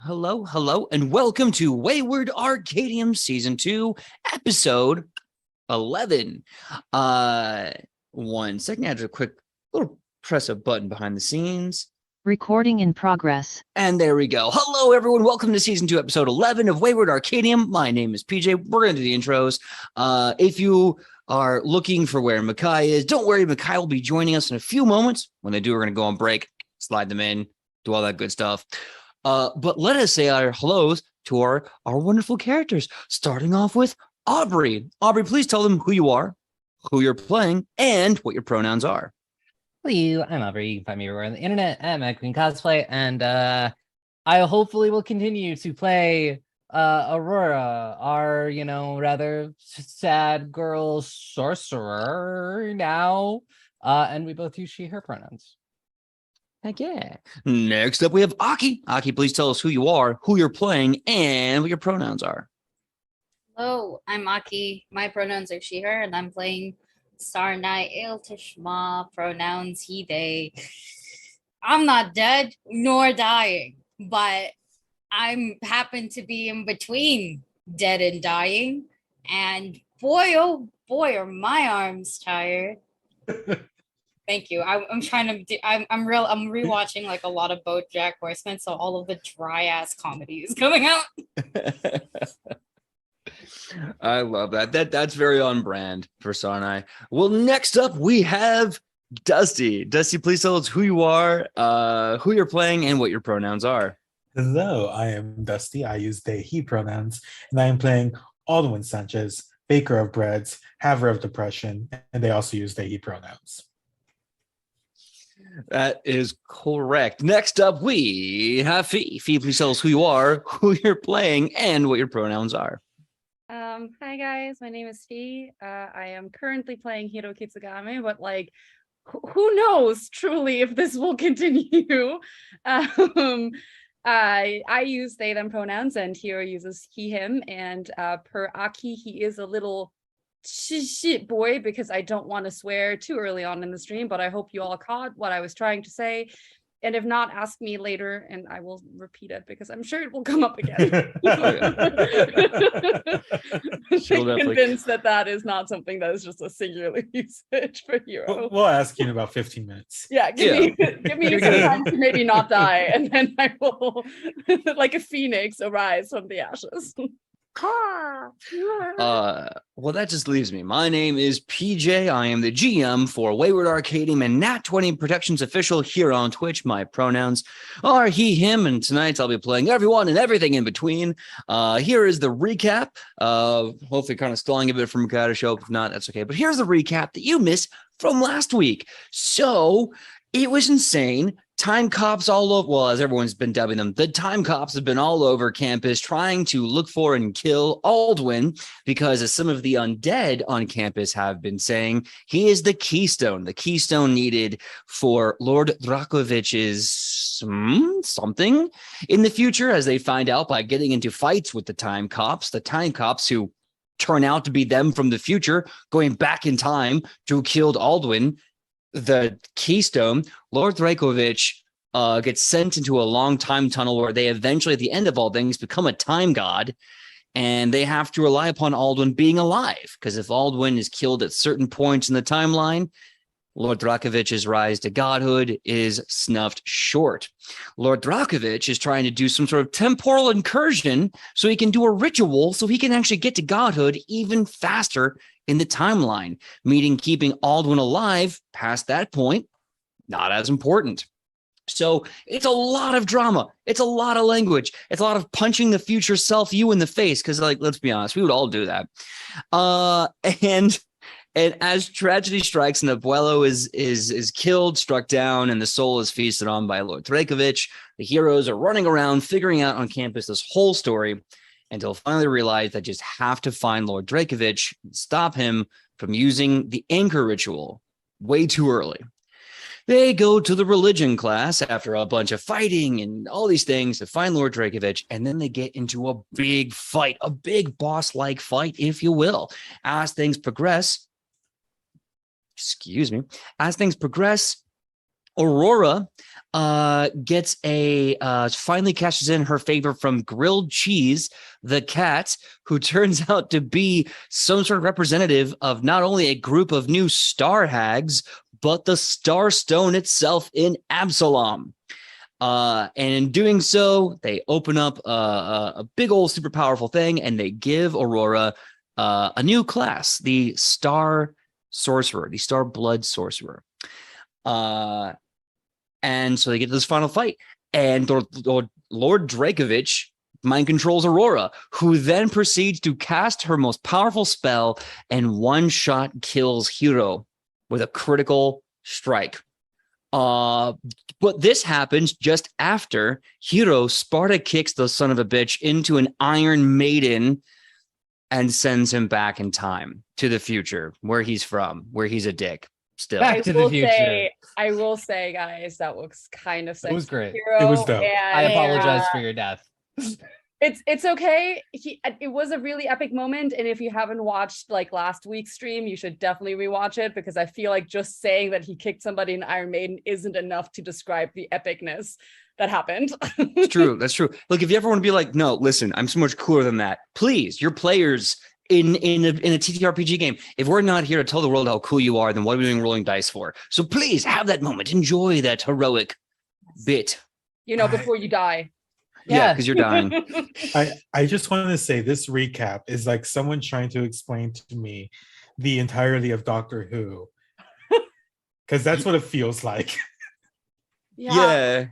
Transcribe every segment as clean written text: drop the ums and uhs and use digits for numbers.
Hello, and welcome to Wayward Arcadium Season 2, Episode 11. 1 second, I had a quick little press a button behind the scenes. Recording in progress. And there we go. Hello, everyone. Welcome to Season 2, Episode 11 of Wayward Arcadium. My name is PJ. We're going to do the intros. If you are looking for where Makai is, don't worry. Makai will be joining us in a few moments. When they do, we're going to go on break, slide them in, do all that good stuff. But let us say our hellos to our wonderful characters, starting off with Aubrey. Aubrey, please tell them who you are, who you're playing, and what your pronouns are. Hello, I'm Aubrey. You can find me everywhere on the internet at Mad Queen Cosplay, and I hopefully will continue to play Aurora, our, rather sad girl sorcerer now, and we both use she, her pronouns. Heck yeah. Next up, we have Aki. Aki, please tell us who you are, who you're playing, and what your pronouns are. Hello, I'm Aki. My pronouns are she, her, and I'm playing Star Knight Iltishma, pronouns he, they. I'm not dead nor dying, but I'm happen to be in between dead and dying. And boy, oh boy, are my arms tired. Thank you. I'm trying to. I'm rewatching like a lot of BoJack Horseman, so all of the dry ass comedies coming out. I love that. That's very on brand for Sarnai. Well, next up we have Dusty. Dusty, please tell us who you are, who you're playing, and what your pronouns are. Hello, I am Dusty. I use they, he pronouns, and I am playing Alduin Sanchez, baker of breads, haver of depression, and they also use they, he pronouns. That is correct. Next up, we have Fee. Fee, please tell us who you are, who you're playing, and what your pronouns are. Hi guys, my name is Fee. I am currently playing Hiro Kitsugame, but who knows truly if this will continue. I use they, them pronouns, and Hiro uses he, him, and per Aki, he is a little shit boy because I don't want to swear too early on in the stream, but I hope you all caught what I was trying to say. And if not, ask me later and I will repeat it because I'm sure it will come up again. I'm convinced that is not something that is just a singular usage for Hero. We'll ask you in about 15 minutes. Yeah, give me some time to maybe not die, and then I will, like a phoenix, arise from the ashes. Well, that just leaves me. My name is PJ. I am the GM for Wayward Arcadium and Nat 20 Protections official here on Twitch. My pronouns are he, him, and tonight I'll be playing everyone and everything in between. Here is the recap. Hopefully kind of stalling a bit from Mikado show. If not, that's okay. But here's the recap that you missed from last week. So it was insane. Time cops all over, well, as everyone's been dubbing them, the time cops have been all over campus trying to look for and kill Alduin because, as some of the undead on campus have been saying, he is the keystone needed for Lord Dracovich's something in the future, as they find out by getting into fights with the time cops who turn out to be them from the future, going back in time to kill Alduin. The keystone, Lord Drakovich, gets sent into a long time tunnel where they eventually, at the end of all things, become a time god, and they have to rely upon Alduin being alive, because if Alduin is killed at certain points in the timeline, Lord Drakovich's rise to godhood is snuffed short. Lord Drakovich is trying to do some sort of temporal incursion so he can do a ritual so he can actually get to godhood even faster in the timeline, meaning keeping Alduin alive past that point, not as important. So it's a lot of drama. It's a lot of language. It's a lot of punching the future self you in the face, because, let's be honest, we would all do that. And as tragedy strikes and the Abuelo is killed, struck down, and the soul is feasted on by Lord Drakovich, the heroes are running around figuring out on campus this whole story until finally realize they just have to find Lord Drakovich and stop him from using the anchor ritual way too early. They go to the religion class after a bunch of fighting and all these things to find Lord Drakovich, and then they get into a big fight, a big boss-like fight, if you will. As things progress, Aurora gets finally cashes in her favor from Grilled Cheese, the cat, who turns out to be some sort of representative of not only a group of new star hags, but the Star Stone itself in Absalom. And in doing so, they open up a big old super powerful thing, and they give Aurora a new class, the Star Sorcerer, the Star Blood Sorcerer. And so they get to this final fight, and Lord Drakovich mind controls Aurora, who then proceeds to cast her most powerful spell and one-shot kills Hero with a critical strike. But this happens just after Hero Sparta kicks the son of a bitch into an Iron Maiden and sends him back in time to the future, where he's from, where he's a dick. Still, Back to the future. I will say, guys, that looks kind of sexy. It was great. Hero, It was dope. I apologize for your death. It's okay. It was a really epic moment, and if you haven't watched like last week's stream, you should definitely rewatch it, because I feel like just saying that he kicked somebody in Iron Maiden isn't enough to describe the epicness that happened. It's true. That's true. Look, if you ever want to be like, no, listen, I'm so much cooler than that. Please, your players in a TTRPG game, if we're not here to tell the world how cool you are, then what are we doing rolling dice for? So please have that moment. Enjoy that heroic bit. Before you die. Yeah, because you're dying. I just want to say this recap is like someone trying to explain to me the entirety of Doctor Who. Because that's what it feels like. Yeah.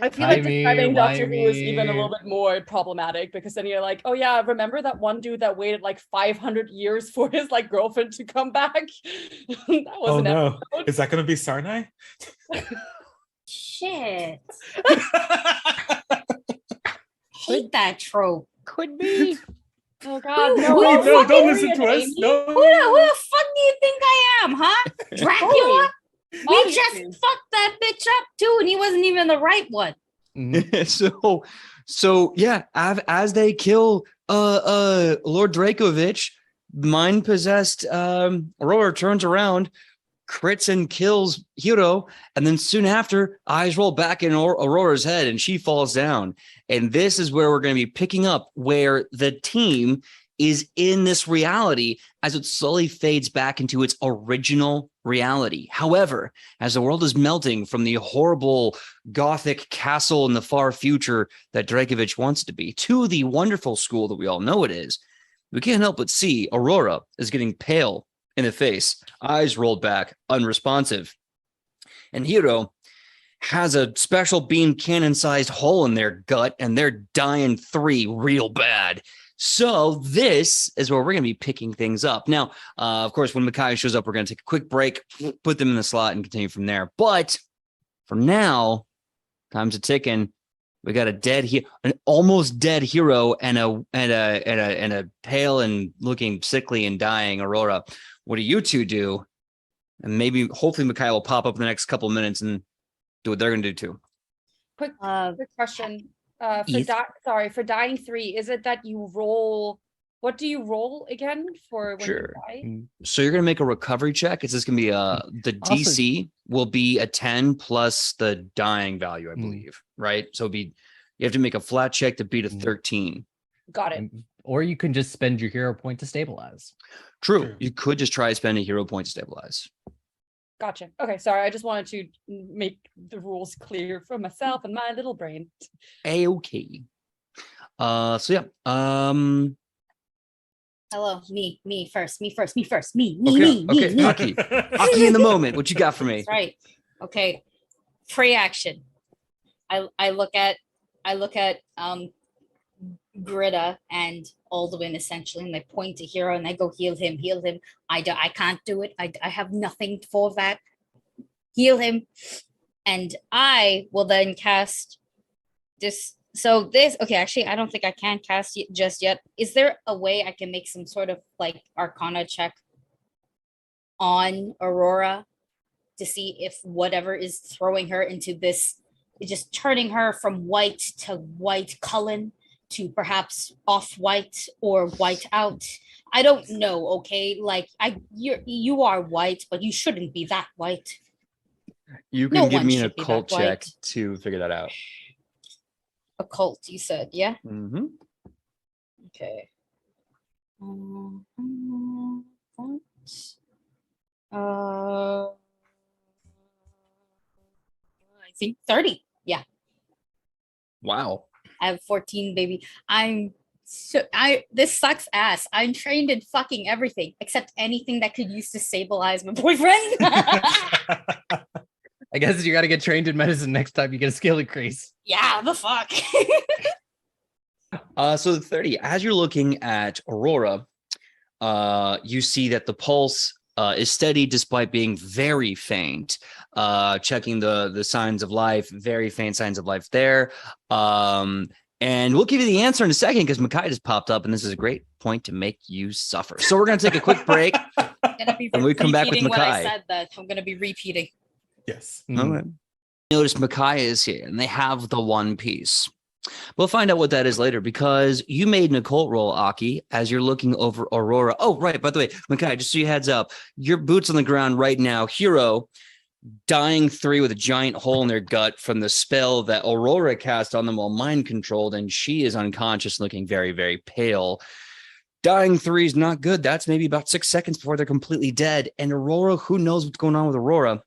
I feel like describing Doctor Who is even a little bit more problematic, because then you're like, oh yeah, remember that one dude that waited like 500 years for his like girlfriend to come back? That was Oh an no. episode. Is that going to be Sarnai? Shit. Hate that trope. Could be. Oh god, Who Wait, no, no, don't fucking listen to us. Amy. No. Who the fuck do you think I am, huh? Dracula? We Obviously. just fucked that bitch up too, and he wasn't even the right one. Mhm. so yeah, as they kill Lord Drakovich, mind possessed Aurora turns around, crits and kills Hiro, and then soon after, eyes roll back in Aurora's head and she falls down. And this is where we're going to be picking up, where the team is in this reality as it slowly fades back into its original reality. However, as the world is melting from the horrible gothic castle in the far future that Drakovich wants to be to the wonderful school that we all know it is, we can't help but see Aurora is getting pale in the face, eyes rolled back, unresponsive. And Hiro has a special beam cannon-sized hole in their gut, and they're dying 3 real bad. So this is where we're going to be picking things up. Now, of course, when Micaiah shows up, we're going to take a quick break, put them in the slot, and continue from there. But for now, time's a ticking. We got an almost dead Hiro, and a pale and looking sickly and dying Aurora. What do you two do? And maybe, hopefully, Micaiah will pop up in the next couple of minutes and do what they're going to do too. Quick question. Yes. For dying 3, is it that you roll? What do you roll again for when Sure. you die? So you're going to make a recovery check. It's just going to be the DC will be a 10 plus the dying value, I believe, right? So you have to make a flat check to beat a 13. Got it. Or you can just spend your hero point to stabilize. True. You could just try to spend a hero point to stabilize. Gotcha. Okay, sorry. I just wanted to make the rules clear for myself and my little brain. A-okay. So yeah. Hello, me first, me. Okay. Aki in the moment. What you got for me? That's right. Okay. Free action. I look at Greta and Alduin essentially, and they point to Hero and they go, heal him. I can't do it. I have nothing for that. Heal him. And I will then cast this. So this, okay, actually, I don't think I can cast it just yet. Is there a way I can make some sort of like Arcana check on Aurora to see if whatever is throwing her into this, just turning her from white to white Cullen to perhaps off-white or white out? I don't know, okay? Like, you are white, but you shouldn't be that white. You No can give one me an should be that occult check white. to figure that out. Occult, you said, yeah? Mm-hmm. Okay. Uh, I think 30. Yeah, Wow. I have 14, baby. This sucks ass. I'm trained in fucking everything except anything that could use to stabilize my boyfriend. I guess you got to get trained in medicine next time you get a skill increase. Yeah, the fuck. So the 30, as you're looking at Aurora, you see that the pulse is steady despite being very faint. Checking the signs of life, very faint signs of life there. And we'll give you the answer in a second because Makai just popped up, and this is a great point to make you suffer. So we're going to take a quick break. And we come back with repeating what I Makai. said that I'm going to be repeating. Yes. Mm. All right. Notice Makai is here, and they have the One Piece. We'll find out what that is later because you made an occult roll, Aki, as you're looking over Aurora. Oh, right. By the way, Makai, just so you heads up, your boots on the ground right now. Hero, dying 3 with a giant hole in their gut from the spell that Aurora cast on them while mind controlled, and she is unconscious, looking very, very pale. Dying 3 is not good. That's maybe about 6 seconds before they're completely dead. And Aurora, who knows what's going on with Aurora?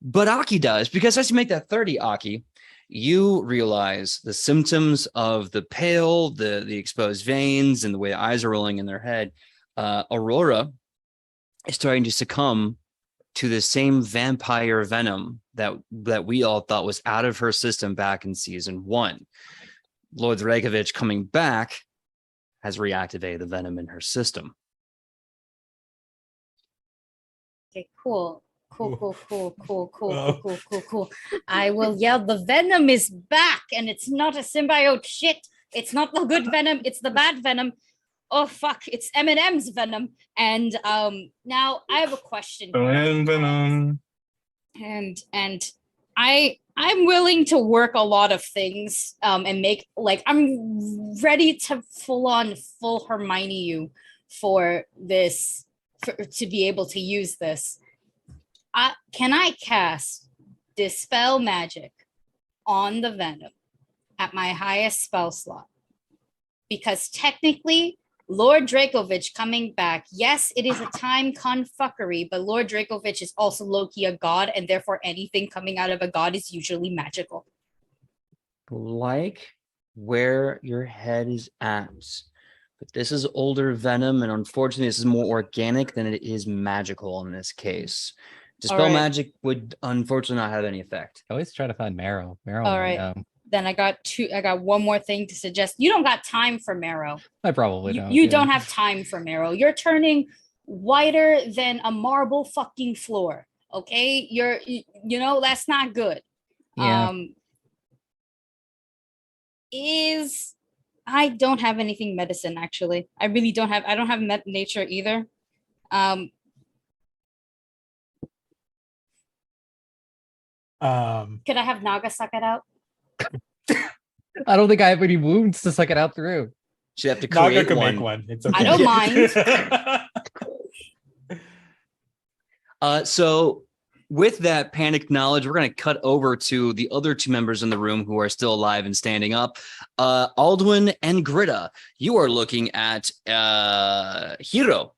But Aki does, because as you make that 30, Aki, you realize the symptoms of the pale, the exposed veins, and the way the eyes are rolling in their head. Aurora is starting to succumb to the same vampire venom that we all thought was out of her system back in season 1. Lord Reykjavik coming back has reactivated the venom in her system. Okay, cool. Cool, Ooh. cool, cool, cool, cool, Oh. cool, cool, cool, cool. I will yell, the venom is back, and it's not a symbiote shit. It's not the good venom, it's the bad venom. Oh fuck, it's Eminem's venom. And now I have a question. Venom. And I'm willing to work a lot of things and make, like, I'm ready to full Hermione you for this, to be able to use this. Can I cast Dispel Magic on the venom at my highest spell slot? Because technically, Lord Drakovich coming back, yes, it is a time confuckery, but Lord Drakovich is also low-key a god, and therefore anything coming out of a god is usually magical. Like where your head is at. But this is older venom, and unfortunately, this is more organic than it is magical in this case. Dispel right. magic would unfortunately not have any effect. I always try to find marrow. Marrow. All right. Then I got one more thing to suggest. You don't got time for marrow. I probably You, don't. you yeah. don't have time for marrow. You're turning whiter than a marble fucking floor. Okay? You know, that's not good. Yeah. I don't have anything medicine, actually. I don't have nature either. Could I have Naga suck it out? I don't think I have any wounds to suck it out through. Should have to Naga create can one. make one. It's I don't mind. So with that panicked knowledge, we're going to cut over to the other 2 members in the room who are still alive and standing up. Aldwin and Gritta, you are looking at Hiro,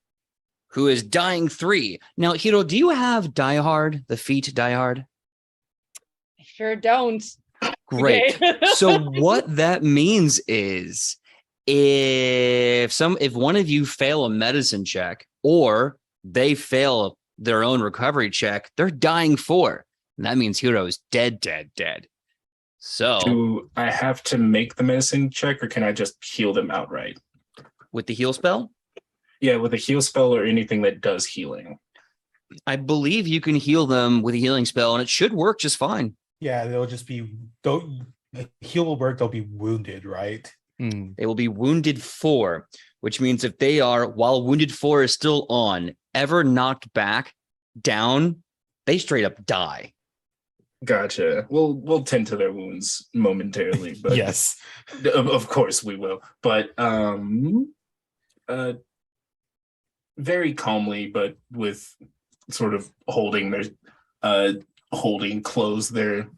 who is dying 3. Now, Hiro, do you have Die Hard, the feat Die Hard? I sure don't. Great. Okay. So what that means is if one of you fail a medicine check or they fail their own recovery check, they're dying 4. And that means Hero's dead. So Do I have to make the medicine check, or can I just heal them outright? with the heal spell, Yeah, with a heal spell or anything that does healing. I believe you can heal them with a healing spell and it should work just fine. Yeah, they'll just be, heal will work, they'll be wounded, right? They will be wounded 4, which means if they are, while wounded 4 is still on, ever knocked back down, they straight up die. Gotcha. We'll tend to their wounds momentarily, but Yes. of course we will. But very calmly, but with sort of holding their holding close their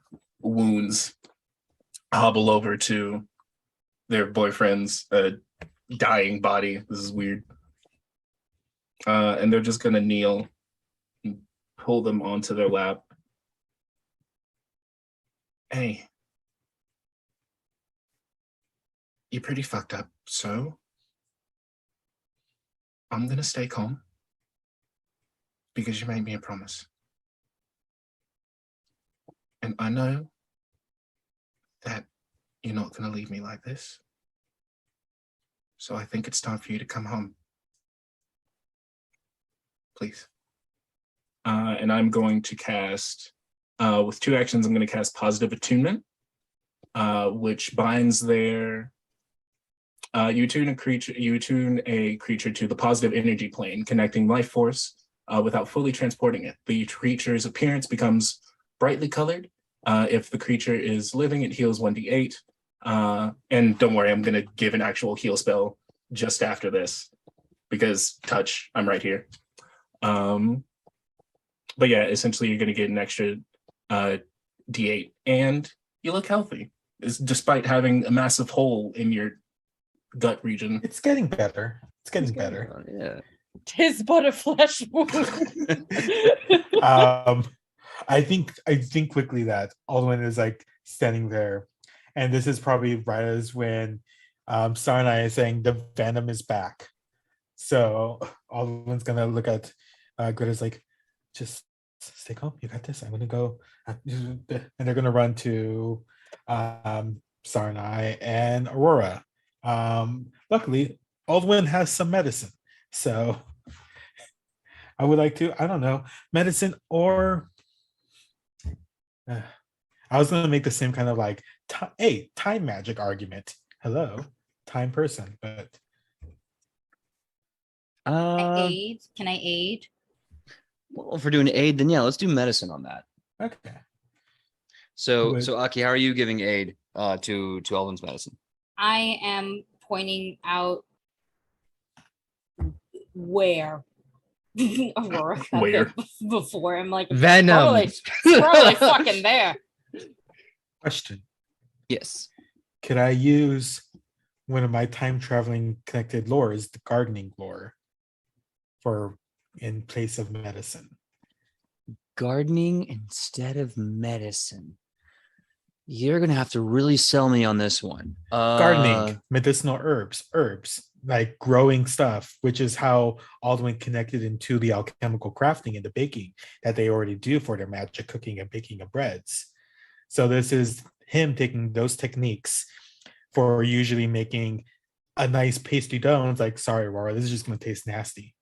wounds, hobble over to their boyfriend's dying body. This is weird. And they're just gonna kneel and pull them onto their lap. Hey, you're pretty fucked up, so I'm gonna stay calm because you made me a promise. And I know that you're not gonna leave me like this. So I think it's time for you to come home. Please. And I'm going to cast, with 2 actions, I'm going to cast Positive Attunement, which binds their, you attune a creature to the positive energy plane, connecting life force without fully transporting it. The creature's appearance becomes brightly colored. If the creature is living, it heals 1d8. And don't worry, I'm going to give an actual heal spell just after this, because touch, I'm right here. But yeah, essentially you're going to get an extra d8, and you look healthy, despite having a massive hole in your gut region. It's getting better. It's getting better. Yeah. Tis but a flesh wound. I think quickly that Alduin is like standing there, and this is probably right as when Sarnai is saying the venom is back. So Alduin's gonna look at Greta's like, just stay calm, you got this. I'm gonna go, and they're gonna run to Sarnai and Aurora. Luckily, Alduin has some medicine, so I would like to, I don't know, medicine or I was gonna make the same kind of like time magic argument. Hello, time person, but Can I aid? Well, if we're doing aid, then yeah, let's do medicine on that. okay. So Good. so Aki, how are you giving aid to Alvin's medicine? I am pointing out where Aurora got Where? there before. I'm like, Venom. It's probably fucking there. Question: Yes. could I use one of my time traveling connected lores, the gardening lore, for in place of medicine? Gardening instead of medicine. You're gonna have to really sell me on this one. Gardening, medicinal herbs, like growing stuff, which is how Alduin connected into the alchemical crafting and the baking that they already do for their magic cooking and baking of breads. So this is him taking those techniques for usually making a nice pasty dough. It's like, sorry, Aurora, this is just going to taste nasty.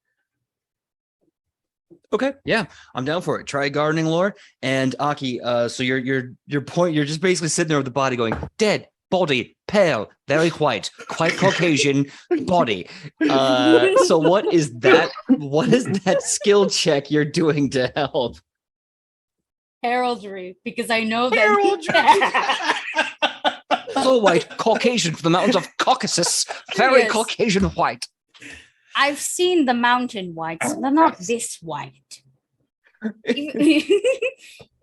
Okay, yeah, I'm down for it. Try gardening lore. And Aki, so your point, you're just basically sitting there with the body going, dead body, pale, very white, quite Caucasian body. So what is that skill check you're doing to help? Heraldry, because I know that. So white, Caucasian from the mountains of Caucasus, very Yes. Caucasian white. I've seen the mountain whites, but not this white.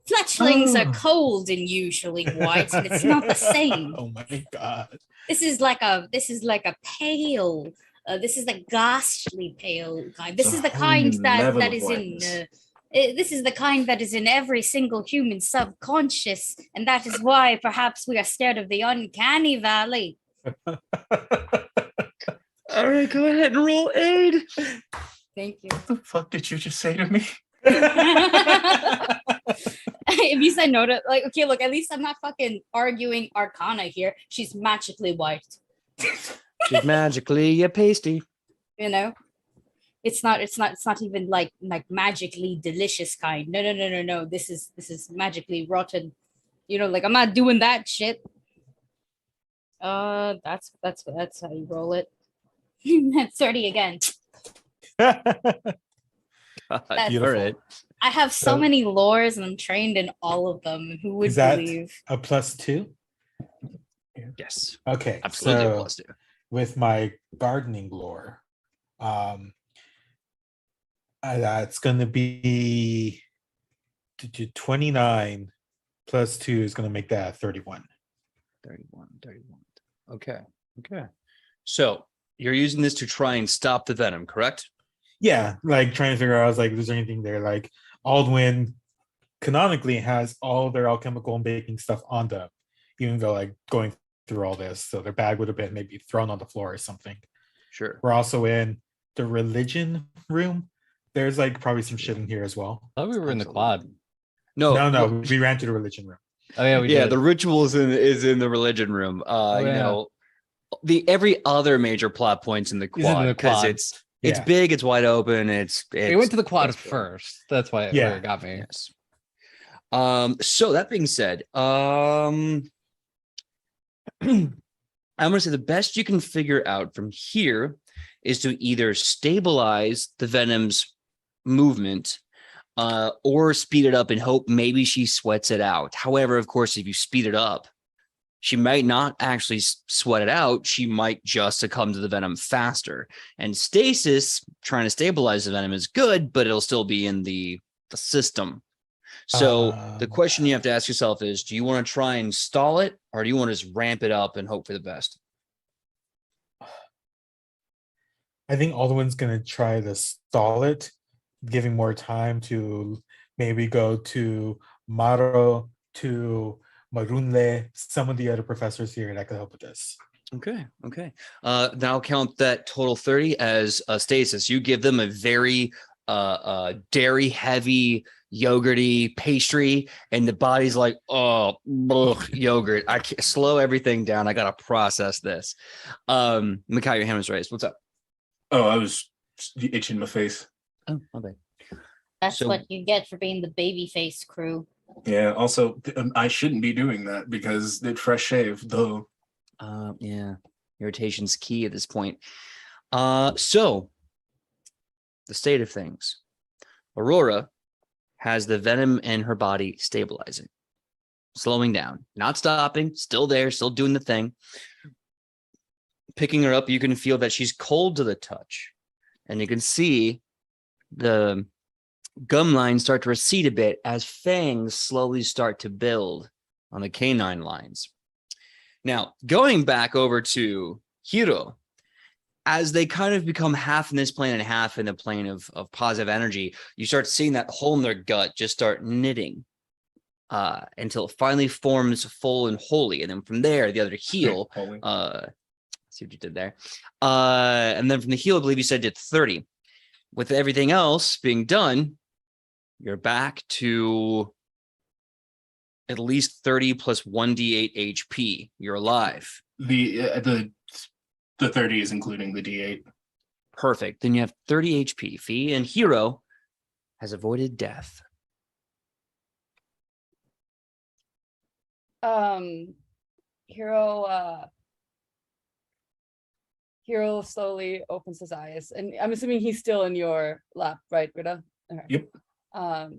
Fletchlings are cold and usually white, and it's not the same. Oh my god. This is like a pale. This is the ghastly pale kind. This It's is a the whole kind new that level that of is in. whiteness. This is the kind that is in every single human subconscious, and that is why perhaps we are scared of the uncanny valley. All right, go ahead and roll aid. Thank you. What the fuck did you just say to me? If you said no to, like, okay, look, at least I'm not fucking arguing Arcana here. She's magically white. She's magically a pasty. You know, it's not even like magically delicious kind. No. This is magically rotten. You know, like, I'm not doing that shit. That's how you roll it. That's 30 again. All Beautiful. right. I have so So- many lores and I'm trained in all of them. Who would Is that believe? a +2? Yes, Okay. absolutely a so +2. with my gardening lore, that's going to be 29 plus 2 is going to make that 31. 31. Okay. So you're using this to try and stop the venom, correct? Yeah, like trying to figure out, I was like, is there anything there? Like Aldwin canonically has all their alchemical and baking stuff on them, even though like going through all this. So their bag would have been maybe thrown on the floor or something. Sure. We're also in the religion room. There's like probably some shit in here as well. I thought we were in the quad. No, we ran to the religion room. Oh yeah, we yeah, did. the ritual is in the religion room. Oh, You yeah. know, the every other major plot points in the He's in quad the because quad. it's Yeah. big, it's wide open, it's We went to the quad it's big. first. That's why Yeah. where it got me. Yes. So that being said, I'm gonna say the best you can figure out from here is to either stabilize the venom's movement or speed it up and hope maybe she sweats it out. However, of course, if you speed it up, she might not actually sweat it out. She might just succumb to the venom faster. And stasis, trying to stabilize the venom, is good, but it'll still be in the system. So the question you have to ask yourself is, do you want to try and stall it, or do you want to just ramp it up and hope for the best? I think Alduin's going to try to stall it, giving more time to maybe go to Maro, to Marunle, some of the other professors here that could help with this. Okay. Now count that total 30 as a stasis. You give them a very dairy heavy yogurty pastry, and the body's like, oh, ugh, yogurt. I can't slow everything down. I gotta process this. Mikhail, your hand was raised. What's up? Oh, I was itching my face. Oh, okay. That's So- what you get for being the baby face crew. Yeah. Also, I shouldn't be doing that because it's fresh shave, though. Yeah. Irritation's key at this point. So the state of things. Aurora has the venom in her body stabilizing, slowing down, not stopping, still there, still doing the thing. Picking her up, you can feel that she's cold to the touch, and you can see the gum lines start to recede a bit as fangs slowly start to build on the canine lines. Now, going back over to Hiro, as they kind of become half in this plane and half in the plane of positive energy, you start seeing that hole in their gut just start knitting until it finally forms full and wholly. And then from there, the other heel, Holy. see what you did there. And then from the heel, I believe you said did 30. With everything else being done, you're back to at least 30 plus 1d8 HP. You're alive. The 30 is including the D8. Perfect. Then you have 30 HP. Fee and Hiro has avoided death. Hiro slowly opens his eyes, and I'm assuming he's still in your lap, right, Greta? Okay. Yep.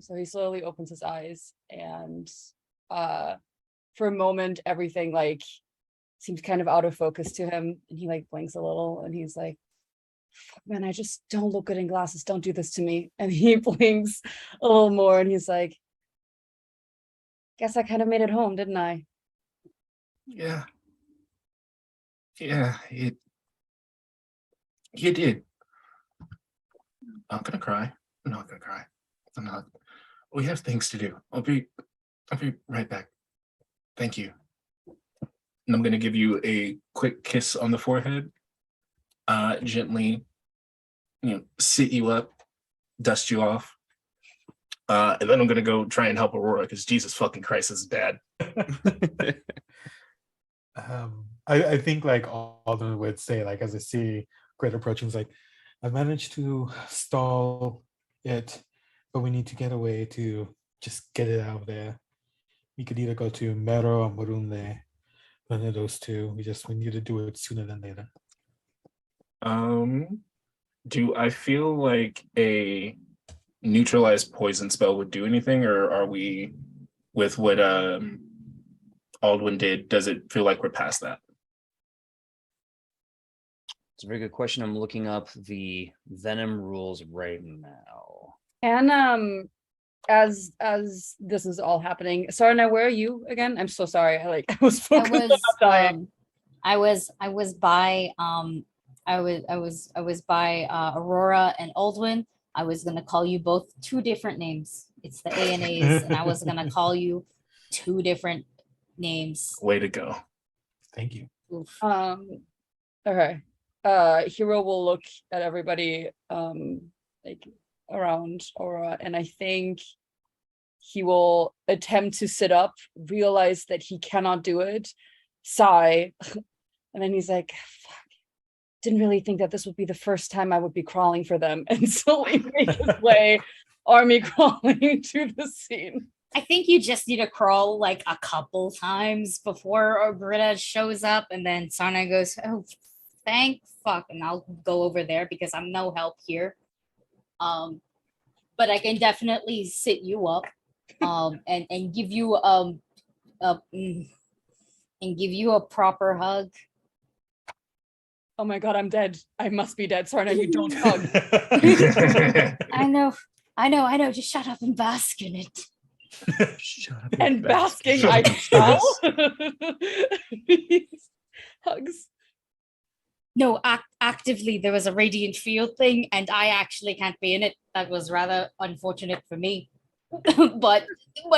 So he slowly opens his eyes, and for a moment, everything like seems kind of out of focus to him, and he like blinks a little, and he's like, "Fuck, man, I just don't look good in glasses. Don't do this to me." And he blinks a little more, and he's like, "Guess I kind of made it home, didn't I?" Yeah. You did. I'm gonna cry. I'm not gonna cry. I'm not. We have things to do. I'll be right back. Thank you. And I'm gonna give you a quick kiss on the forehead. Gently, sit you up, dust you off. And then I'm gonna go try and help Aurora because Jesus fucking Christ, this is bad. I think like Alden would say, like, as I see Grit approaching, is like, I managed to stall it, but we need to get a way to just get it out of there. We could either go to Mero or Morunle, one of those two. We need to do it sooner than later. Do I feel like a neutralized poison spell would do anything, or are we with what Aldwin did? Does it feel like we're past that? It's a very good question. I'm looking up the venom rules right now. And as this is all happening, Sarna, where are you again? I'm so sorry. I was I focused on was not dying. I was by by Aurora and Aldwin. I was gonna call you both two different names. It's the ANAs, and I was gonna call you two different names. Way to go. Thank you. Oof. Okay. Hero will look at everybody like around Aura, and I think he will attempt to sit up, realize that he cannot do it, sigh, and then he's like, fuck, didn't really think that this would be the first time I would be crawling for them, and slowly make his way army crawling to the scene. I think you just need to crawl like a couple times before Britta shows up, and then Sana goes, "Oh, thank fuck," and I'll go over there because I'm no help here. But I can definitely sit you up, and give you and give you a proper hug. Oh my god, I'm dead. I must be dead. Sarna, you don't hug. I know. Just shut up and bask in it. Shut up. And basking, I shall. Hugs. No, actively there was a radiant field thing, and I actually can't be in it. That was rather unfortunate for me. but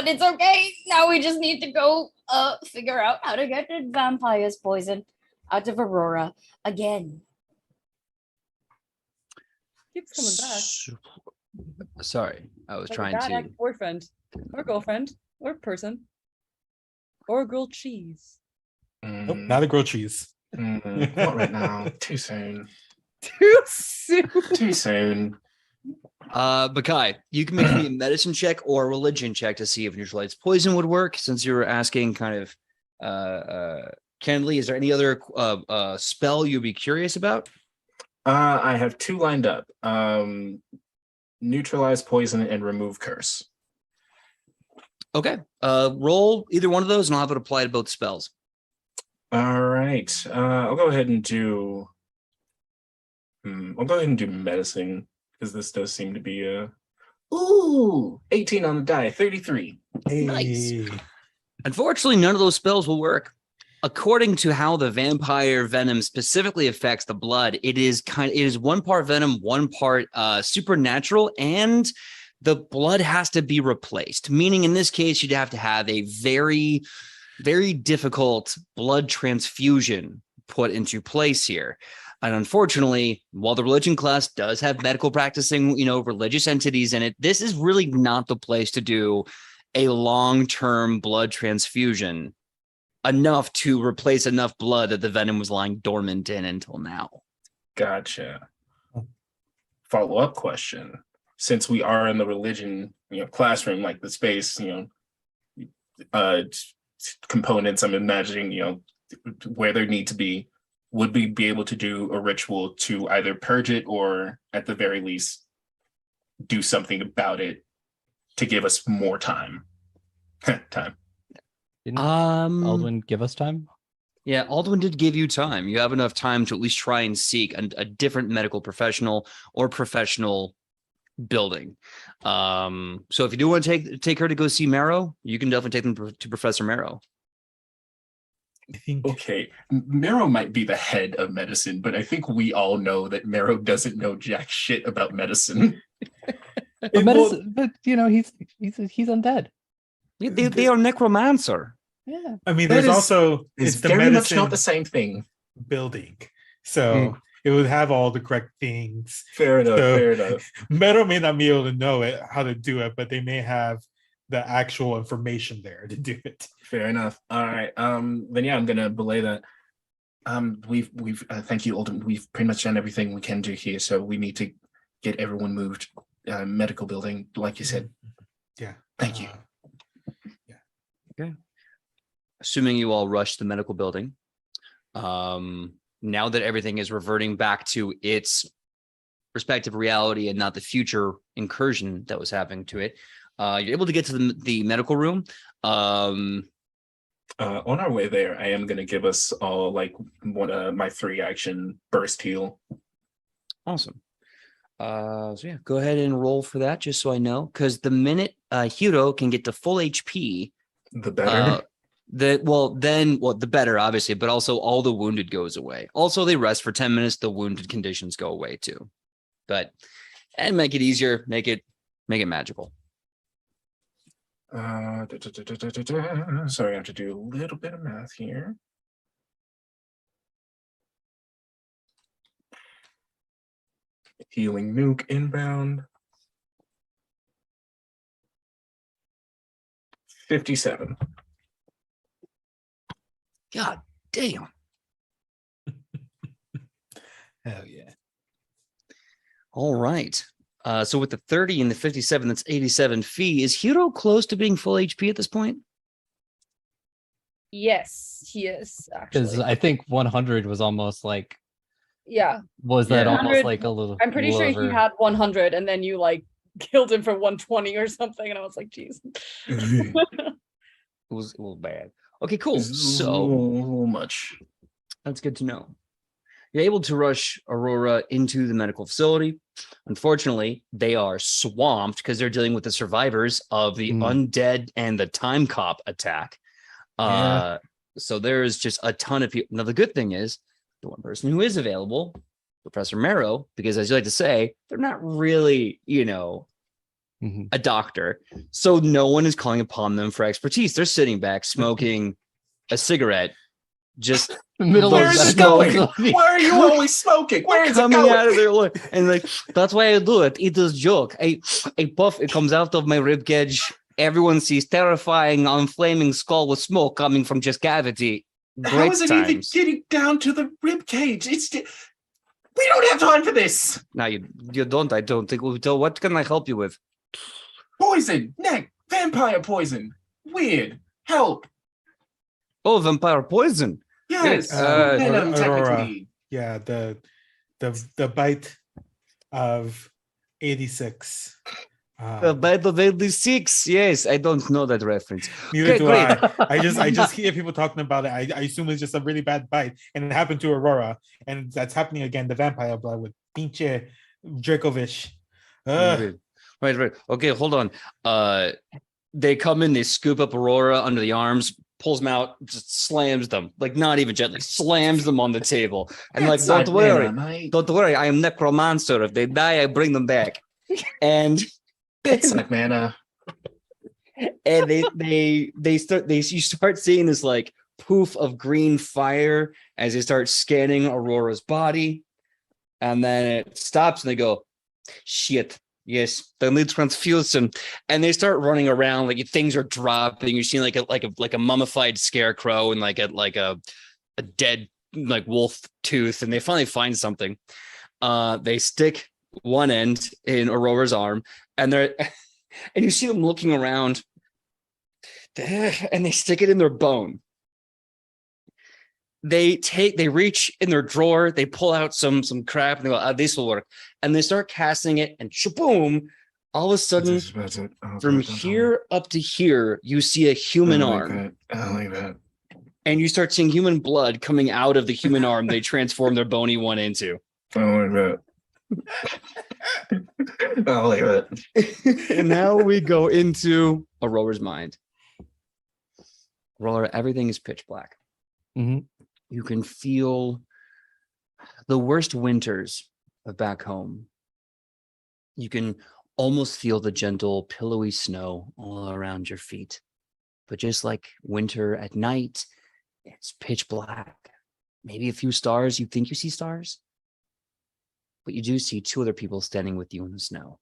it's okay. Now we just need to go figure out how to get the vampire's poison out of Aurora again. Keeps coming back. Sorry, I was Like trying a bad to. ex-boyfriend or girlfriend or person or grilled cheese. Nope, not a grilled cheese. Not right now. Too soon. Too soon. Too soon. Bakai, you can make me a medicine check or a religion check to see if neutralize poison would work. Since you were asking kind of candidly, is there any other spell you'd be curious about? I have two lined up. Neutralize poison and remove curse. Okay. Roll either one of those and I'll have it apply to both spells. All right. I'll go ahead and do. I'll go ahead and do medicine because this does seem to be a. Ooh, 18 on the die, 33. Nice. Unfortunately, none of those spells will work. According to how the vampire venom specifically affects the blood, it is one part venom, one part supernatural, and the blood has to be replaced. Meaning, in this case, you'd have to have a very, very difficult blood transfusion put into place here. And unfortunately, while the religion class does have medical practicing, religious entities in it, this is really not the place to do a long-term blood transfusion enough to replace enough blood that the venom was lying dormant in until now. Gotcha. Follow-up question. Since we are in the religion, classroom, like the space, components, I'm imagining, where there need to be, would we be able to do a ritual to either purge it or at the very least do something about it to give us more time? Time. Didn't Aldwin give us time? Yeah, Aldwin did give you time. You have enough time to at least try and seek a different medical professional or professional building. So if you do want to take her to go see Marrow, you can definitely take them to Professor Marrow. I think Okay, Marrow might be the head of medicine, but I think we all know that Marrow doesn't know jack shit about medicine. But medicine, but he's undead. They are necromancer. Yeah. I mean, That there's is- also It's it's the very much medicine not the same thing. building, so it would have all the correct things. Fair enough. So- Fair enough. Metal may not be able to know it, how to do it, but they may have the actual information there to do it. Fair enough. All right. Then yeah, I'm gonna belay that. We've thank you, Alden. We've pretty much done everything we can do here, so we need to get everyone moved. Medical building, like you said. Yeah. Thank you. Assuming you all rush the medical building, now that everything is reverting back to its respective reality and not the future incursion that was happening to it, you're able to get to the medical room. On our way there, I am gonna give us all like one of my 3 action burst heal. Awesome. So yeah, go ahead and roll for that, just so I know, because the minute hero can get to full HP. The better. The better, obviously, but also all the wounded goes away. Also, they rest for 10 minutes. The wounded conditions go away too. But and make it easier, make it magical. Sorry, I have to do a little bit of math here. Healing nuke inbound. 57. God damn. Hell yeah. All right. So with the 30 and the 57, that's 87 fee. Is Hero close to being full HP at this point? Yes, he is Because actually. I think 100 was almost like, Yeah, was that Yeah. almost 100 like a little? I'm pretty sure little he over- had 100, and then you like killed him for 120 or something, and I was like, "Jeez." It was bad. Okay, cool. So much. that's good to know. You're able to rush Aurora into the medical facility. Unfortunately, they are swamped because they're dealing with the survivors of the undead and the time cop attack. Yeah. So there's just a ton of people. Now, the good thing is the one person who is available, Professor Marrow, because as you like to say, they're not really, a doctor. So no one is calling upon them for expertise. They're sitting back smoking a cigarette, just Middle Where of is it medical going? facility. Why are you always smoking? Where is it coming going? out of their look. And like, that's why I do it. It is joke. A puff, it comes out of my rib cage. Everyone sees terrifying, unflaming skull with smoke coming from just cavity. How Great is it even times. getting down to the rib cage? We don't have time for this. No, you don't. I don't think. What can I help you with? Poison, neck, vampire poison. Weird. Help. Oh, vampire poison. Yes. Aurora. Venom, technically. Yeah, the bite of 86. The Bite of 86. Yes, I don't know that reference. Neither Okay, do great. I just hear people talking about it. I assume it's just a really bad bite, and it happened to Aurora, and that's happening again. The vampire blood with Pinche Dracovish. Right. Okay, hold on. They come in, they scoop up Aurora under the arms, pulls them out, just slams them, like not even gently, slams them on the table. And like, don't worry, I am necromancer. If they die, I bring them back. And It's like mana. and you start seeing this like poof of green fire as they start scanning Aurora's body, and then it stops and they go, shit, yes, they need transfusion, and they start running around like things are dropping. You're seeing like a mummified scarecrow and like a dead like wolf tooth, and they finally find something. They stick one end in Aurora's arm, and you see them looking around, and they stick it in their bone. They reach in their drawer, they pull out some crap, and they go, this will work. And they start casting it, and shaboom, all of a sudden, from here up to here, you see a human arm. I like that. And you start seeing human blood coming out of the human arm they transform their bony one into. I like that. I like that. And now we go into Aurora's mind. Aurora, everything is pitch black. Mhm. You can feel the worst winters of back home. You can almost feel the gentle, pillowy snow all around your feet. But just like winter at night, it's pitch black. Maybe a few stars. You think you see stars? But you do see two other people standing with you in the snow.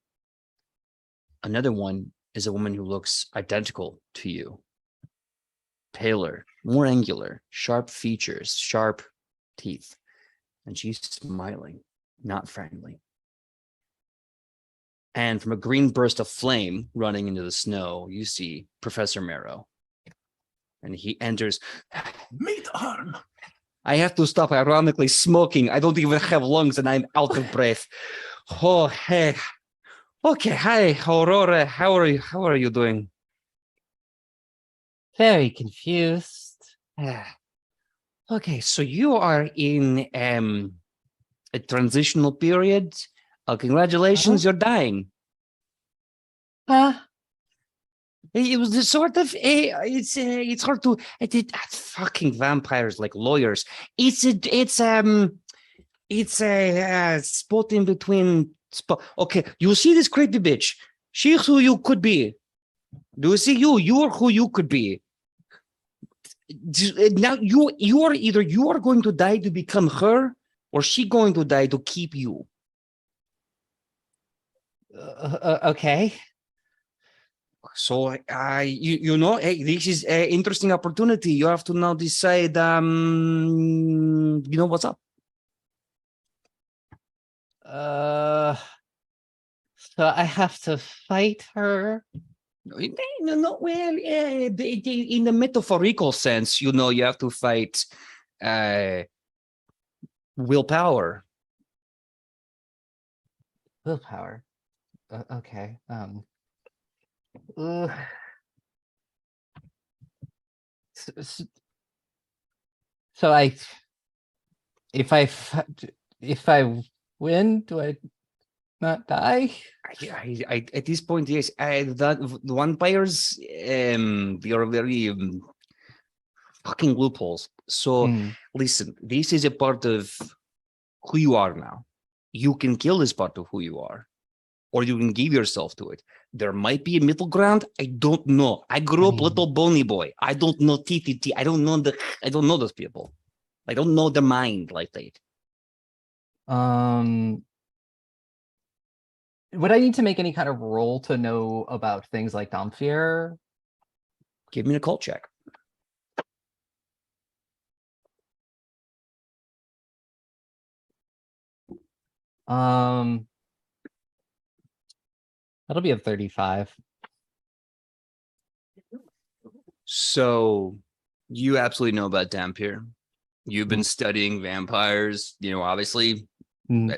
Another one is a woman who looks identical to you. Paler, more angular, sharp features, sharp teeth. And she's smiling, not friendly. And from a green burst of flame running into the snow, you see Professor Marrow. And he enters. Meat arm. I have to stop ironically smoking. I don't even have lungs and I'm out of breath. Oh, hey. Okay, hi, Aurora. How are you doing? Very confused. Okay, so you are in a transitional period. Congratulations, you're dying. Huh? It was the sort of it's hard to fucking vampires like lawyers. It's a spot in between spot. Okay, you see this creepy bitch. She's who you could be. Do you see you? You are who you could be. Now you are either you are going to die to become her, or she going to die to keep you. Okay. So you know, hey, this is an interesting opportunity. You have to now decide. You know what's up. So I have to fight her. No, well, in the metaphorical sense, you know, you have to fight willpower. Willpower. Okay. So if I win, do I not die? I at this point, yes. The vampires, they are very fucking loopholes. So listen, this is a part of who you are now. You can kill this part of who you are, or you can give yourself to it. There might be a middle ground. I don't know. I grew up little bony boy. I don't know TTT. I don't know those people. I don't know their mind like that. Would I need to make any kind of roll to know about things like Damphir? Give me a cult check. That'll be a 35. So you absolutely know about Dampier. You've been studying vampires, you know, obviously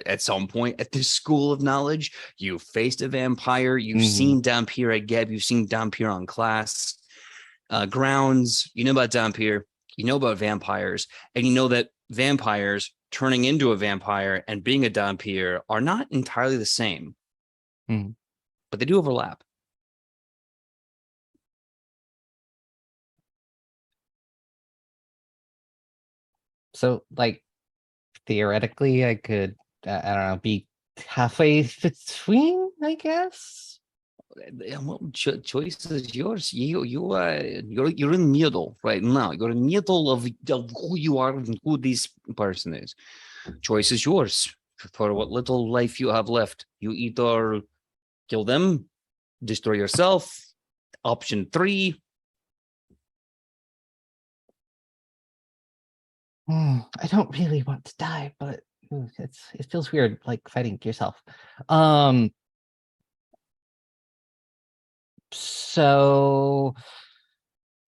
at some point at this school of knowledge. You faced a vampire. You've seen Dampier at Geb. You've seen Dampier on class grounds. You know about Dampier. You know about vampires. And you know that vampires turning into a vampire and being a Dampier are not entirely the same. But they do overlap. So, like, theoretically, I could, I don't know, be halfway between, I guess. Well, choice is yours. You're in the middle right now. You're in the middle of who you are and who this person is. Choice is yours for what little life you have left. You either kill them, destroy yourself. Option 3. I don't really want to die, but it feels weird, like fighting yourself. So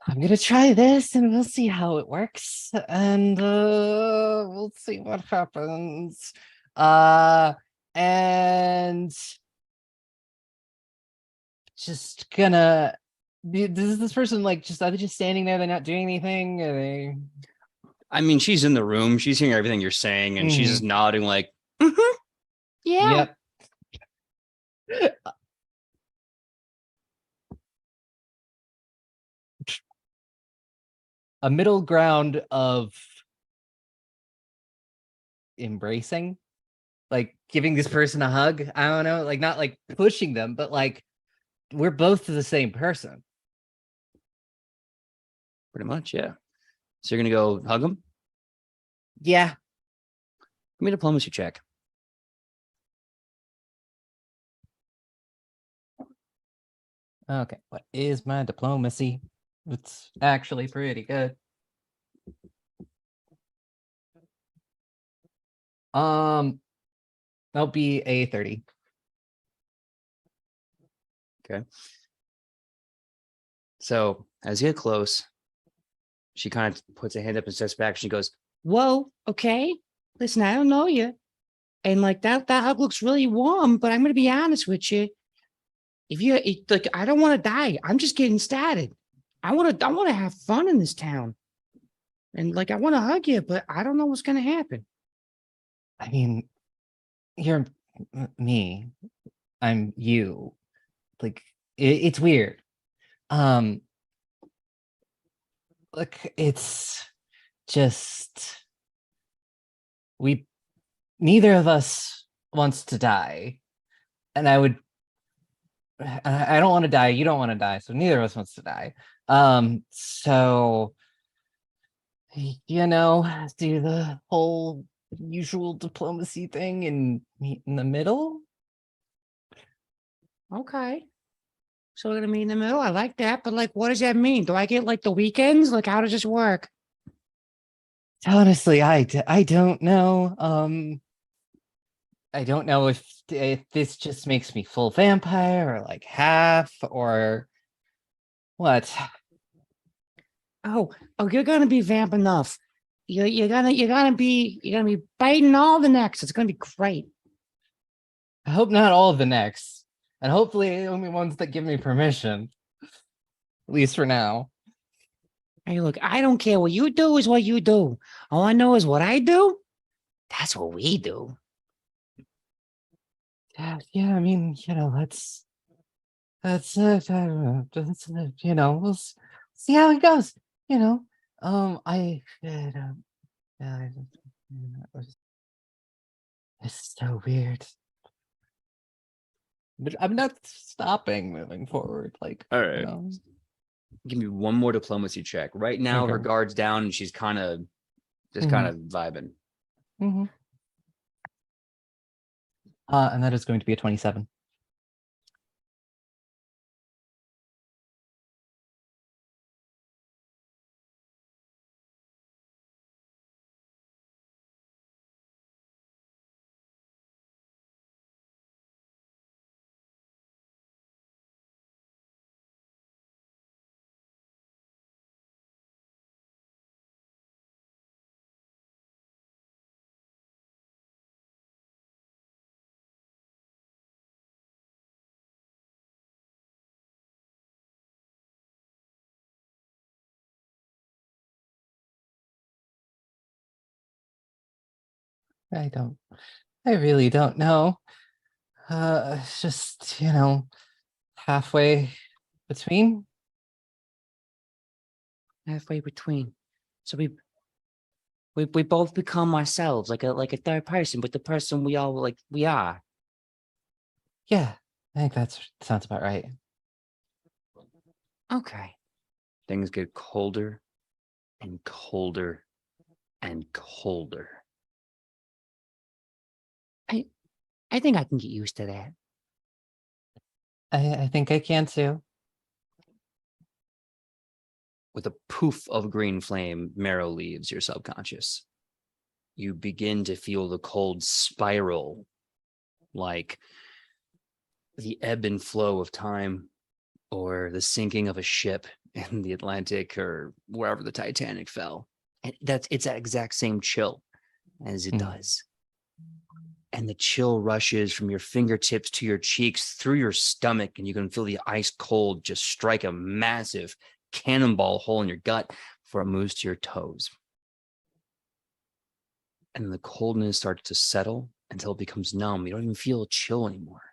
I'm gonna try this, and we'll see how it works, and we'll see what happens. And just gonna. Does this person like just are they just standing there? They're not doing anything. Are they? I mean, she's in the room. She's hearing everything you're saying, and she's just nodding like, yeah. Yep. A middle ground of embracing, like giving this person a hug. I don't know, like not like pushing them, but like we're both the same person. Pretty much, yeah. So you're gonna go hug him? Yeah. Give me a diplomacy check. Okay, what is my diplomacy? It's actually pretty good. That'll be a 30. Okay. So as you get close, she kind of puts a hand up and steps back. She goes, "Whoa, okay. Listen, I don't know you, and like that hug looks really warm. But I'm gonna be honest with you. Like, I don't want to die. I'm just getting started. I want to have fun in this town, and like I want to hug you, but I don't know what's gonna happen." I mean, you're me. I'm you. Like it's weird. Look, it's just neither of us wants to die, and I don't want to die. You don't want to die, so neither of us wants to die. So do the whole usual diplomacy thing and meet in the middle. Okay. So we're gonna meet in the middle. I like that, but like, what does that mean? Do I get like the weekends? Like, how does this work? Honestly, I don't know. I don't know if this just makes me full vampire or like half or what. Oh, you're gonna be vamp enough. You're gonna be biting all the necks. It's gonna be great. I hope not all of the necks, and hopefully only ones that give me permission. At least for now. Hey, look, I don't care what you do is what you do. All I know is what I do. That's what we do. Yeah. I mean, that's I don't know. We'll see how it goes. It's so weird. But I'm not stopping moving forward. Like, All right. Give me one more diplomacy check. Right now, her Okay. guard's down and she's kind of vibing. Mm-hmm. And that is going to be a 27. I really don't know. It's just, halfway between. Halfway between. So we both become ourselves, like a third person, but the person we all we are. Yeah, I think that sounds about right. Okay. Things get colder and colder and colder. I think I can get used to that. I think I can too. With a poof of green flame, Marrow leaves your subconscious. You begin to feel the cold spiral, like the ebb and flow of time, or the sinking of a ship in the Atlantic, or wherever the Titanic fell. And it's that exact same chill as it does. And the chill rushes from your fingertips to your cheeks through your stomach, and you can feel the ice cold just strike a massive cannonball hole in your gut before it moves to your toes. And the coldness starts to settle until it becomes numb. You don't even feel a chill anymore.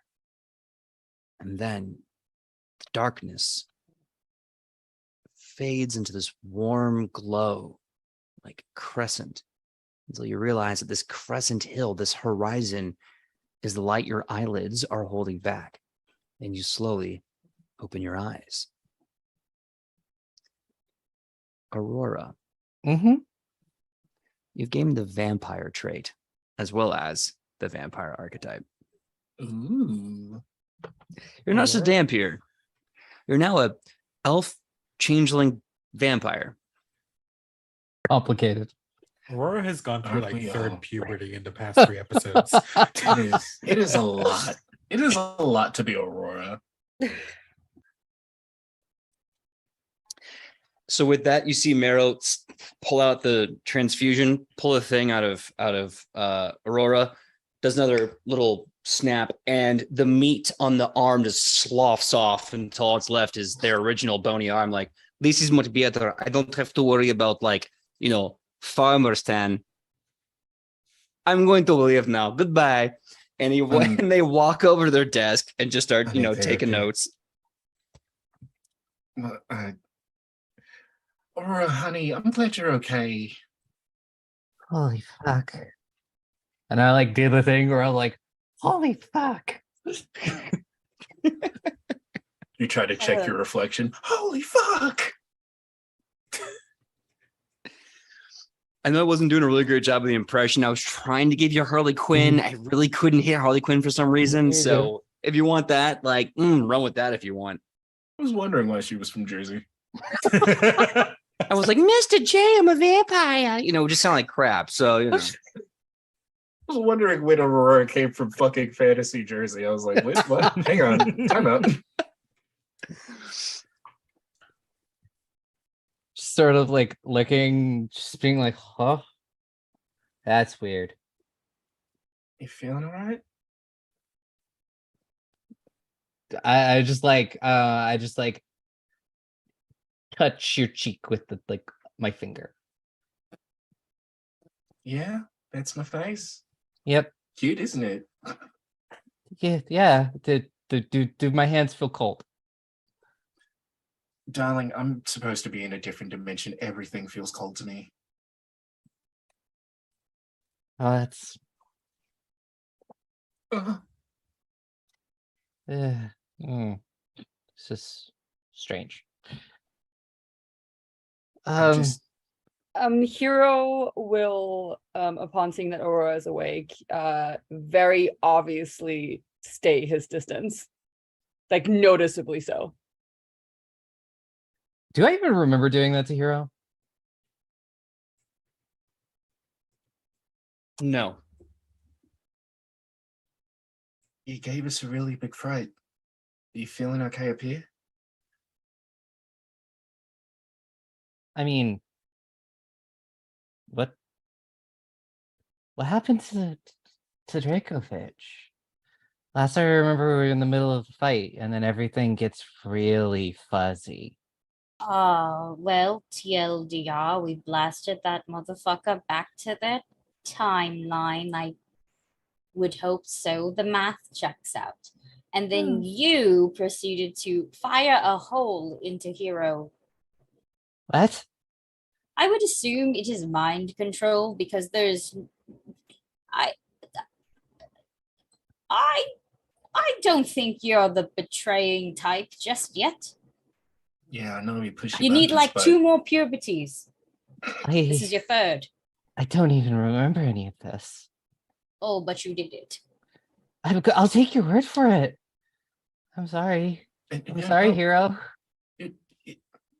And then the darkness fades into this warm glow, like a crescent, until you realize that this crescent hill, this horizon, is the light your eyelids are holding back. And you slowly open your eyes. Aurora. Mm-hmm. You've gained the vampire trait, as well as the vampire archetype. Ooh. You're not so vampire. You're now a elf changeling vampire. Complicated. Aurora has gone through Aren't we like third all? puberty in the past 3 episodes. It is a lot. It is a lot to be Aurora. So with that, you see Marrow pull out the transfusion, pull a thing out of Aurora, does another little snap, and the meat on the arm just sloughs off until all that's left is their original bony arm. Like, this is much better. I don't have to worry about farmer stand. I'm going to leave now. Goodbye. And and they walk over to their desk and just start, I need taking therapy. notes. Aurora, honey, I'm glad you're okay. Holy fuck. And I like did the thing where I'm like, holy fuck. You try to check your reflection. Holy fuck! I know I wasn't doing a really great job of the impression. I was trying to give you Harley Quinn. I really couldn't hit Harley Quinn for some reason. You So if you want that, like, run with that if you want. I was wondering why she was from Jersey. I was like, Mr. J, I'm a vampire. You know, it just sound like crap. So, you know. I was wondering when Aurora came from fucking fantasy Jersey. I was like, wait, what? Hang on. Time out. Sort of like licking, just being like, huh? That's weird. You feeling all right? I just like touch your cheek with the like my finger. Yeah, that's my face. Yep. Cute, isn't it? Yeah. Do my hands feel cold? Darling, I'm supposed to be in a different dimension. Everything feels cold to me. Oh, that's Uh, it's just strange. I just Hero will, upon seeing that Aurora is awake, very obviously stay his distance. Like noticeably so. Do I even remember doing that to Hero? No. you gave us a really big fright. Are you feeling okay up here? I mean, what happened to Dracovic? Last I remember, we were in the middle of a fight, and then everything gets really fuzzy. Well, TLDR, we blasted that motherfucker back to the timeline. I would hope so. The math checks out. And then you proceeded to fire a hole into Hero. What? I would assume it is mind control because there's I don't think you're the betraying type just yet. Yeah, I know you push. You need like but 2 more puberties. This is your 3rd. I don't even remember any of this. Oh, but you did it. I'll take your word for it. I'm sorry. I'm sorry, Hero.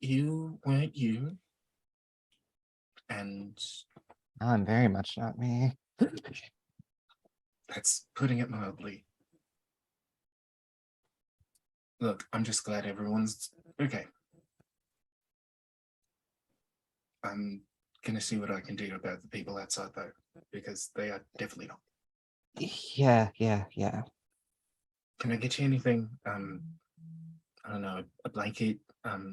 You weren't you. And I'm very much not me. that's putting it mildly. Look, I'm just glad everyone's okay. I'm gonna see what I can do about the people outside though, because they are definitely not. Yeah. Can I get you anything? I don't know, a blanket,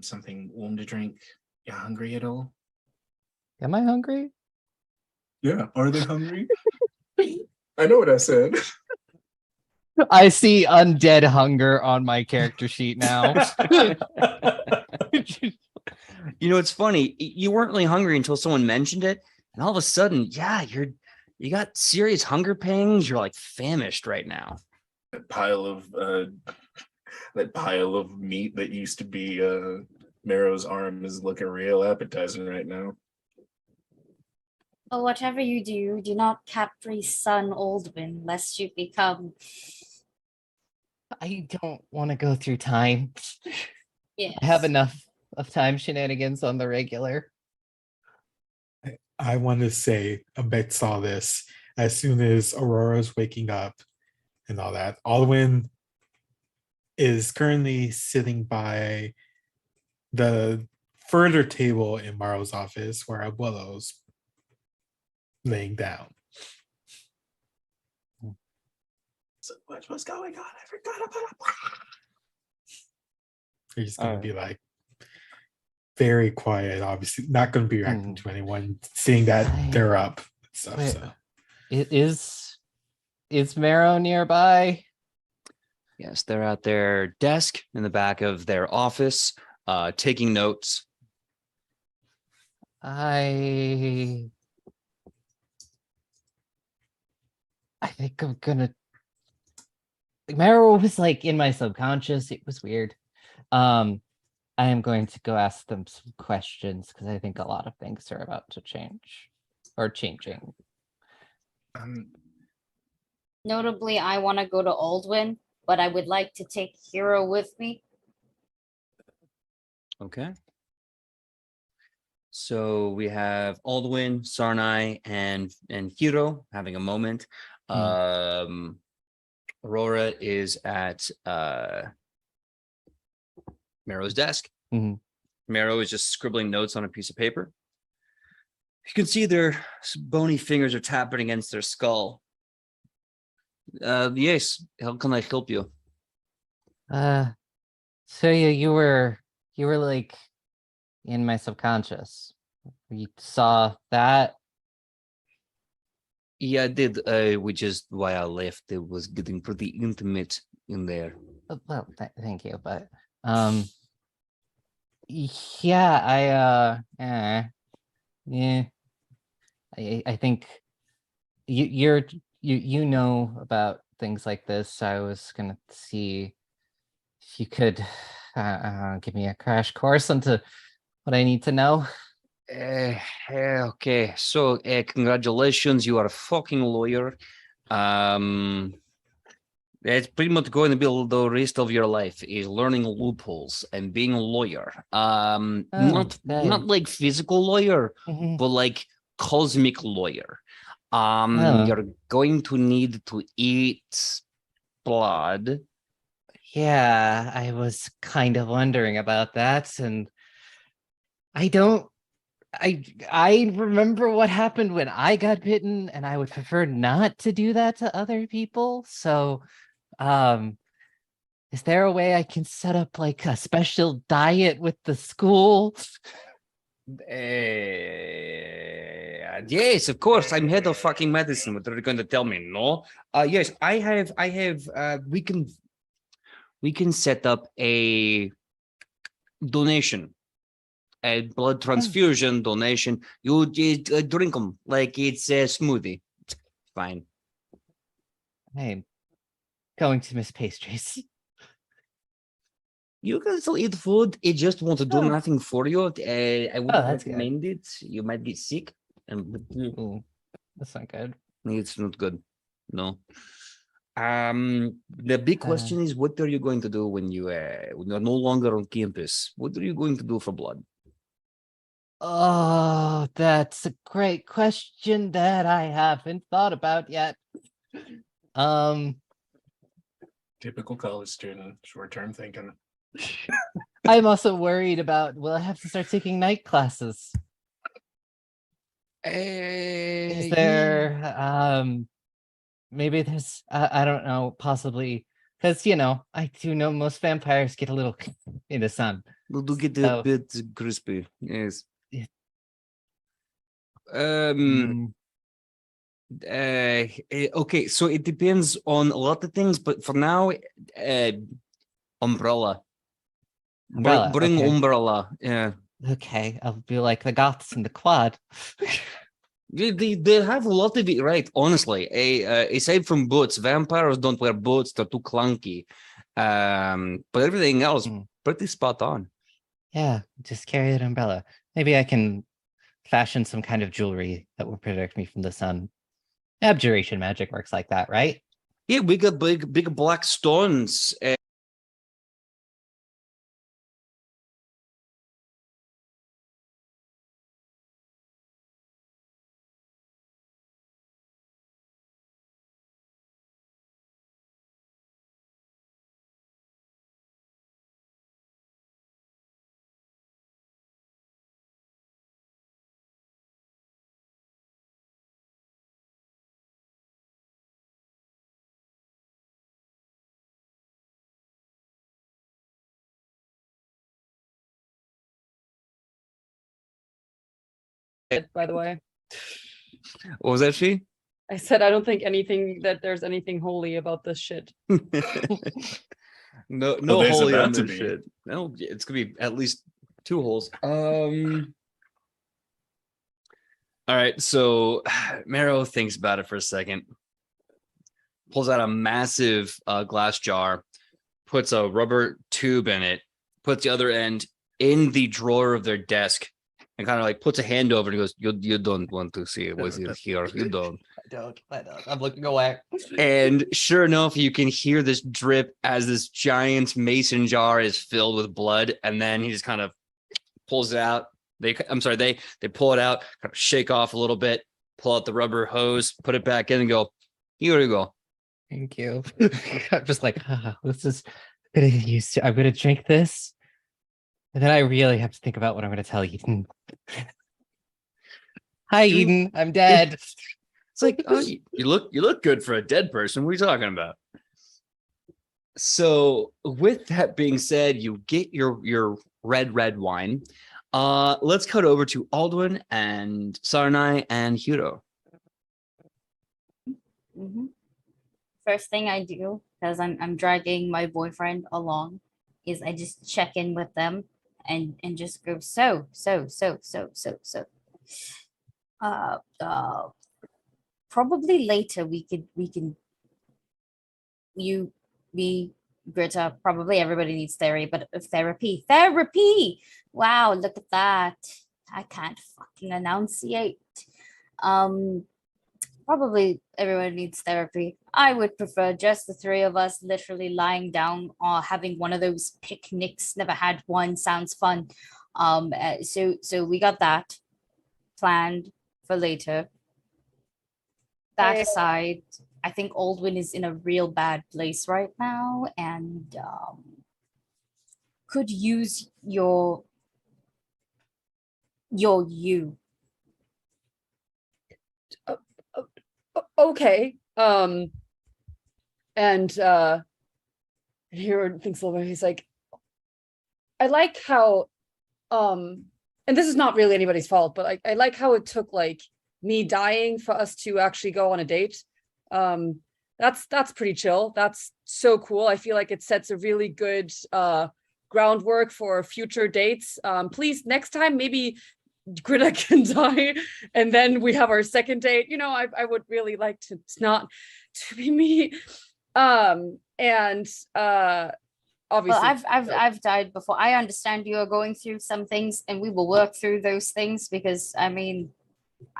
something warm to drink. You hungry at all? Am I hungry? Yeah, are they hungry? I know what I said. I see undead hunger on my character sheet now. You know, it's funny. You weren't really hungry until someone mentioned it. And all of a sudden, yeah, you got serious hunger pangs. You're like famished right now. That pile of meat that used to be Marrow's arm is looking real appetizing right now. But whatever you do, do not capri Sun Oldwin, lest you become. I don't want to go through time. Yes. I have enough of time shenanigans on the regular. I want to say, Abed saw this as soon as Aurora's waking up and all that. Alwyn is currently sitting by the further table in Morrow's office where Abuelo's laying down. So what's going on? I forgot about You're just going to be like very quiet, obviously not going to be reacting to anyone seeing that they're up and stuff. Wait. So It is Marrow nearby? Yes, they're at their desk in the back of their office. taking notes. I think I'm gonna. Marrow was like in my subconscious. It was weird. I am going to go ask them some questions because I think a lot of things are about to change or changing. Notably, I want to go to Aldwyn, but I would like to take Hero with me. Okay. So we have Aldwyn, Sarnai, and Hiro having a moment. Aurora is at Marrow's desk. Mhm. Marrow is just scribbling notes on a piece of paper. You can see their bony fingers are tapping against their skull. Yes, how can I help you? So you were like in my subconscious. You saw that. Yeah, I did, which is why I left. It was getting pretty intimate in there. Well, thank you, but yeah, yeah, I think you know about things like this. I was gonna see if you could give me a crash course into what I need to know. Okay, so congratulations, you are a fucking lawyer. It's pretty much going to be the rest of your life is learning loopholes and being a lawyer. Not like physical lawyer, Mhm. but like cosmic lawyer. Oh. You're going to need to eat blood. Yeah, I was kind of wondering about that, and I remember what happened when I got bitten, and I would prefer not to do that to other people. So, is there a way I can set up like a special diet with the school? Yes, of course. I'm head of fucking medicine. What are you going to tell me? No. Yes, I have. We can set up a donation, a blood transfusion donation. You drink them like it's a smoothie. Fine. I'm going to miss pastries. You can still eat food. It just won't do Oh. nothing for you. I wouldn't That's good. recommend it. You might get sick, and Ooh, that's not good. it's not good. No. The big question is, what are you going to do when you're no longer on campus? What are you going to do for blood? Oh, that's a great question that I haven't thought about yet. Typical college student, short-term thinking. I'm also worried about, will I have to start taking night classes? Is there, maybe there's, I don't know, possibly, because, I do know most vampires get a little in the sun. We'll do get a So- bit crispy. Yes. Yeah. Okay, so it depends on a lot of things, but for now, umbrella. Umbrella, Bring okay. umbrella. Yeah. Okay, I'll be like the Goths in the quad. They have a lot of it right, honestly. Aside from boots, vampires don't wear boots, they're too clunky. But everything else, pretty spot on. Yeah, just carry an umbrella. Maybe I can fashion some kind of jewelry that will protect me from the sun. Abjuration magic works like that, right? Yeah, we got big black stones. By the way, What was that, she? I said I don't think there's anything holy about this shit. No there's hole about in to this be. shit. No, it's gonna be at least 2 holes. All right, so Marrow thinks about it for a second, pulls out a massive glass jar, puts a rubber tube in it, puts the other end in the drawer of their desk, and kind of like puts a hand over it and goes, You don't want to see what's in here. You don't. I don't. I'm looking away. And sure enough, you can hear this drip as this giant mason jar is filled with blood, and then he just kind of pulls it out. They pull it out, kind of shake off a little bit, pull out the rubber hose, put it back in, and go, here you go. Thank you. I'm just like, this is I'm gonna I'm gonna drink this. And then I really have to think about what I'm gonna tell Eden. Hi, Eden. I'm dead. It's like, oh, you look good for a dead person. What are you talking about? So, with that being said, you get your red wine. Let's cut over to Aldwin and Sarnai and Hiro. First thing I do, because I'm dragging my boyfriend along, is I just check in with them and just go so. Probably later we can you me Greta, probably everybody needs therapy. Wow, look at that. I can't fucking enunciate. Probably everyone needs therapy. I would prefer just the 3 of us literally lying down or having one of those picnics. Never had one. Sounds fun. So we got that planned for later. That aside, I think Aldwin is in a real bad place right now and could use your you. Okay. And Hero thinks a little bit. He's like, I like how and this is not really anybody's fault, but I like how it took like me dying for us to actually go on a date. That's pretty chill. That's so cool. I feel like it sets a really good groundwork for future dates. Please, next time, maybe Greta can die and then we have our second date. I would really like to not to be me. And obviously, well, I've died before. I understand you are going through some things and we will work through those things because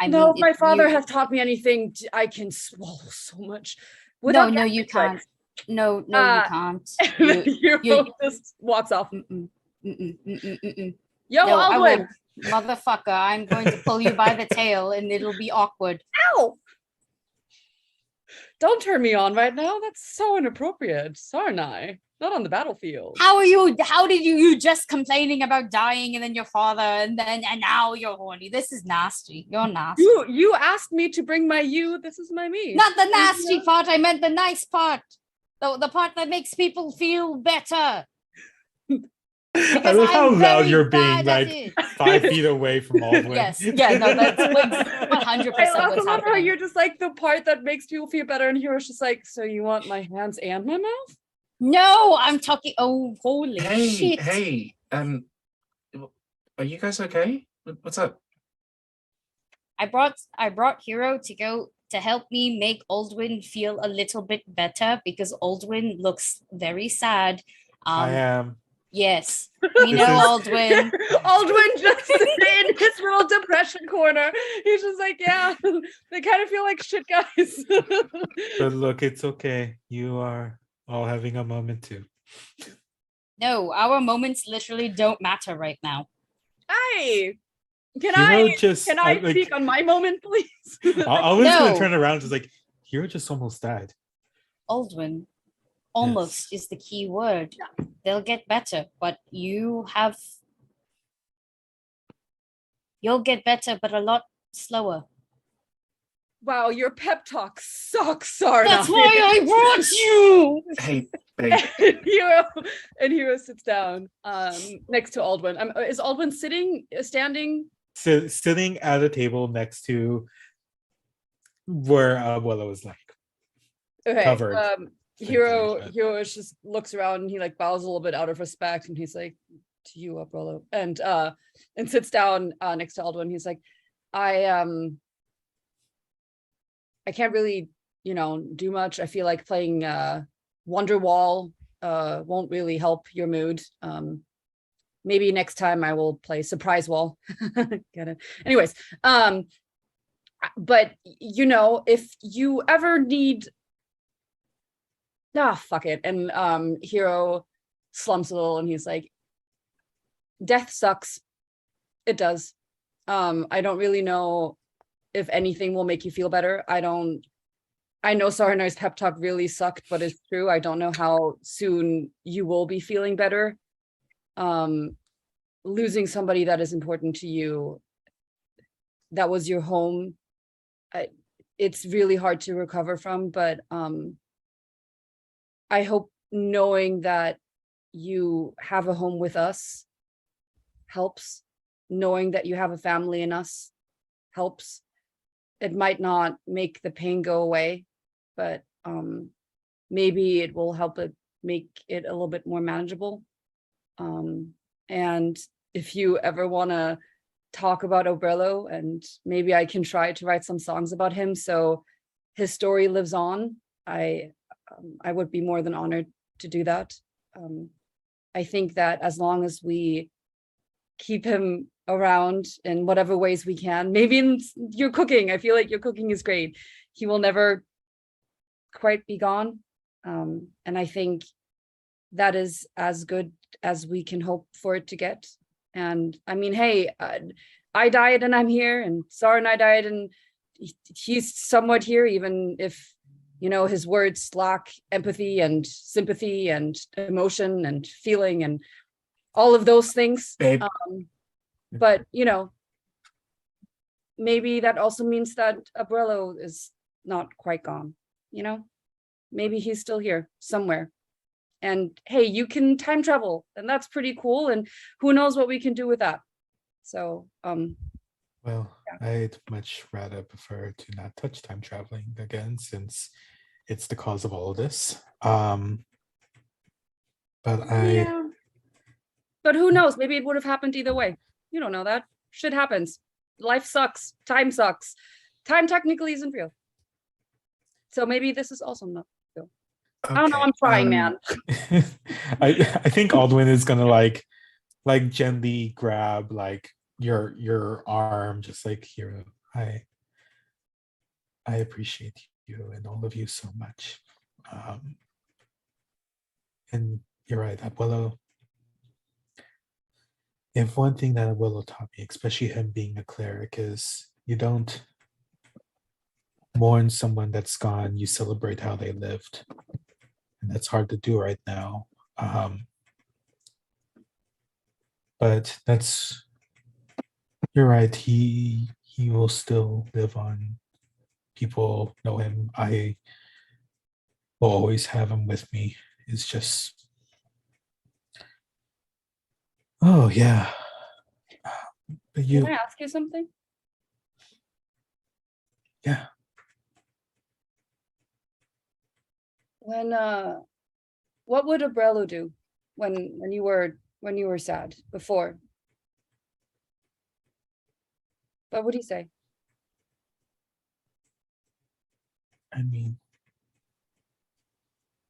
no, my father has taught me anything. I can swallow so much. No, you can't. No, you can't. You just walks off. Yo, no, Aldwin! Motherfucker, I'm going to pull you by the tail and it'll be awkward. Ow! Don't turn me on right now. That's so inappropriate. Sarnai. Not on the battlefield. How did you just complaining about dying and then your father and now you're horny? This is nasty. You're nasty. You asked me to bring my you. This is my me. Not the nasty part. I meant the nice part. The part that makes people feel better. I love how loud you're being, like 5 feet away from Aldwin. Yes, yeah, no, that's 100%. I also love how you're just like the part that makes people feel better, and Hero's just like, so you want my hands and my mouth? No, I'm talking. Oh, holy shit! Hey, are you guys okay? What's up? I brought Hero to help me make Aldwin feel a little bit better because Aldwin looks very sad. I am. Yes, we know Aldwin. Aldwin just in his little depression corner. He's just like, yeah, they kind of feel like shit, guys. But look, it's okay. You are all having a moment too. No, our moments literally don't matter right now. Hey, can I like, speak on my moment, please? I was gonna turn around, just like, Hero just almost died. Aldwin. Almost is the key word. They'll get better, but you'll get better, but a lot slower. Wow, your pep talk sucks, Sarna. That's why I brought you. Hey, babe. Hero sits down next to Aldwin. Is Aldwin standing? Sitting at a table next to where Willow is like. Okay. Covered. Hero But- just looks around and he like bows a little bit out of respect, and he's like, to you, Apollo, and sits down next to Alduin. He's like, I can't really, do much. I feel like playing Wonderwall won't really help your mood. Maybe next time I will play Surprise Wall. Get it? Anyways, but if you ever need, fuck it. And Hero slumps a little and he's like, death sucks. It does. I don't really know if anything will make you feel better. I know Saranar's pep talk really sucked, but it's true. I don't know how soon you will be feeling better. Losing somebody that is important to you, that was your home, it's really hard to recover from, but I hope knowing that you have a home with us helps. Knowing that you have a family in us helps. It might not make the pain go away, but maybe it will help it make it a little bit more manageable. And if you ever want to talk about Obrello, and maybe I can try to write some songs about him so his story lives on, I would be more than honored to do that. I think that as long as we keep him around in whatever ways we can, maybe in your cooking, I feel like your cooking is great, he will never quite be gone. And I think that is as good as we can hope for it to get. And I mean, hey, I died and I'm here, and Sar and I died and he's somewhat here, even if his words lack empathy and sympathy and emotion and feeling and all of those things. Babe. But maybe that also means that Abrello is not quite gone. Maybe he's still here somewhere. And hey, you can time travel, and that's pretty cool. And who knows what we can do with that. So, Well, I'd much rather prefer to not touch time traveling again, since it's the cause of all of this. But But who knows? Maybe it would have happened either way. You don't know that. Shit happens. Life sucks. Time sucks. Time technically isn't real. So maybe this is also not real. I don't know. I'm trying, man. I think Aldwin is gonna like gently grab like your arm, just like, Hero, I appreciate you and all of you so much. And you're right, Abuelo. If one thing that Abuelo taught me, especially him being a cleric, is you don't mourn someone that's gone, you celebrate how they lived. And that's hard to do right now. But you're right, he will still live on. People know him. I will always have him with me. It's just, oh yeah. But Can I ask you something? Yeah. When what would Abrello do when you were sad before? What would he say? I mean,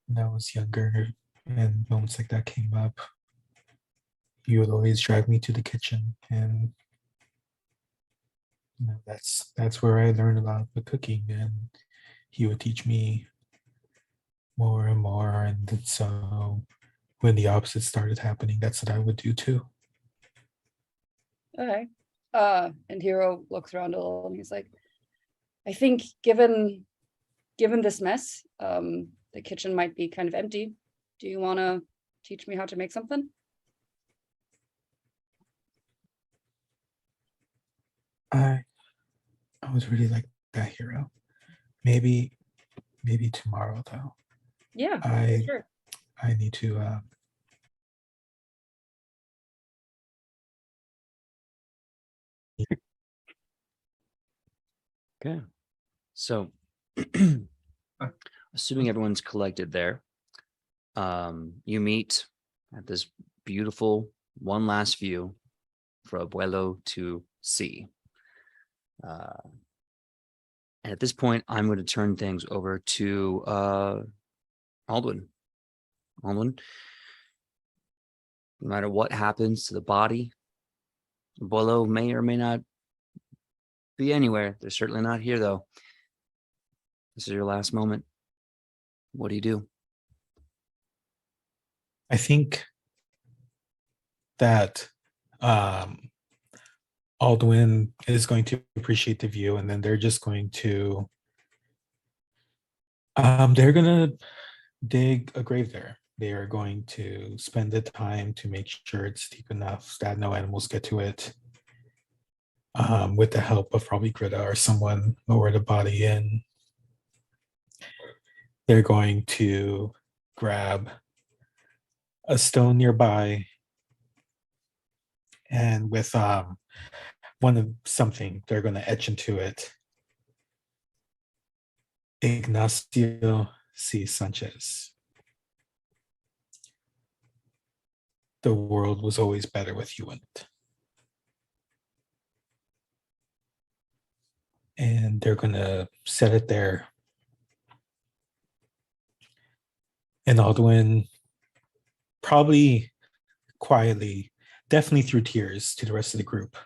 when I was younger and moments like that came up, he would always drive me to the kitchen, and that's where I learned about the cooking, and he would teach me more and more. And so when the opposite started happening, that's what I would do too. Okay. And Hero looks around a little and he's like, I think given this mess, the kitchen might be kind of empty. Do you want to teach me how to make something? I would really like that, Hero. Maybe tomorrow though. Yeah, sure. I need to Okay. So assuming everyone's collected there, you meet at this beautiful one last view for Abuelo to see. And at this point, I'm going to turn things over to Aldwin. Aldwin, no matter what happens to the body, Abuelo may or may not be anywhere. They're certainly not here, though. This is your last moment. What do you do? I think that Aldwin is going to appreciate the view, and then they're just going to they're gonna dig a grave there. They are going to spend the time to make sure it's deep enough that no animals get to it. With the help of probably Greta or someone, lower the body in. They're going to grab a stone nearby, and with something they're going to etch into it, Ignacio C. Sanchez. The world was always better with you in it. And they're going to set it there. And Aldwin, probably quietly, definitely through tears to the rest of the group.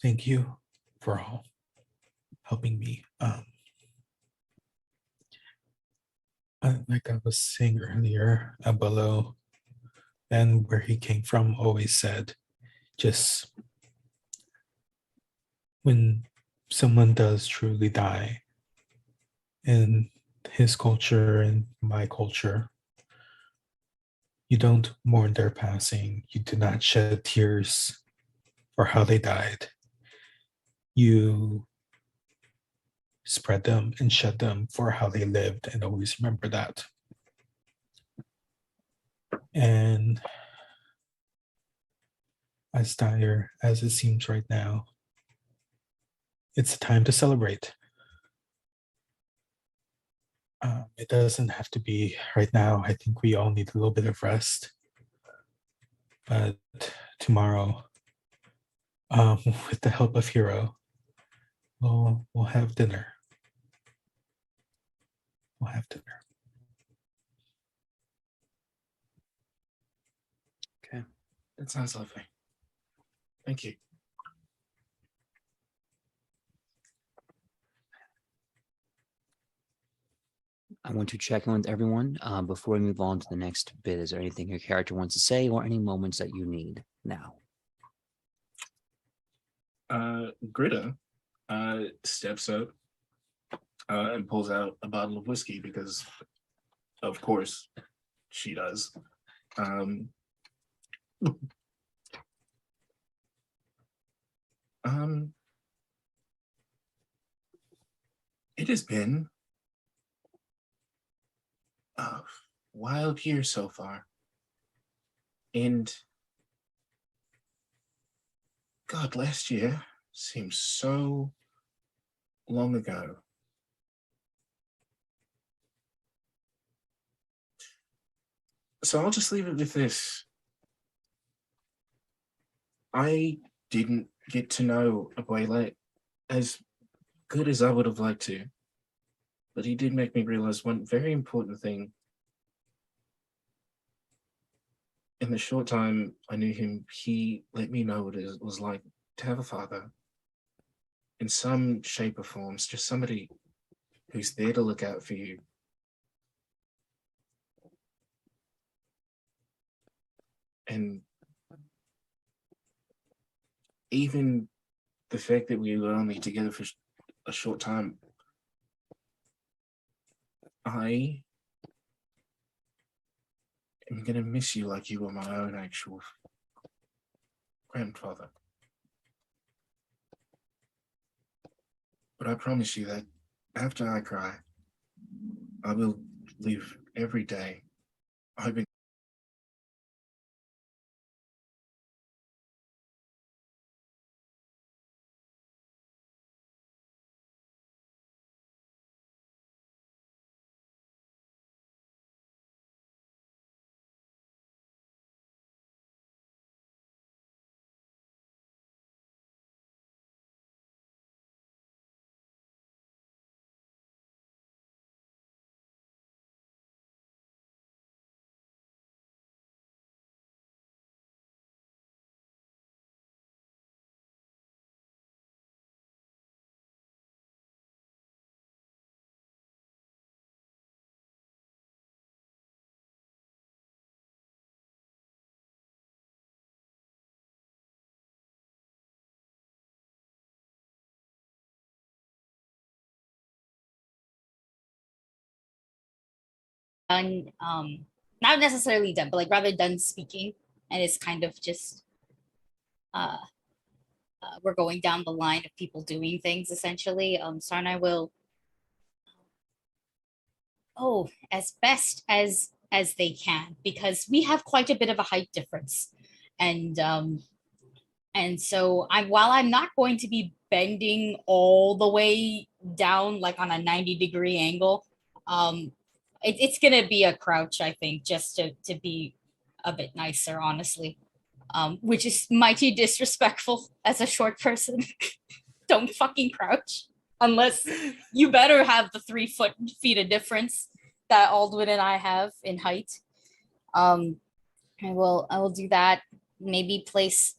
Thank you for all helping me. Like I was saying earlier, Abelo and where he came from always said, just when someone does truly die in his culture and my culture, you don't mourn their passing. You do not shed tears for how they died. You spread them and shed them for how they lived, and always remember that. And as dire as it seems right now, it's time to celebrate. It doesn't have to be right now. I think we all need a little bit of rest. But tomorrow, with the help of Hero, we'll have dinner. We'll have dinner. Okay. That sounds lovely. Thank you. I want to check in with everyone before we move on to the next bit. Is there anything your character wants to say or any moments that you need now? Greta steps up and pulls out a bottle of whiskey because, of course, she does. It has been a wild year so far. And God, last year seems so long ago. So I'll just leave it with this. I didn't get to know Abuela as good as I would have liked to, but he did make me realize one very important thing. In the short time I knew him, he let me know what it was like to have a father in some shape or form. It's just somebody who's there to look out for you. And even the fact that we were only together for a short time, I am going to miss you like you were my own actual grandfather. But I promise you that after I cry, I will live every day hoping done, not necessarily done, but like rather done speaking, and it's kind of just we're going down the line of people doing things essentially. Sarnai will, as best as they can, because we have quite a bit of a height difference, and so while I'm not going to be bending all the way down like on a 90-degree angle, it's gonna be a crouch, I think, just to be a bit nicer, honestly. Which is mighty disrespectful as a short person. Don't fucking crouch unless you better have the 3 feet of difference that Aldwin and I have in height. I will do that. Maybe place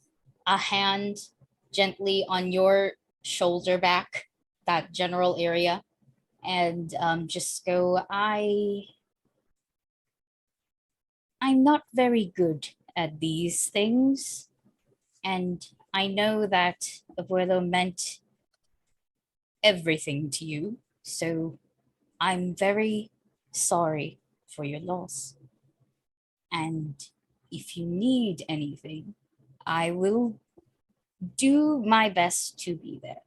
a hand gently on your shoulder back, that general area, and just go, I'm not very good at these things, and I know that Abuelo meant everything to you, so I'm very sorry for your loss. And if you need anything, I will do my best to be there.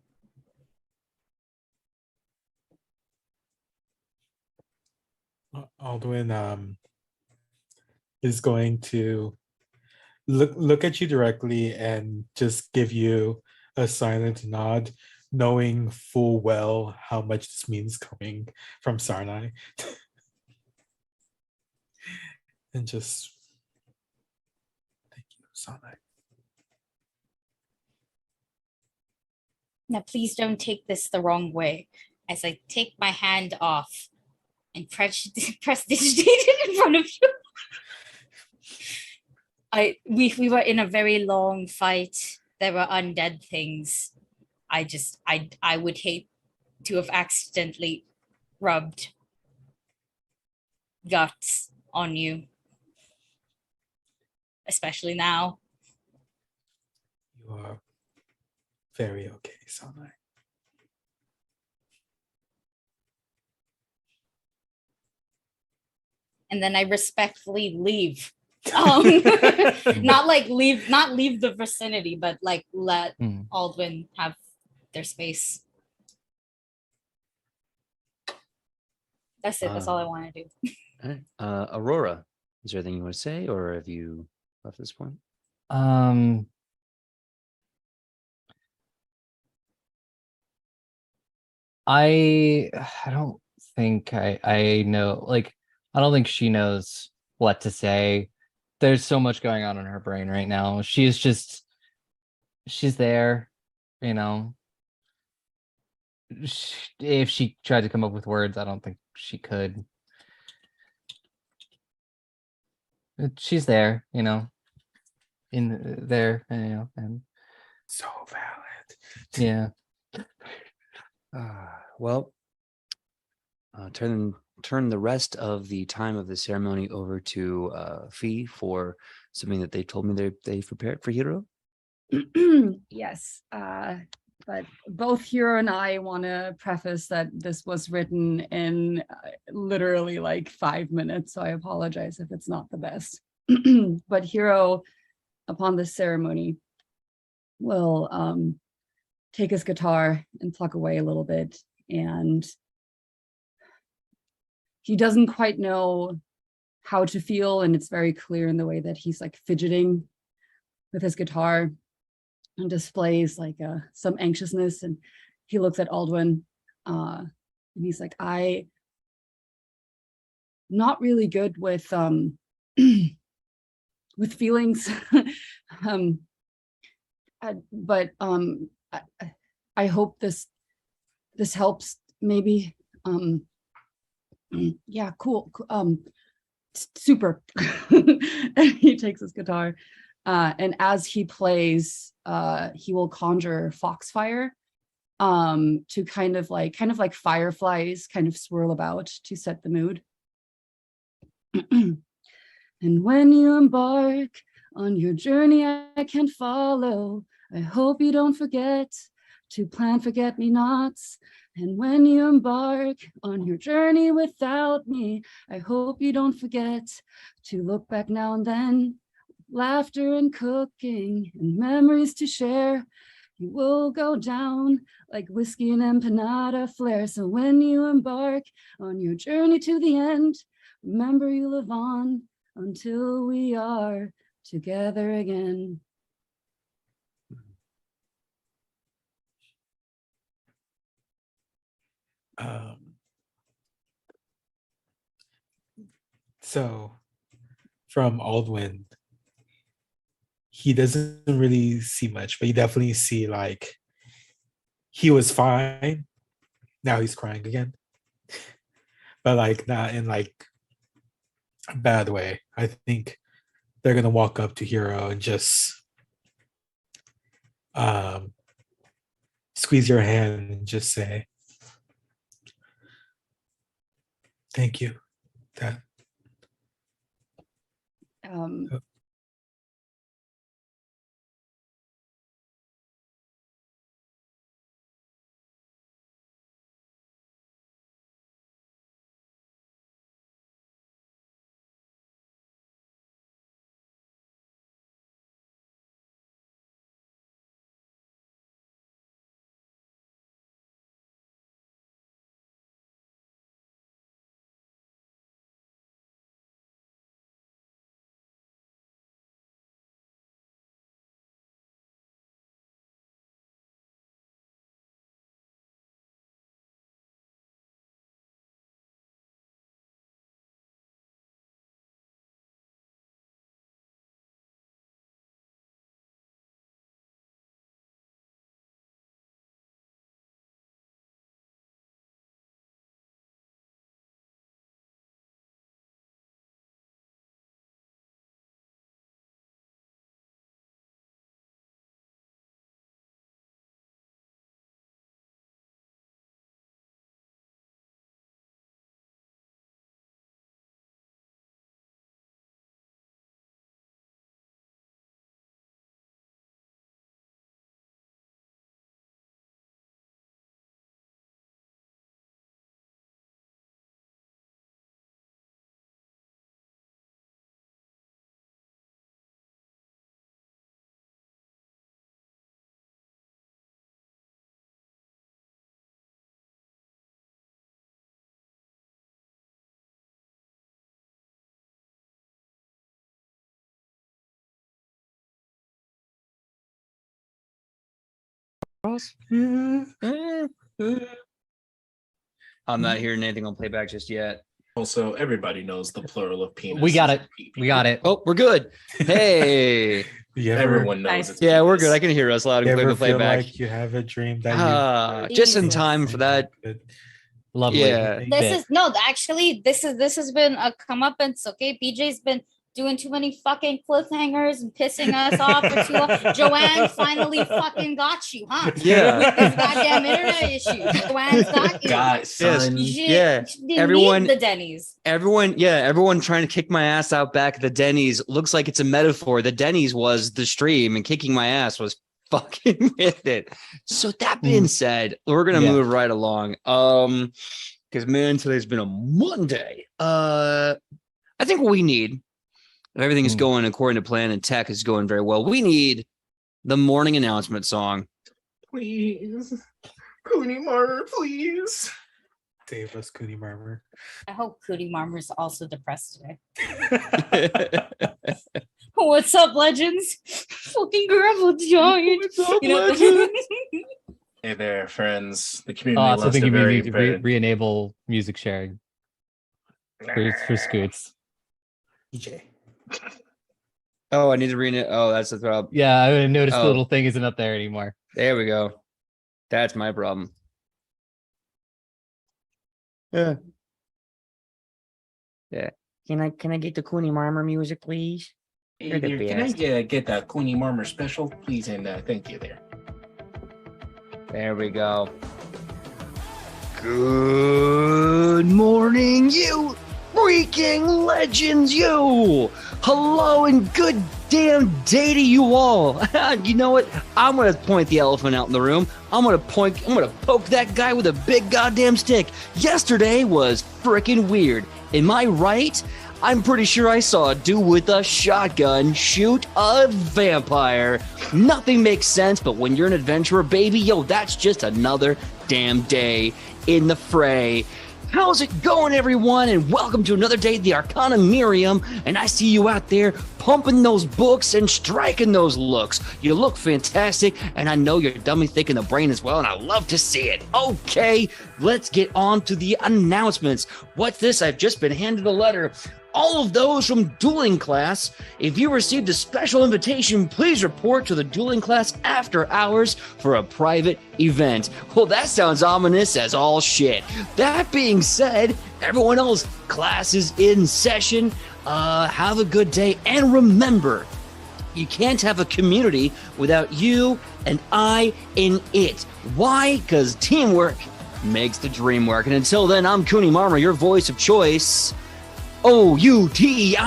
Aldwin is going to look at you directly and just give you a silent nod, knowing full well how much this means coming from Sarnai. And just thank you, Sarnai. Now, please don't take this the wrong way as I take my hand off and press digitated in front of you. We were in a very long fight. There were undead things. I would hate to have accidentally rubbed guts on you, especially now. You are very okay, Sarnai. And then I respectfully leave. Not leave the vicinity, but like let Aldwin have their space. That's it. That's all I want to do. All right. Aurora, is there anything you want to say, or have you left this point? I don't think I know, like, I don't think she knows what to say. There's so much going on in her brain right now. She's there, you know. If she tried to come up with words, I don't think she could. She's there, you know, in there, you know, and So valid. yeah. Well, turn the rest of the time of the ceremony over to Fee for something that they told me they prepared for Hero. Yes, but both Hero and I want to preface that this was written in literally like 5 minutes, so I apologize if it's not the best. But Hero, upon this ceremony, will take his guitar and pluck away a little bit, and he doesn't quite know how to feel, and it's very clear in the way that he's like fidgeting with his guitar and displays like some anxiousness. And he looks at Aldwin and he's like, I'm not really good with with feelings. But I hope this helps, maybe. Yeah, cool. Super. And he takes his guitar, and as he plays, he will conjure foxfire to kind of like fireflies kind of swirl about to set the mood. And when you embark on your journey I can't follow, I hope you don't forget to plan forget-me-nots, And when you embark on your journey without me, I hope you don't forget to look back now and then. Laughter and cooking and memories to share. You will go down like whiskey and empanada flair. So when you embark on your journey to the end, remember you live on until we are together again. So from Aldwin, he doesn't really see much, but you definitely see like he was fine. Now he's crying again. But like not in like a bad way. I think they're gonna walk up to Hero and just squeeze your hand and just say, thank you. That I'm not hearing anything on playback just yet. Also, everybody knows the plural of penis. We got is it. PP. We got it. Oh, we're good. Hey. you ever, Everyone knows Nice. it's Yeah, we're penis. good. I can hear us loud you and clear ever the feel playback. like you have a dream that Just in Jesus. time for that. Lovely. Yeah. This is no, actually, this has been a comeuppance. Okay, PJ's been doing too many fucking cliffhangers and pissing us off for too long. Joanne finally fucking got you, huh? Yeah. With this goddamn internet issue, Joanne's got you. God, Yes. son. You shouldn't- Yeah. you didn't Everyone- need the Denny's. Everyone trying to kick my ass out back at the Denny's looks like it's a metaphor. The Denny's was the stream and kicking my ass was fucking with it. So that being said, we're gonna Yeah. move right along. Because man, today's been a Monday. I think what we need, if everything is going according to plan and tech is going very well, we need the morning announcement song. Please. Cooney Marmer, please. Save us, Cootie Murmur. I hope Cootie Marmer's also depressed today. What's up, legends? Fucking grandpa died. What's up, You know, legends? Hey there, friends. The community Oh, lost so thinking a we very, need to very... re-enable music sharing for Scoots. EJ. Oh, I need to read it. Oh, that's the problem. Yeah, I noticed Oh. the little thing isn't up there anymore. There we go. That's my problem. Yeah. Yeah. Can I get the Cooney Marmer music, please? Hey You're the there, can I best. get that Cooney Marmer special, please? And thank you there. There we go. Good morning, you freaking legends, you. Hello and good damn day to you all. You know what? I'm gonna point the elephant out in the room. I'm gonna poke that guy with a big goddamn stick. Yesterday was freaking weird. Am I right? I'm pretty sure I saw a dude with a shotgun shoot a vampire. Nothing makes sense, but when you're an adventurer, baby, yo, that's just another damn day in the fray. How's it going, everyone? And welcome to another day at the Arcana Miriam. And I see you out there pumping those books and striking those looks. You look fantastic, and I know you're dummy thick in the brain as well, and I love to see it. Okay, let's get on to the announcements. What's this? I've just been handed a letter. All of those from dueling class, if you received a special invitation, please report to the dueling class after hours for a private event. Well, that sounds ominous as all shit. That being said, everyone else, class is in session. Have a good day. And remember, you can't have a community without you and I in it. Why? Because teamwork makes the dream work. And until then, I'm Cooney Marmer, your voice of choice. OUTIM.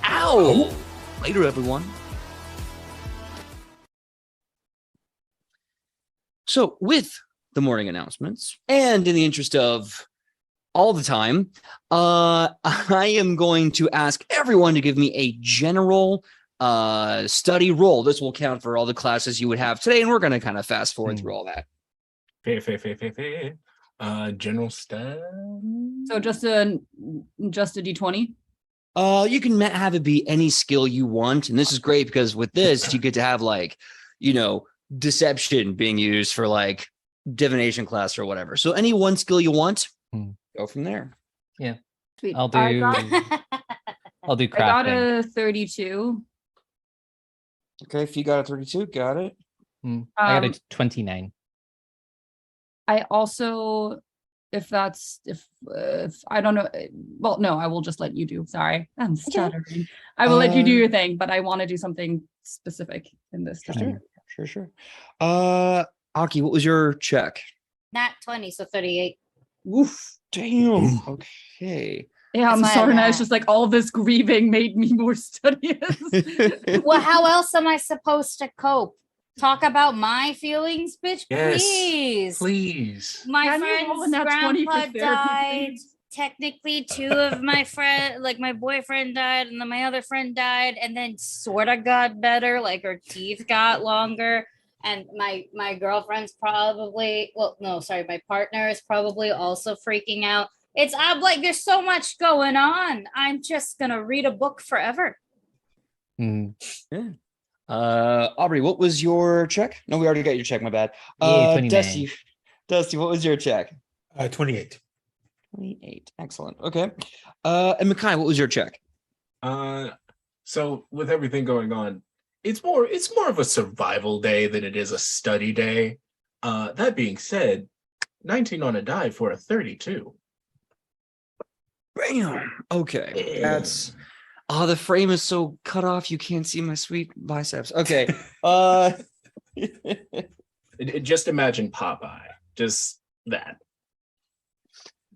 Ow. Later, everyone. So, with the morning announcements, and in the interest of all the time, I am going to ask everyone to give me a general study roll. This will count for all the classes you would have today, and we're going to kind of fast forward through all that. Fair. General stat. So just a d20. You can have it be any skill you want, and this is great because with this you get to have deception being used for like divination class or whatever. So any one skill you want, go from there. Yeah, Sweet. I'll do crafting. I got a 32. Okay, if you got a 32, got it. I got a 29. I also, if I don't know, well, no, I will just let you do. Sorry, I'm stuttering. I will let you do your thing, but I want to do something specific in this time. Sure. Aki, what was your check? Nat 20, so 38. Oof. Damn. Okay. Yeah, I'm That's why sorry. I'm It's just like all this grieving made me more studious. Well, how else am I supposed to cope? Talk about my feelings, bitch, Yes, please. My Can you roll a friend's nat 20 for grandpa therapy, died. please? Technically, two of my friend, like my boyfriend died, and then my other friend died, and then sort of got better, like her teeth got longer. And my girlfriend's probably, my partner is probably also freaking out. I'm like, there's so much going on. I'm just gonna read a book forever. Yeah. Aubrey, what was your check? No, we already got your check. My bad. Yeah, 29. Dusty, what was your check? 28. 28. Excellent. Okay. And Makai, what was your check? So with everything going on, it's more of a survival day than it is a study day. That being said, 19 on a die for a 32. Bam. Okay. That's the frame is so cut off you can't see my sweet biceps. Okay. Just imagine Popeye. Just that.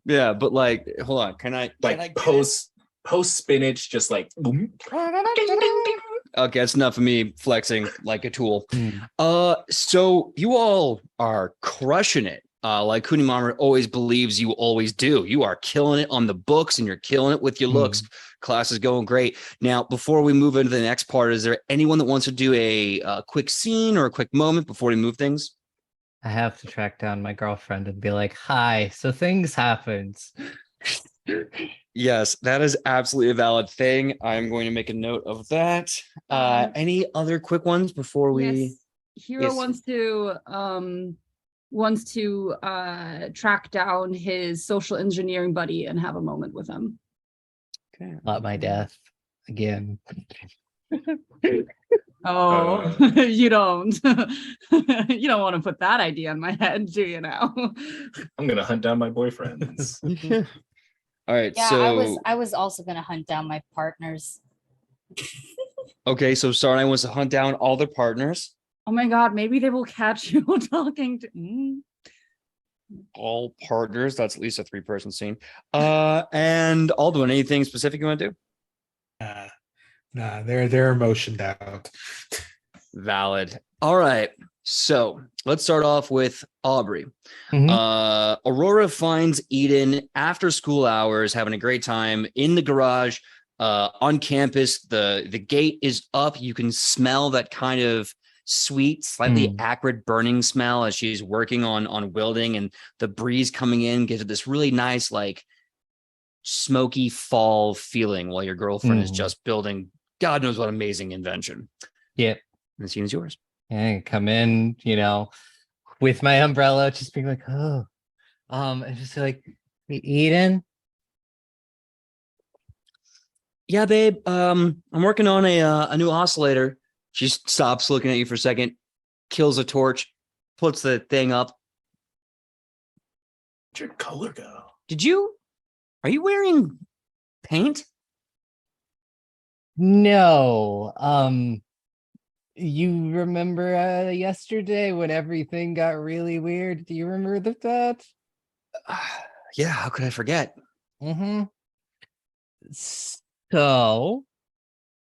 Yeah, but like, hold on. Can I post spinach, just like boom. Okay, that's enough of me flexing like a tool. So you all are crushing it. Like Kunimama always believes you always do. You are killing it on the books and you're killing it with your looks. Class is going great. Now, before we move into the next part, is there anyone that wants to do a quick scene or a quick moment before we move things? I have to track down my girlfriend and be like, "Hi, so things happened." Yes, that is absolutely a valid thing. I'm going to make a note of that. Any other quick ones before we? Yes. Hero wants to track down his social engineering buddy and have a moment with him. Okay. Not my death again. Oh, you don't want to put that idea in my head, do you now? I'm gonna hunt down my boyfriends. All right. Yeah, so I was also gonna hunt down my partners. okay, so Sarnai wants to hunt down all their partners. Oh my god, maybe they will catch you talking to All partners. That's at least a 3-person scene. And Alduin, anything specific you want to do? Nah, they're emotioned out. Valid. All right. So let's start off with Aubrey. Mhm. Aurora finds Eden after school hours, having a great time in the garage. On campus, the gate is up. You can smell that kind of sweet, slightly acrid burning smell as she's working on welding, and the breeze coming in gives it this really nice, like smoky fall feeling while your girlfriend is just building God knows what amazing invention. Yep. And the scene is yours. And come in, with my umbrella, just being like, oh, and just like, Eden. Yeah, babe. I'm working on a new oscillator. She stops looking at you for a second, kills a torch, puts the thing up. Where'd your color go? Are you wearing paint? No. You remember yesterday when everything got really weird? Do you remember that? Yeah, how could I forget? Mm-hmm. So,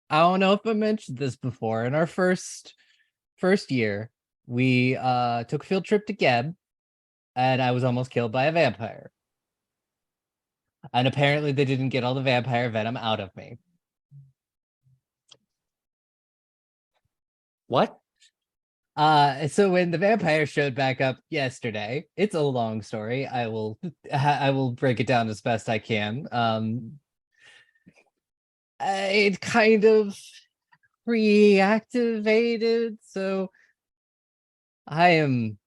I don't know if I mentioned this before. In our first year, we took a field trip to Geb, and I was almost killed by a vampire. And apparently they didn't get all the vampire venom out of me. What? So when the vampire showed back up yesterday, it's a long story. I will break it down as best I can. It kind of reactivated, so I am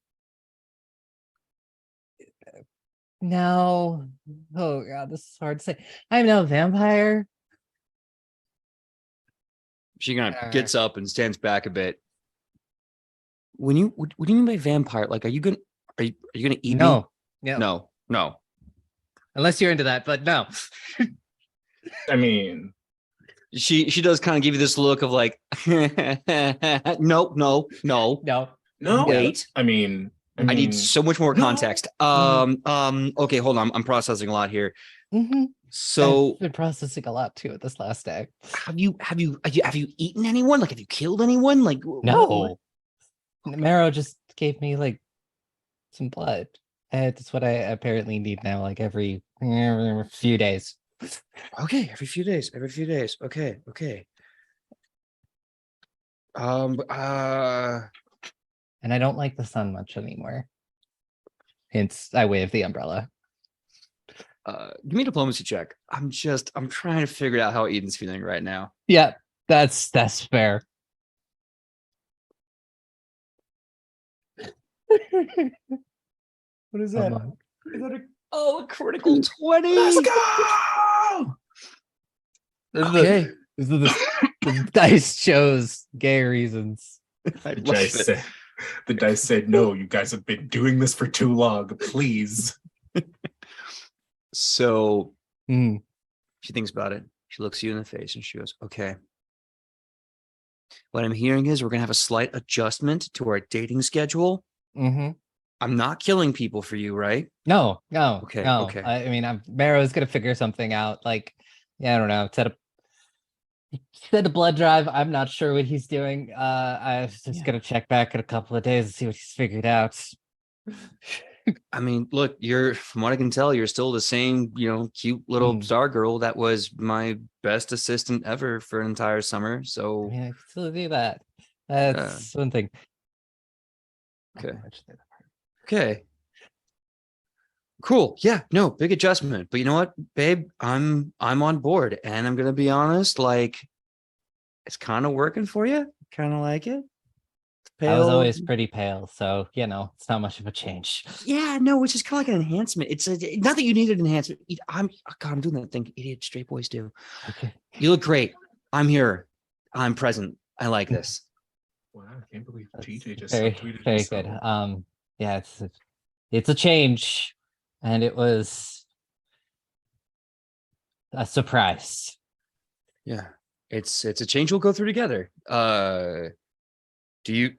now, oh god, this is hard to say. I am now a vampire. She kind of gets up and stands back a bit. What do you mean by vampire? Like, are you gonna eat me? No. No. Unless you're into that, but no. I mean, She does kind of give you this look of like, no. no. Wait. I mean, I need so much more no. context. Okay, hold on. I'm processing a lot here. So So I've been processing a lot too this last day. have you eaten anyone? Like, have you killed anyone? Like, No. Marrow just gave me like some blood. That's what I apparently need now, like every few days. Okay, every few days. Okay. And I don't like the sun much anymore. Hence, I wave the umbrella. Give me a diplomacy check. I'm trying to figure out how Eden's feeling right now. Yeah, that's fair. What is that? A critical 20. Let's go. Okay. The dice chose gay reasons. I love it. The dice said, no, you guys have been doing this for too long. Please. So she thinks about it. She looks you in the face and she goes, okay. What I'm hearing is we're going to have a slight adjustment to our dating schedule. I'm not killing people for you, right? No. Okay. I mean, Marrow's gonna figure something out. Like, yeah, I don't know. Set a blood drive. I'm not sure what he's doing. I was just gonna check back in a couple of days and see what he's figured out. I mean, look, from what I can tell, you're still the same, cute little star girl that was my best assistant ever for an entire summer. So yeah, I can still do that. That's one thing. Okay. Cool. Yeah, no, big adjustment. But you know what, babe? I'm on board. And I'm gonna be honest, like it's kind of working for you. Kind of like it. Pale. I was always pretty pale, so it's not much of a change. Yeah, no, it's just kind of like an enhancement. It's not that you need an enhancement. I'm doing that thing idiot straight boys do. Okay. You look great. I'm here. I'm present. I like this. Wow, I can't believe TJ just very tweeted good. Yeah, it's a change, and it was a surprise. Yeah, it's a change we'll go through together. Do you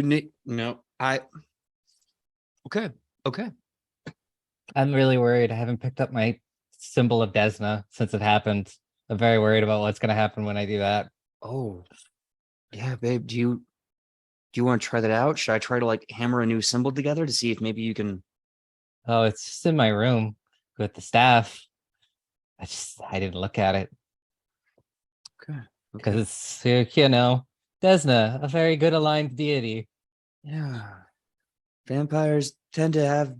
need okay. I'm really worried. I haven't picked up my symbol of Desna since it happened. I'm very worried about what's gonna happen when I do that. Oh, yeah, babe. Do you want to try that out? Should I try to like hammer a new symbol together to see if maybe you can? Oh, it's just in my room with the staff. I didn't look at it Okay. because it's Desna, a very good aligned deity. Yeah. Vampires tend to have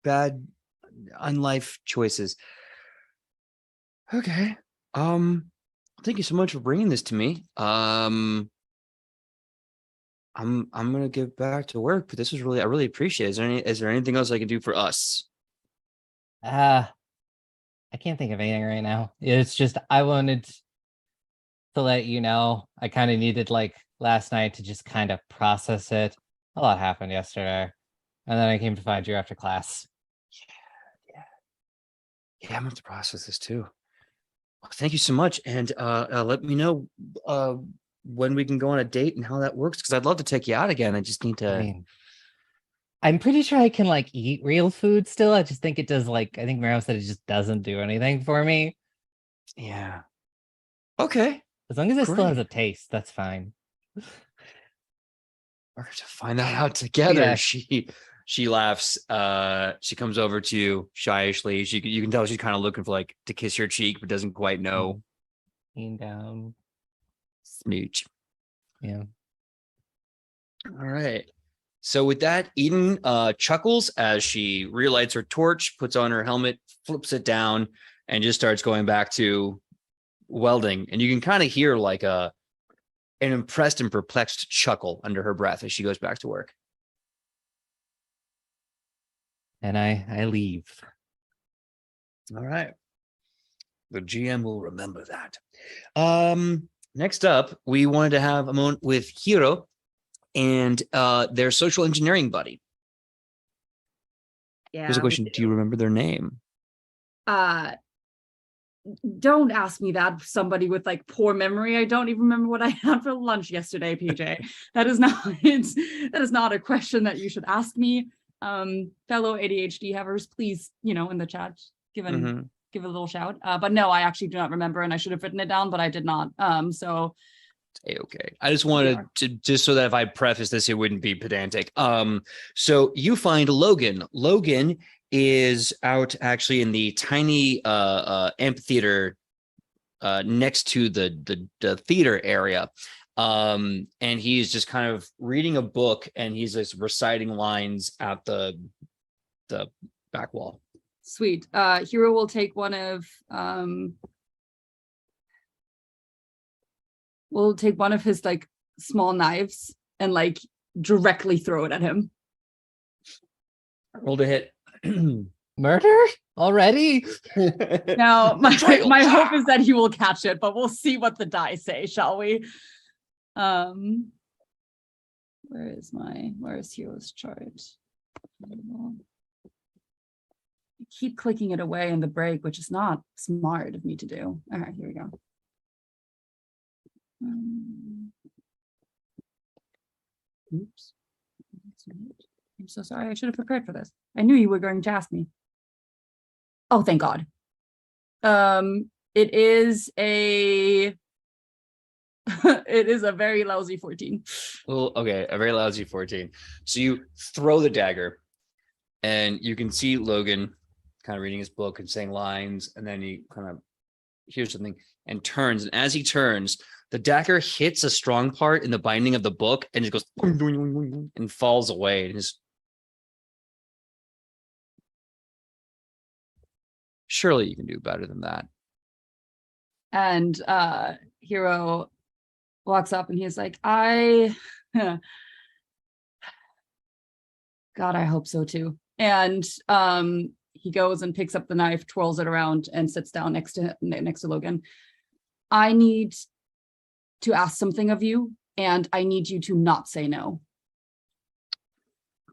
bad unlife choices. Okay. Thank you so much for bringing this to me. I'm gonna get back to work, but this was I really appreciate it. Is there anything else I can do for us? I can't think of anything right now. It's just I wanted to let you know I kind of needed like last night to just kind of process it. A lot happened yesterday. And then I came to find you after class. Yeah, I'm gonna have to process this too. Well, thank you so much, and let me know when we can go on a date and how that works, because I'd love to take you out again. I just need to. I mean, I'm pretty sure I can like eat real food still. I just think it does like I think Meryl said it just doesn't do anything for me. Yeah. Okay. As long as it still has Great. a taste, that's fine. We're going to find that out together. Yeah. She laughs. She comes over to you shyishly. You can tell she's kind of looking for like to kiss your cheek, but doesn't quite know. Lean down. Smooch. Yeah. All right. So with that, Eden chuckles as she relights her torch, puts on her helmet, flips it down, and just starts going back to welding. And you can kind of hear like an impressed and perplexed chuckle under her breath as she goes back to work. And I leave. All right. The GM will remember that. Next up, we wanted to have a moment with Hiro and their social engineering buddy. Yeah. Here's a question. Do you remember their name? Don't ask me that. Somebody with like poor memory. I don't even remember what I had for lunch yesterday, PJ. That is not a question that you should ask me. Fellow ADHD havers, please, in the chat, give a little shout. But no, I actually do not remember, and I should have written it down, but I did not. So Okay. I just wanted to, just so that if I preface this, it wouldn't be pedantic. So you find Logan. Logan is out actually in the tiny amphitheater next to the theater area. And he's just kind of reading a book, and he's just reciting lines at the back wall. sweet. Hero will take one of his like small knives and like directly throw it at him. Roll to hit. Murder already? Now, my hope is that he will catch it, but we'll see what the die say, shall we? Where is Hero's chart? I keep clicking it away in the break, which is not smart of me to do. All right, here we go. Oops. I'm so sorry. I should have prepared for this. I knew you were going to ask me. Oh, thank God. It is a it is a very lousy 14. Well, okay, a very lousy 14. So you throw the dagger, and you can see Logan kind of reading his book and saying lines, and then he kind of hears something and turns. And as he turns, the dagger hits a strong part in the binding of the book and it goes and falls away. And just surely you can do better than that. And Hero walks up and he's like, God, I hope so too. And he goes and picks up the knife, twirls it around, and sits down next to Logan. I need to ask something of you, and I need you to not say no.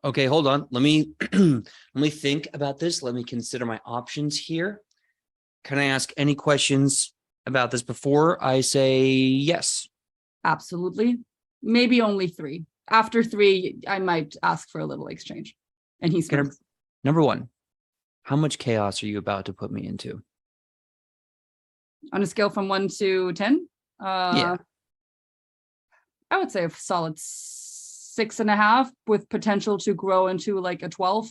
Okay, hold on. Let me let me think about this. Let me consider my options here. Can I ask any questions about this before I say yes? Absolutely. Maybe only 3. After 3, I might ask for a little exchange. And he's Number 1, how much chaos are you about to put me into? On a scale from 1 to 10? Yeah. I would say a solid 6.5 with potential to grow into like a 12.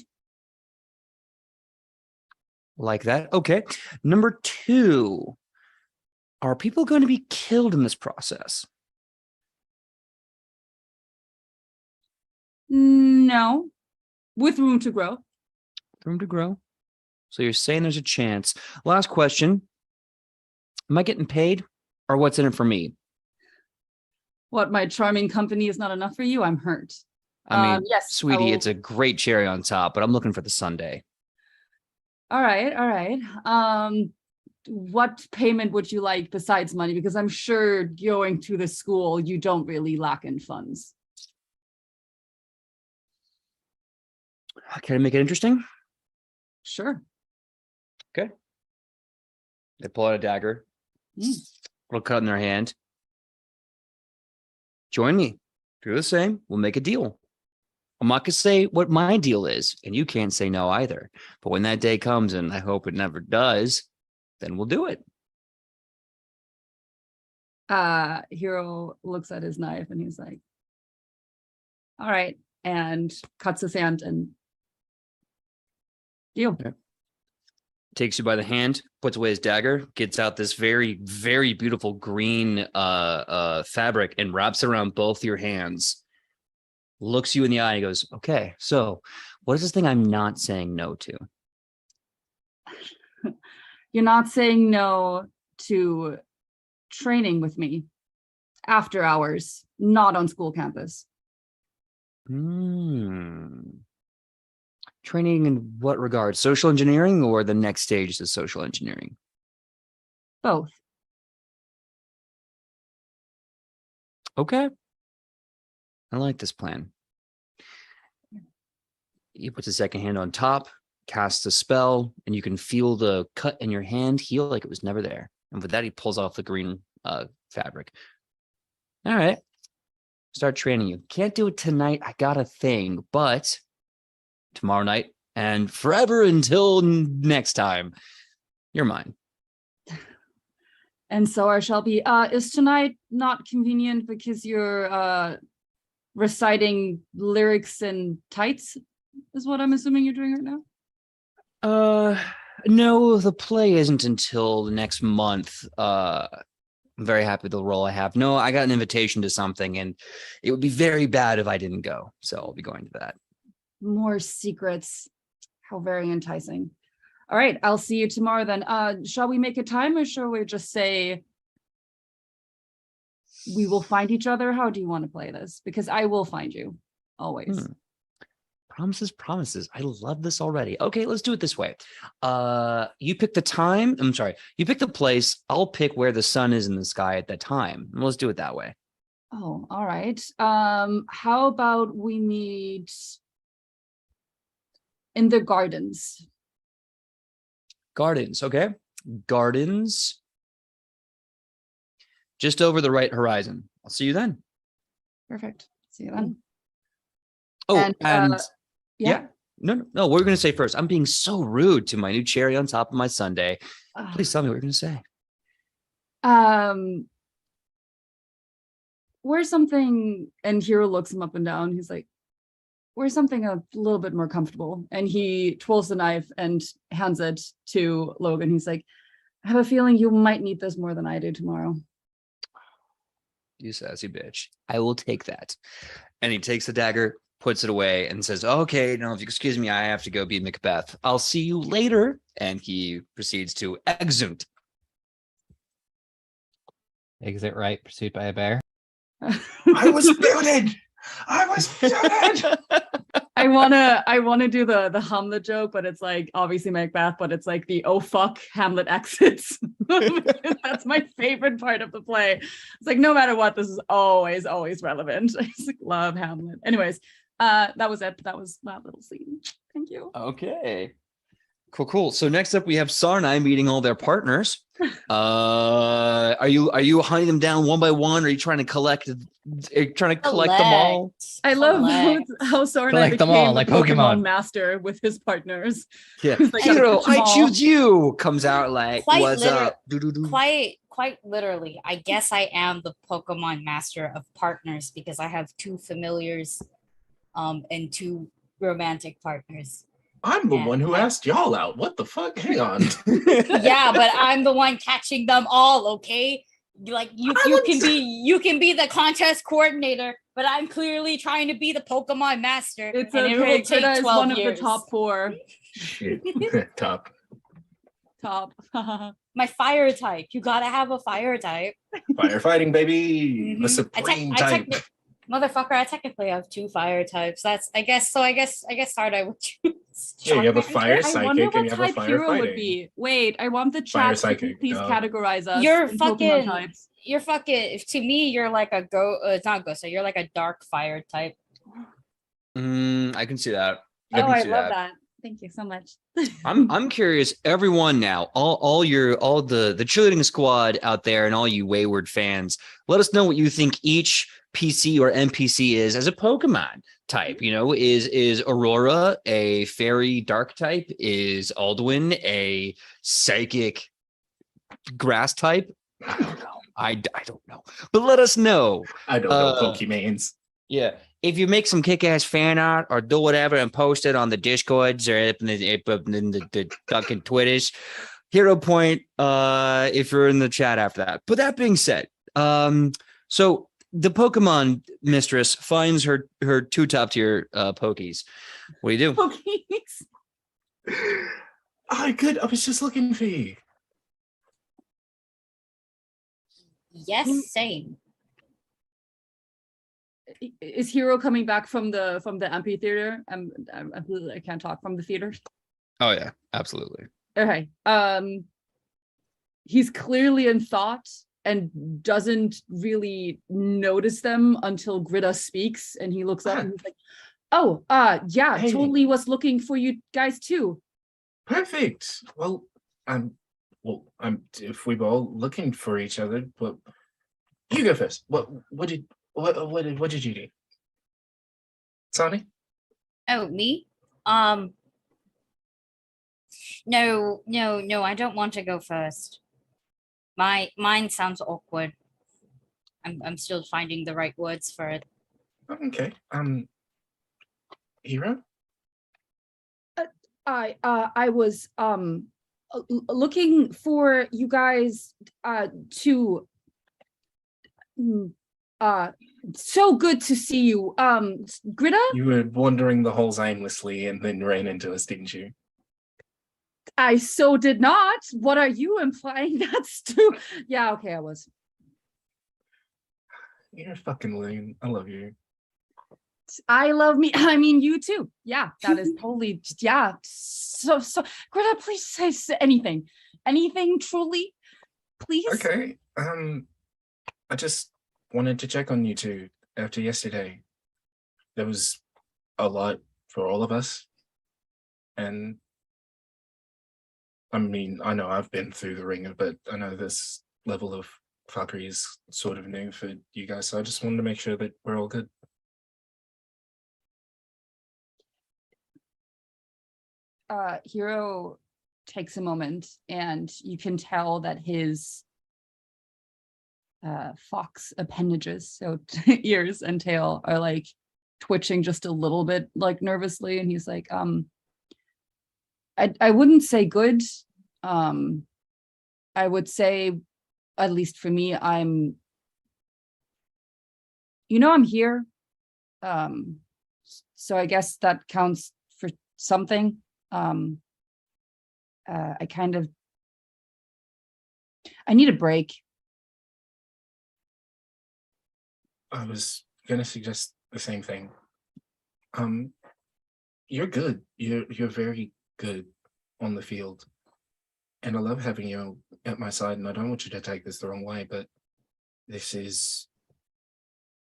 Like that. Okay. Number 2. Are people going to be killed in this process? No, with room to grow. Room to grow. So you're saying there's a chance. Last question. Am I getting paid or what's in it for me? What, my charming company is not enough for you? I'm hurt. I mean, yes, I sweetie, will- it's a great cherry on top, but I'm looking for the sundae. All right. What payment would you like besides money? Because I'm sure going to the school, you don't really lack in funds. Can I make it interesting? Sure. They pull out a dagger, little cut in their hand. Join me. Do the same. We'll make a deal. I'm not going to say what my deal is, and you can't say no either. But when that day comes, and I hope it never does, then we'll do it. Hero looks at his knife and he's like, all right, and cuts his hand and deal. Okay. Takes you by the hand, puts away his dagger, gets out this very, very beautiful green fabric and wraps it around both your hands. Looks you in the eye and goes, okay, so what is this thing I'm not saying no to? You're not saying no to training with me after hours, not on school campus. Training in what regard? Social engineering or the next stage is social engineering? Both. Okay. I like this plan. He puts his second hand on top, casts a spell, and you can feel the cut in your hand heal like it was never there. And with that, he pulls off the green fabric. All right. Start training you. Can't do it tonight. I got a thing, but tomorrow night and forever until next time, you're mine. And so I shall be. Is tonight not convenient because you're reciting lyrics in tights, is what I'm assuming you're doing right now? No, the play isn't until next month. I'm very happy with the role I have. No, I got an invitation to something, and it would be very bad if I didn't go. So I'll be going to that. More secrets. How very enticing. All right, I'll see you tomorrow then. Shall we make a time or shall we just say we will find each other? How do you want to play this? Because I will find you always. Promises. I love this already. Okay, let's do it this way. You pick the time. I'm sorry. You pick the place. I'll pick where the sun is in the sky at that time. Let's do it that way. Oh, all right. How about we meet in the gardens? Gardens. Okay. Gardens. Just over the right horizon. I'll see you then. Perfect. See you then. Oh, and Yeah. No. What we're going to say first. I'm being so rude to my new cherry on top of my sundae. Please tell me what you're going to say. Where's something, and Hero looks him up and down. He's like, where's something a little bit more comfortable? And he twirls the knife and hands it to Logan. He's like, I have a feeling you might need this more than I do tomorrow. You sassy bitch. I will take that. And he takes the dagger, puts it away, and says, okay, no, if you excuse me, I have to go be Macbeth. I'll see you later. And he proceeds to exit. Exit right, pursued by a bear. I was muted. I wanna do the Hamlet joke, but it's like obviously Macbeth, but it's like the oh fuck Hamlet exits. That's my favorite part of the play. It's like no matter what, this is always relevant. I just like, love Hamlet. Anyways, that was it. That was that little scene. Thank you. Okay. Cool. So next up we have Sarnai meeting all their partners. Are you hunting them down one by one? Or are you trying to collect them all? I love Collect. how Sorna Collect them became all, the like Pokemon Pokemon. master with his partners. Yeah. He's like, Hero, "Gotta catch 'em I all." choose you. Comes out like, Quite what's liter- up? Doo-doo-doo. Quite literally, I guess I am the Pokemon master of partners because I have 2 familiars and 2 romantic partners. I'm the Yeah, one who I- asked y'all out. What the fuck? Hang on. Yeah, but I'm the one catching them all, okay? Like you can be the contest coordinator, but I'm clearly trying to be the Pokemon master. It's and a it little will take Greta is 12 one of years. the top 4. Shit. Top. Top. My fire type. You gotta have a fire type. Firefighting, baby. The Mhm. supreme type. Motherfucker, I technically have 2 fire types. I guess Sardai would choose. Yeah, you have a Charmander. fire I wonder psychic and what you have a type fire hero would fighting. be. Wait, I want the Fire chat to psychic, please duh. categorize us. You're in Pokemon fucking- types. You're fucking to me, you're like a it's not ghost, so you're like a dark fire type. I can see that. Oh, can I see love that. Thank you so much. I'm curious, everyone now, all the cheerleading squad out there and all you Wayward fans, let us know what you think each PC or NPC is as a Pokemon type. You know, is Aurora a fairy dark type? Is Alduin a psychic grass type? I don't know. I don't know. But let us know. I don't know Pokemans. Yeah. If you make some kick-ass fan art or do whatever and post it on the Discords or up in the fucking Twitters, hero point if you're in the chat after that. But that being said, so the Pokemon mistress finds her 2 top tier Pokies. What do you do? Pokies. Oh, good. I was just looking for you. Yes, same. Is Hero coming back from the amphitheater? I can't talk from the theater. Oh yeah, absolutely. Okay. He's clearly in thought and doesn't really notice them until Greta speaks, and he looks up and he's like, "Oh, yeah, Hey. totally was looking for you guys too." Perfect. Well, if we were all looking for each other, but you go first. What did you do? Sonny? Oh, me? No, I don't want to go first. Mine sounds awkward. I'm still finding the right words for it. Okay. Hero? I was looking for you guys to so good to see you. Greta? You were wandering the halls aimlessly and then ran into us, didn't you? I so did not. What are you implying? That's too. Yeah, okay, I was. You're a fucking loon. I love you. I love me. I mean, you too. Yeah, that is totally. Yeah. So, Greta, please say anything. Anything truly, please. Okay. I just wanted to check on you two after yesterday. There was a lot for all of us. And I mean, I know I've been through the ringer, but I know this level of fuckery is sort of new for you guys. So I just wanted to make sure that we're all good. Hero takes a moment, and you can tell that his fox appendages, so ears and tail, are like twitching just a little bit, like nervously, and he's like, I wouldn't say good. I would say, at least for me, I'm here. So I guess that counts for something. I need a break. I was gonna suggest the same thing. You're good. You're very good on the field. And I love having you at my side, and I don't want you to take this the wrong way, but this is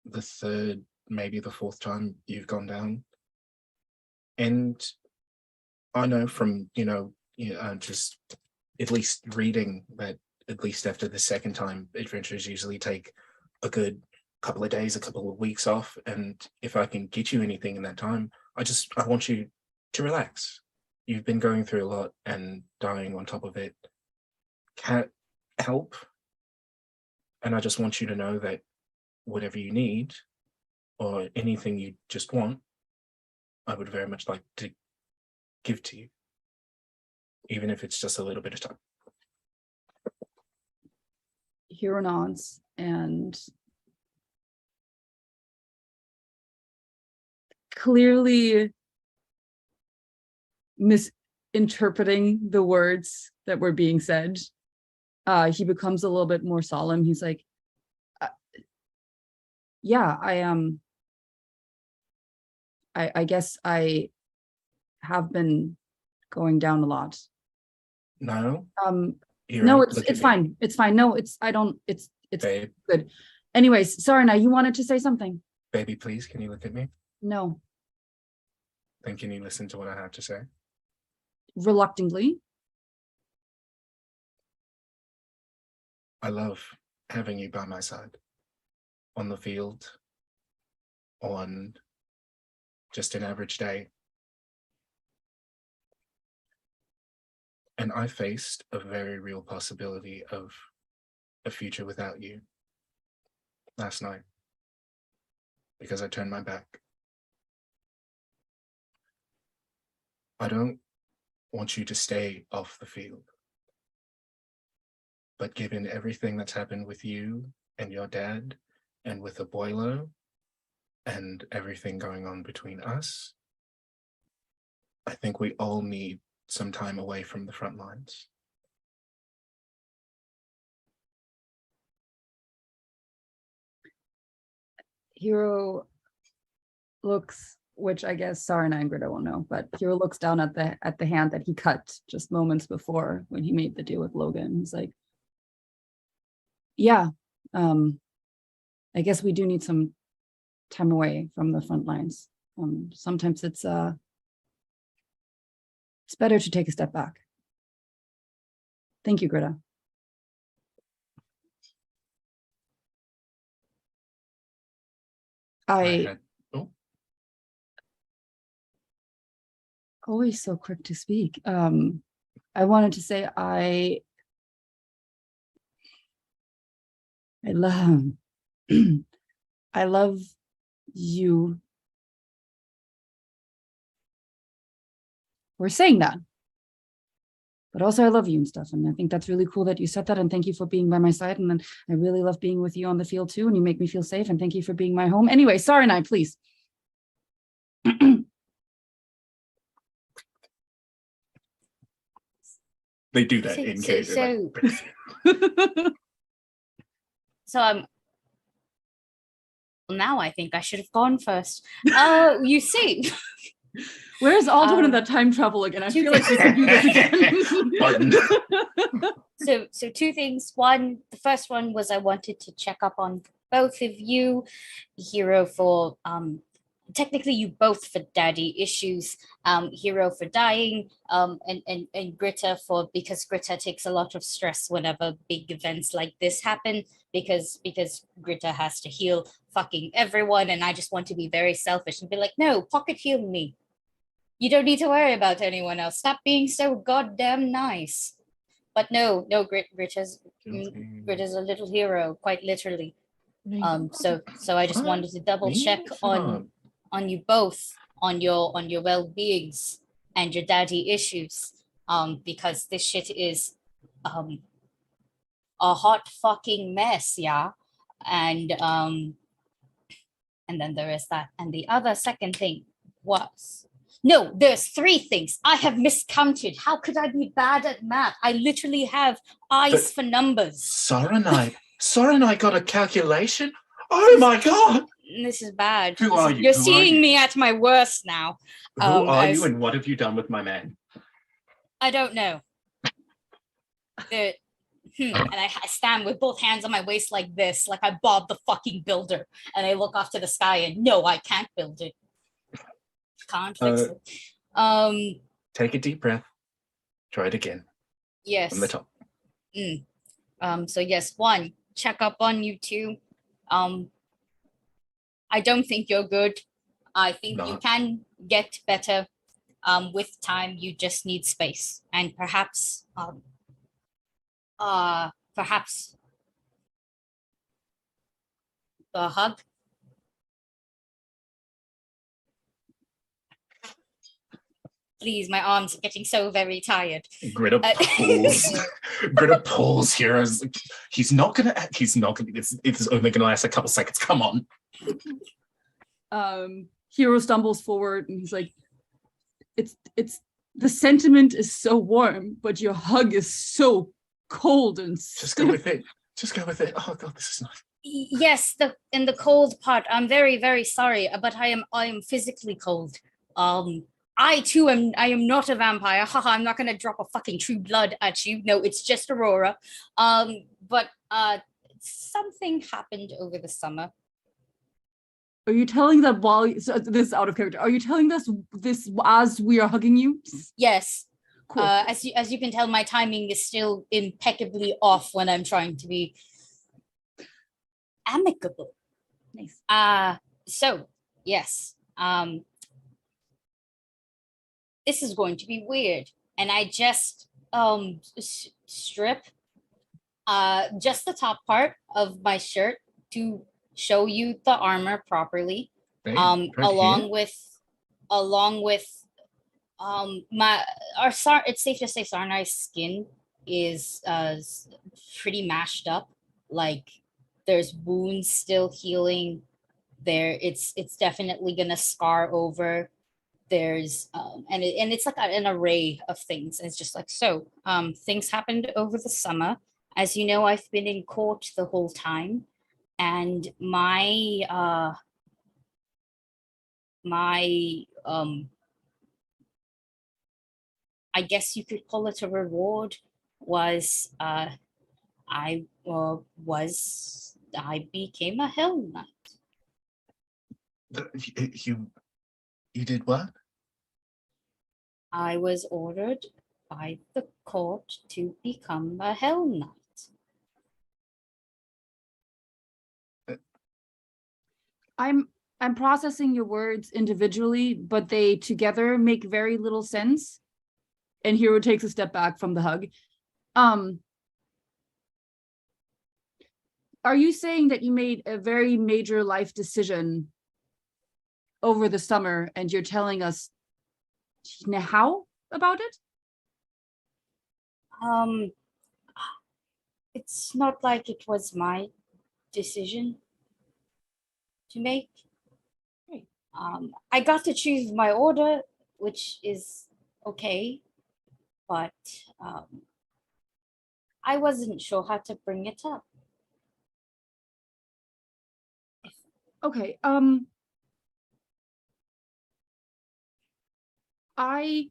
the third, maybe the fourth time you've gone down. And I know from, just at least reading that at least after the second time, adventures usually take a good couple of days, a couple of weeks off. And if I can get you anything in that time, I want you to relax. You've been going through a lot, and dying on top of it can't help. And I just want you to know that whatever you need or anything you just want, I would very much like to give to you, even if it's just a little bit of time. Hero nods and clearly misinterpreting the words that were being said. He becomes a little bit more solemn. He's like, yeah, I guess I have been going down a lot. No. No, it's fine. It's fine. No, it's Babe. good. Anyways, Sarna, you wanted to say something? Baby, please, can you look at me? No. Then can you listen to what I have to say? Reluctantly. I love having you by my side on the field, on just an average day. And I faced a very real possibility of a future without you last night because I turned my back. I don't want you to stay off the field. But given everything that's happened with you and your dad and with Abuelo and everything going on between us, I think we all need some time away from the front lines. Hero looks, which I guess Sarna and Greta won't know, but Hero looks down at the hand that he cut just moments before when he made the deal with Logan. He's like, yeah, I guess we do need some time away from the front lines. Sometimes it's better to take a step back. Thank you, Greta. Always so quick to speak. I wanted to say I love I love you for saying that. But also I love you and stuff. And I think that's really cool that you said that. And thank you for being by my side. And then I really love being with you on the field too. And you make me feel safe. And thank you for being my home. Anyway, sorry, Nye, please. They do that in case. So now I think I should have gone first. You see. Where's Alduin in that time travel again? I feel like we could do this again. So two things. One, the first one was I wanted to check up on both of you. Hero for technically you both for daddy issues, Hero for dying, and Greta for because Greta takes a lot of stress whenever big events like this happen, because Greta has to heal fucking everyone, and I just want to be very selfish and be like, no, pocket heal me. You don't need to worry about anyone else. Stop being so goddamn nice. But no, Greta's a little hero, quite literally. So I just wanted to double check on you both, on your well-beings and your daddy issues, because this shit is a hot fucking mess, yeah. And then there is that. And the other second thing was, no, there's three things. I have miscounted. How could I be bad at math? I literally have eyes for numbers. Sora and I got a calculation. Oh my god! This is bad. Who are you? You're Who seeing are you? me at my worst now. Who are you and what have you done with my man? I don't know. And I stand with both hands on my waist like this, like I Bob the fucking Builder. And I look off to the sky and no, I can't build it. Can't fix it. Take a deep breath. Try it again Yes. from the top. So yes, one, check up on you two. I don't think you're good. I think you Not. can get better. With time, you just need space, and perhaps a hug. Please, my arms are getting so very tired. Greta pulls. Greta pulls here. As he's not gonna. It's only gonna last a couple seconds. Come on. Hero stumbles forward and he's like, it's the sentiment is so warm, but your hug is so cold and Just go with it. Just go with it. Oh god, this is nice. Yes, in the cold part. I'm very, very sorry, but I am physically cold. I too am not a vampire. Haha, I'm not gonna drop a fucking True Blood at you. No, it's just Aurora. But something happened over the summer. Are you telling that this is out of character? Are you telling us this as we are hugging you? Yes. Cool. As you can tell, my timing is still impeccably off when I'm trying to be amicable. Nice. So yes. This is going to be weird. And I just strip just the top part of my shirt to show you the armor properly. Right along here. with it's safe to say Sarnai's skin is pretty mashed up. Like there's wounds still healing there. It's definitely gonna scar over. There's and it's like an array of things. And it's just like, so things happened over the summer. As you know, I've been in court the whole time, and my I guess you could call it a reward, was I became a Hell Knight. You did what? I was ordered by the court to become a Hell Knight. I'm processing your words individually, but they together make very little sense. And Hero takes a step back from the hug. Are you saying that you made a very major life decision over the summer and you're telling us how about it? It's not like it was my decision to make. Right. I got to choose my order, which is okay, but I wasn't sure how to bring it up. Okay, I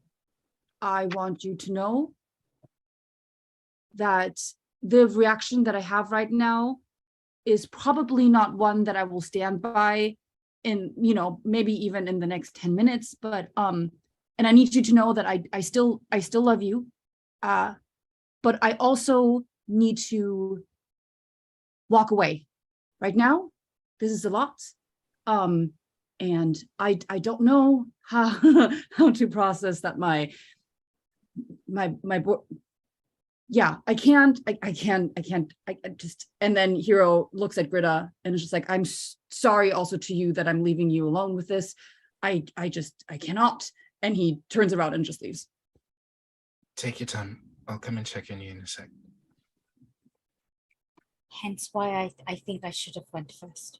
want you to know that the reaction that I have right now is probably not one that I will stand by in, maybe even in the next 10 minutes, but and I need you to know that I still love you, but I also need to walk away. Right now, this is a lot, and I don't know how to process that yeah, I can't just. And then Hero looks at Greta and is just like, I'm sorry also to you that I'm leaving you alone with this. I cannot. And he turns around and just leaves. Take your time. I'll come and check on you in a sec. Hence why I think I should have went first.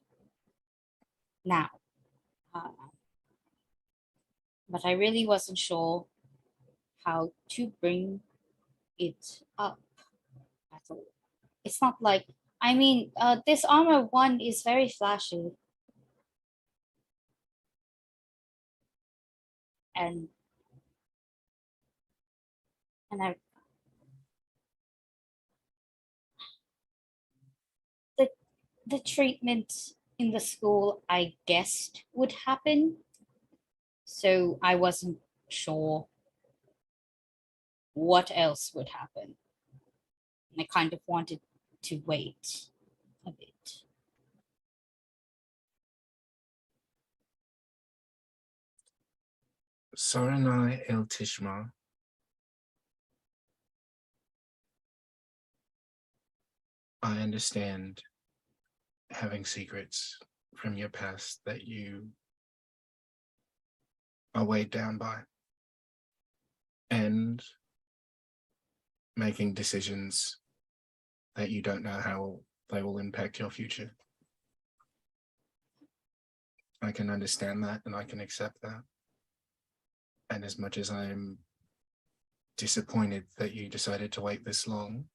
Now, but I really wasn't sure how to bring it up at all. It's not like, this armor one is very flashy. And the treatment in the school I guessed would happen. So I wasn't sure what else would happen. And I kind of wanted to wait a bit. Saranai El Tishma. I understand having secrets from your past that you are weighed down by, and making decisions that you don't know how they will impact your future. I can understand that and I can accept that. And as much as I'm disappointed that you decided to wait this long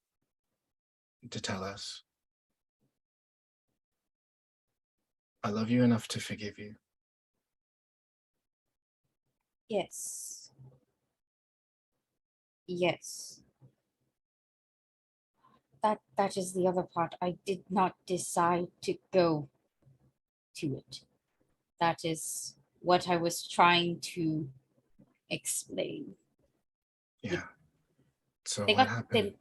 to tell us, I love you enough to forgive you. Yes. Yes. That is the other part. I did not decide to go to it. That is what I was trying to explain. Yeah. So They what got happened?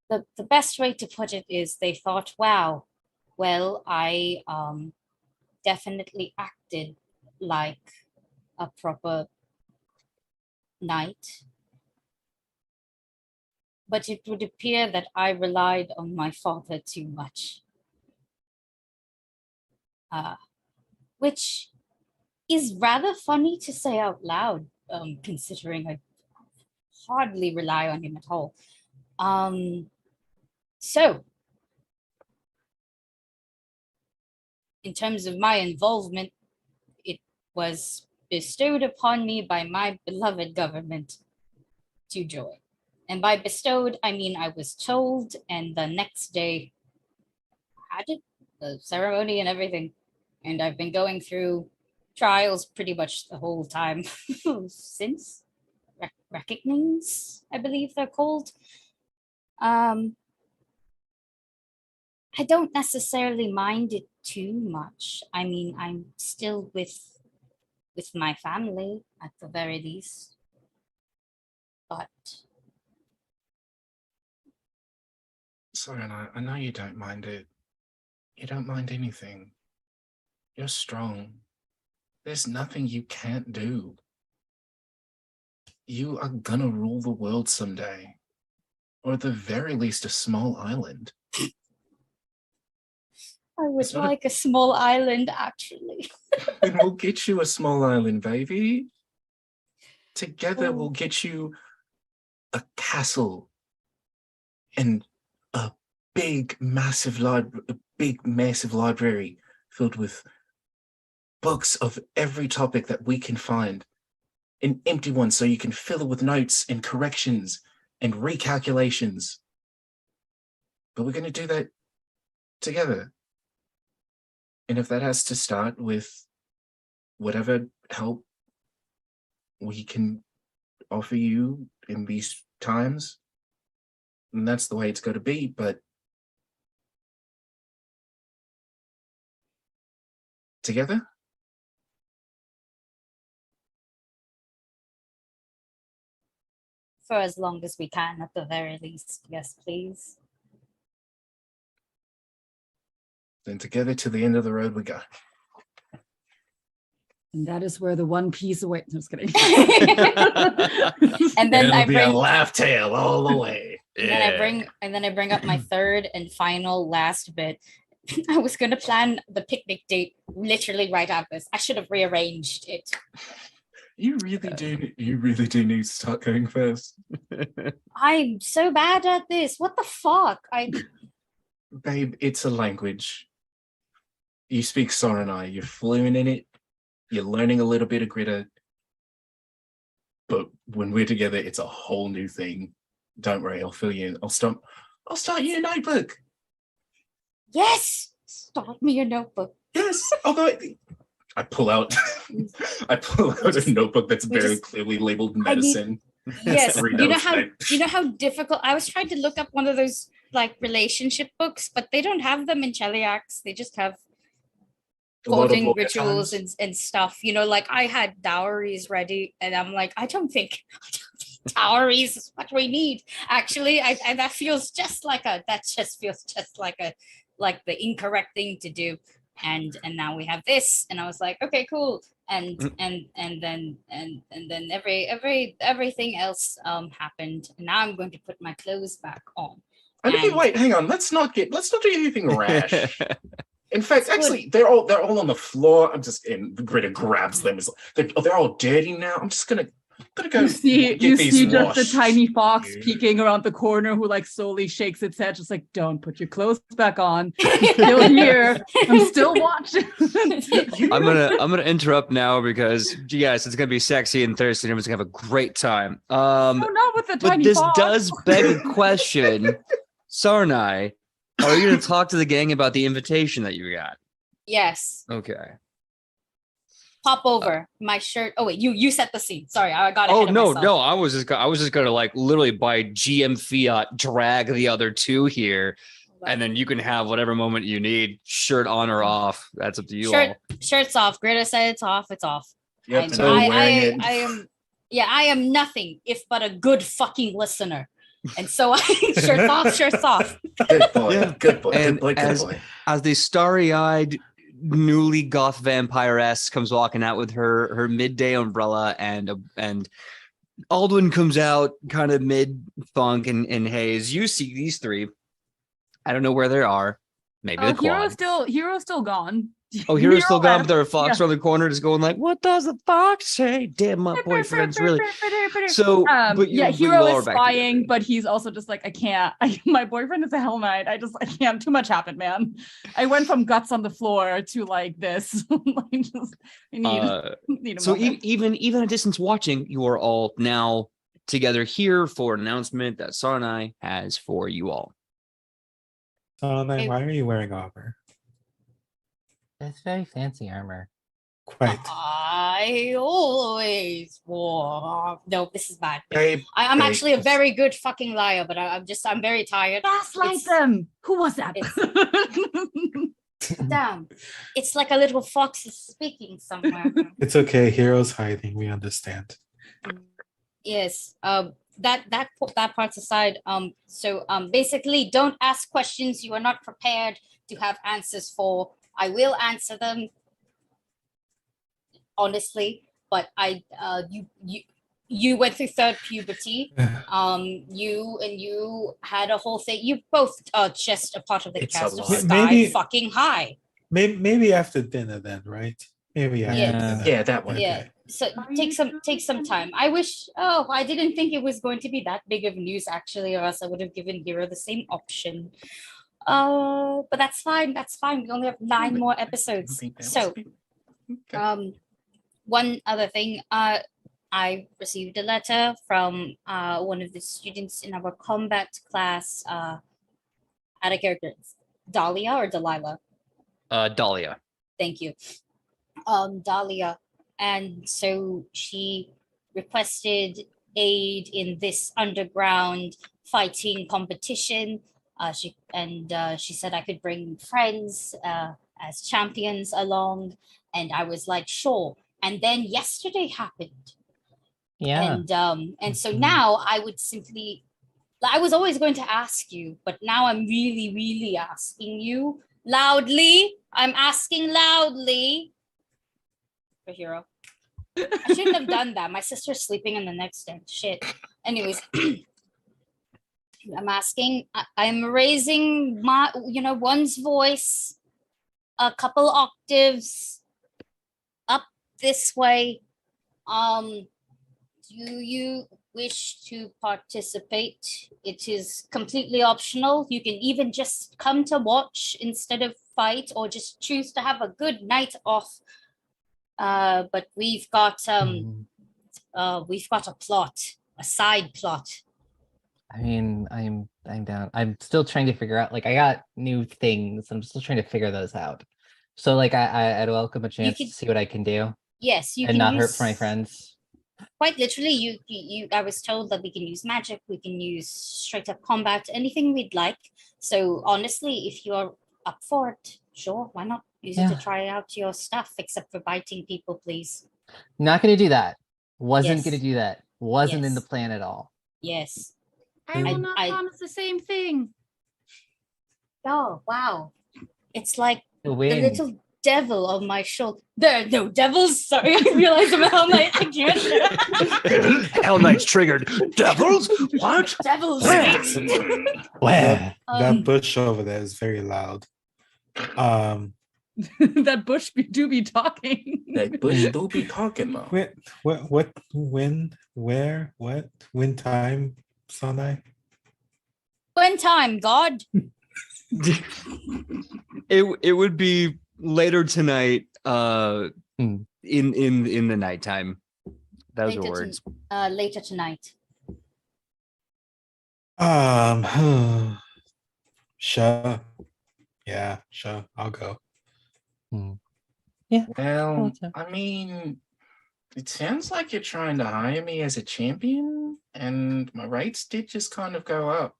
the best way to put it is they thought, wow, well, I definitely acted like a proper knight. But it would appear that I relied on my father too much. Which is rather funny to say out loud, considering I hardly rely on him at all. So, in terms of my involvement, it was bestowed upon me by my beloved government to join. And by bestowed, I mean I was told, and the next day had it, the ceremony and everything. And I've been going through trials pretty much the whole time since. Reckonings, I believe they're called. I don't necessarily mind it too much. I mean, I'm still with my family at the very least. But Sorry, I know you don't mind it. You don't mind anything. You're strong. There's nothing you can't do. You are gonna rule the world someday. Or at the very least, a small island. I would like a small island, actually. Then we'll get you a small island, baby. Together, we'll get you a castle and a big, massive library filled with books of every topic that we can find. An empty one so you can fill it with notes and corrections and recalculations. But we're going to do that together. And if that has to start with whatever help we can offer you in these times, and that's the way it's got to be. But together? For as long as we can, at the very least. Yes, please. Then together to the end of the road we go. And that is where the one piece away. No, just kidding. And then It'll I be bring a laugh tail all the way. and then I bring up my third and final last bit. I was gonna plan the picnic date literally right after this. I should have rearranged it. You really do need to start going first. I'm so bad at this. What the fuck? Babe, it's a language. You speak Soranai, you're fluent in it, you're learning a little bit of Gritta. But when we're together, it's a whole new thing. Don't worry, I'll fill you in. I'll start you a notebook. Yes! Start me a notebook. Yes, I'll go. I pull out a notebook that's very clearly labeled medicine. Yes. Three You know notes. how difficult I was trying to look up one of those like relationship books, but they don't have them in Cheliax. They just have A lot of courting lawyer rituals times. and stuff. You know, like I had dowries ready, and I'm like, I don't think Toweries is what we need. Actually, that feels just like the incorrect thing to do. And now we have this, and I was like, okay, cool. And then everything else happened. And now I'm going to put my clothes back on. I mean, wait, hang on. Let's not do anything rash. In fact, actually, they're all on the floor. I'm just in. Greta grabs them. They're all dirty now. I'm just gonna go. You see just washed. a tiny fox peeking around the corner who like slowly shakes its head, just like, don't put your clothes back on. I'm still here. I'm still watching. I'm gonna interrupt now because yes, it's gonna be sexy and thirsty and everyone's gonna have a great time. Not with the But tiny this fox. does beg a question. Sarnai, are you gonna talk to the gang about the invitation that you got? Yes. Okay. Pop over my shirt. Oh wait, you set the scene. Sorry, I got ahead Oh of no, myself. no, I was just gonna like literally by GM fiat drag the other two here, and then you can have whatever moment you need, shirt on or off. That's up to you all. Shirt's off. Greta said it's off. It's off. Yep, And and I'm wearing it. I am nothing if but a good fucking listener. And so shirts off. Good boy. Yeah. Good boy. And Good boy. as the starry-eyed newly goth vampiress comes walking out with her midday umbrella and Aldwin comes out kind of mid funk and haze. You see these three. I don't know where they are. Maybe the quad. Hero's still gone. Oh, Hero's still gone, but left. there are fox around the corner just going like, what does the fox say? Damn, my boyfriend's really so Hero all are is back spying, together. but he's also just like, I can't. My boyfriend is a Hell Knight. I can't. Too much happened, man. I went from guts on the floor to like this. I need a so moment. even at distance watching, you are all now together here for an announcement that Sarnai has for you all. Sarnai, why are you wearing armor? It's very fancy armor. Quite. I always wore. No, this is bad. Babe, I'm babe, actually a very good fucking liar, but I'm very tired. Gaslight It's- them. Who was that? Damn, it's like a little fox is speaking somewhere. It's okay. Hero's hiding. We understand. Yes. That part's aside. So basically, don't ask questions you are not prepared to have answers for. I will answer them honestly, but you went through third puberty. You had a whole thing. You both just a part of the It's a cast of lot. Sky Maybe- fucking High. Maybe after dinner then, right? Maybe after dinner. Yeah, that one. Yeah. So take some time. I wish. Oh, I didn't think it was going to be that big of news actually, or else I would have given Hero the same option. But that's fine. That's fine. We only have 9 more episodes. So, one other thing. I received a letter from one of the students in our combat class. Out of character, Dahlia or Delilah. Dahlia. Thank you. Dahlia. And so she requested aid in this underground fighting competition. She said I could bring friends as champions along, and I was like, sure. And then yesterday happened. Yeah. And so now I was always going to ask you, but now I'm really, really asking you loudly. I'm asking loudly for Hero. I shouldn't have done that. My sister's sleeping in the next den. Shit. Anyways, I'm asking. I'm raising my, one's voice a couple octaves up this way. Do you wish to participate? It is completely optional. You can even just come to watch instead of fight, or just choose to have a good night off. But we've got a plot, a side plot. I mean, I'm down. I'm still trying to figure out, like, I got new things. I'm still trying to figure those out. So like I'd welcome a chance to see what I can do. Yes, you and can not use, hurt my friends. Quite literally, you I was told that we can use magic, we can use straight up combat, anything we'd like. So honestly, if you're up for it, sure, why not? Use it to try out your stuff, except for biting people, please. Not gonna do that. Wasn't Yes. gonna do that. wasn't in the Yes. plan at all. Yes. I will not I- promise the same thing. Oh, wow. It's like The the wind. little devil on my shoulder. There are no devils. Sorry, I realized I'm a Hell Knight again. Hell Knight's triggered. Devils? What? Devils. Where? Where? That bush over there is very loud. That bush do be talking. That bush do be talking, man. when time, Sanai? One time, God. It would be later tonight. Hmm. In the nighttime. Those are Later words. Later tonight. Sure. Yeah, sure. I'll go. Well, so. I mean, it sounds like you're trying to hire me as a champion, and my rates did just kind of go up.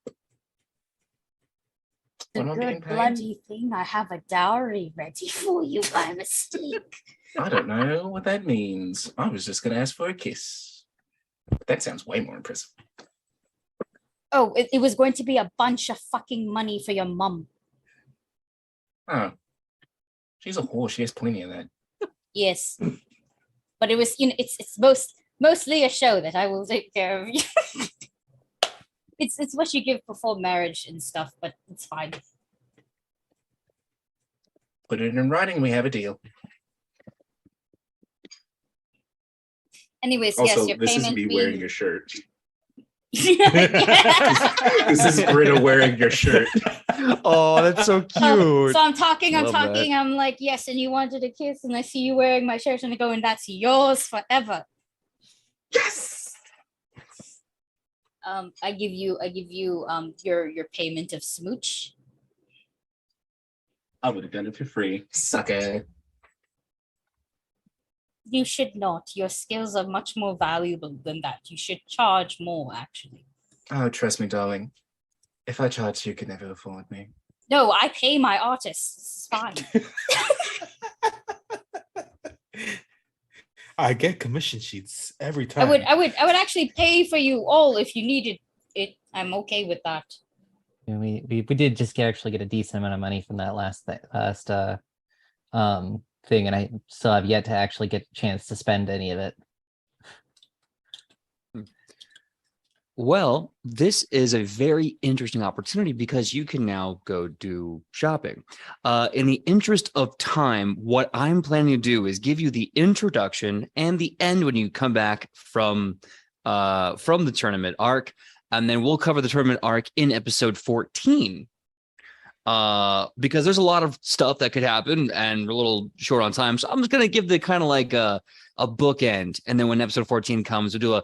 The What am I being good paid? bloody thing. I have a dowry ready for you by mistake. I don't know what that means. I was just going to ask for a kiss. But that sounds way more impressive. Oh, it was going to be a bunch of fucking money for your mum. Oh, she's a whore. She has plenty of that. Yes. But it was, it's mostly a show that I will take care of you. It's what you give before marriage and stuff, but it's fine. Put it in writing. We have a deal. Anyways, Also, yes, your this payment is me being... wearing your shirt. Yeah. This is Britta wearing your shirt. Oh, that's so cute. So I'm talking, Love that. I'm like, yes, and you wanted a kiss, and I see you wearing my shirt, and I go, and that's yours forever. Yes. I give you your payment of smooch. I would have done it for free. Sucker. You should not. Your skills are much more valuable than that. You should charge more, actually. Oh, trust me, darling. If I charged, you could never afford me. No, I pay my artists. It's fine. I get commission sheets every time. I would actually pay for you all if you needed it. I'm okay with that. Yeah, we did just actually get a decent amount of money from that last thing, and I still have yet to actually get a chance to spend any of it. Well, this is a very interesting opportunity because you can now go do shopping. In the interest of time, what I'm planning to do is give you the introduction and the end when you come back from the tournament arc, and then we'll cover the tournament arc in episode 14. Because there's a lot of stuff that could happen and we're a little short on time. So I'm just going to give the kind of like a bookend. And then when episode 14 comes, we'll do a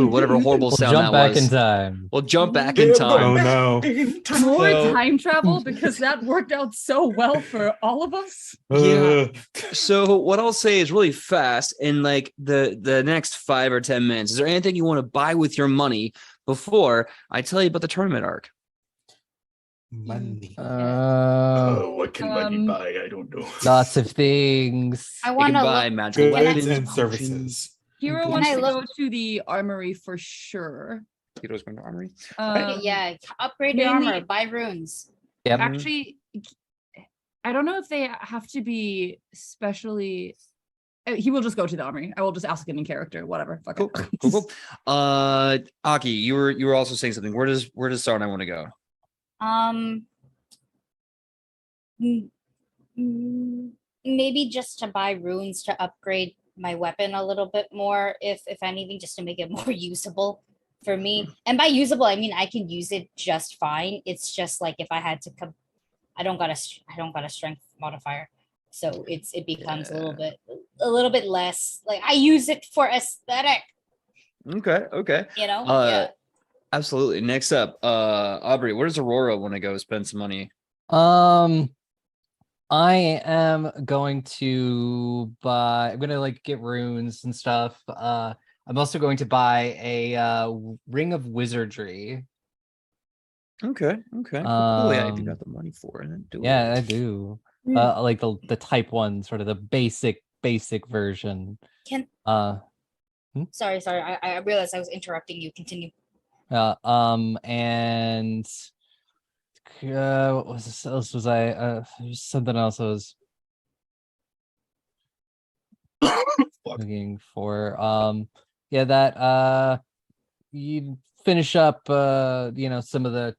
whatever horrible We'll sound jump that back was. in time. We'll jump back in time. Oh no. More So- time travel because that worked out so well for all of us. Yeah. So what I'll say is really fast in like the next 5 or 10 minutes. Is there anything you want to buy with your money before I tell you about the tournament arc? Money. What can money Um, buy? I don't know. Lots of things. I You want can to buy look. magical Goods weapons and potions. services. Hero Can wants I to look- go to the armory for sure. Heroes going to armory. Yeah, upgrade your mainly- armor, buy runes. Yep. Actually, I don't know if they have to be specially. He will just go to the armory. I will just ask him in character. Whatever. Fuck Cool, it. cool. Aki, you were also saying something. Where does Sarnai want to go? Maybe just to buy runes to upgrade my weapon a little bit more, if anything, just to make it more usable for me. And by usable, I mean I can use it just fine. It's just like if I had to come, I don't got a strength modifier, so it becomes a little bit less like I use it for aesthetic. Okay. You know. Yeah. Absolutely. Next up, Aubrey, where does Aurora want to go spend some money? I am going to buy. I'm gonna like get runes and stuff. I'm also going to buy a ring of wizardry. Okay. Cool. Yeah, if you got Um, the money for it, then do Yeah, it. I do. Mm. Like the type one, sort of the basic version. Can Sorry. I realized I was interrupting you. Continue. And what was this else? Was I there's something else I was looking for? Yeah, that you finish up some of the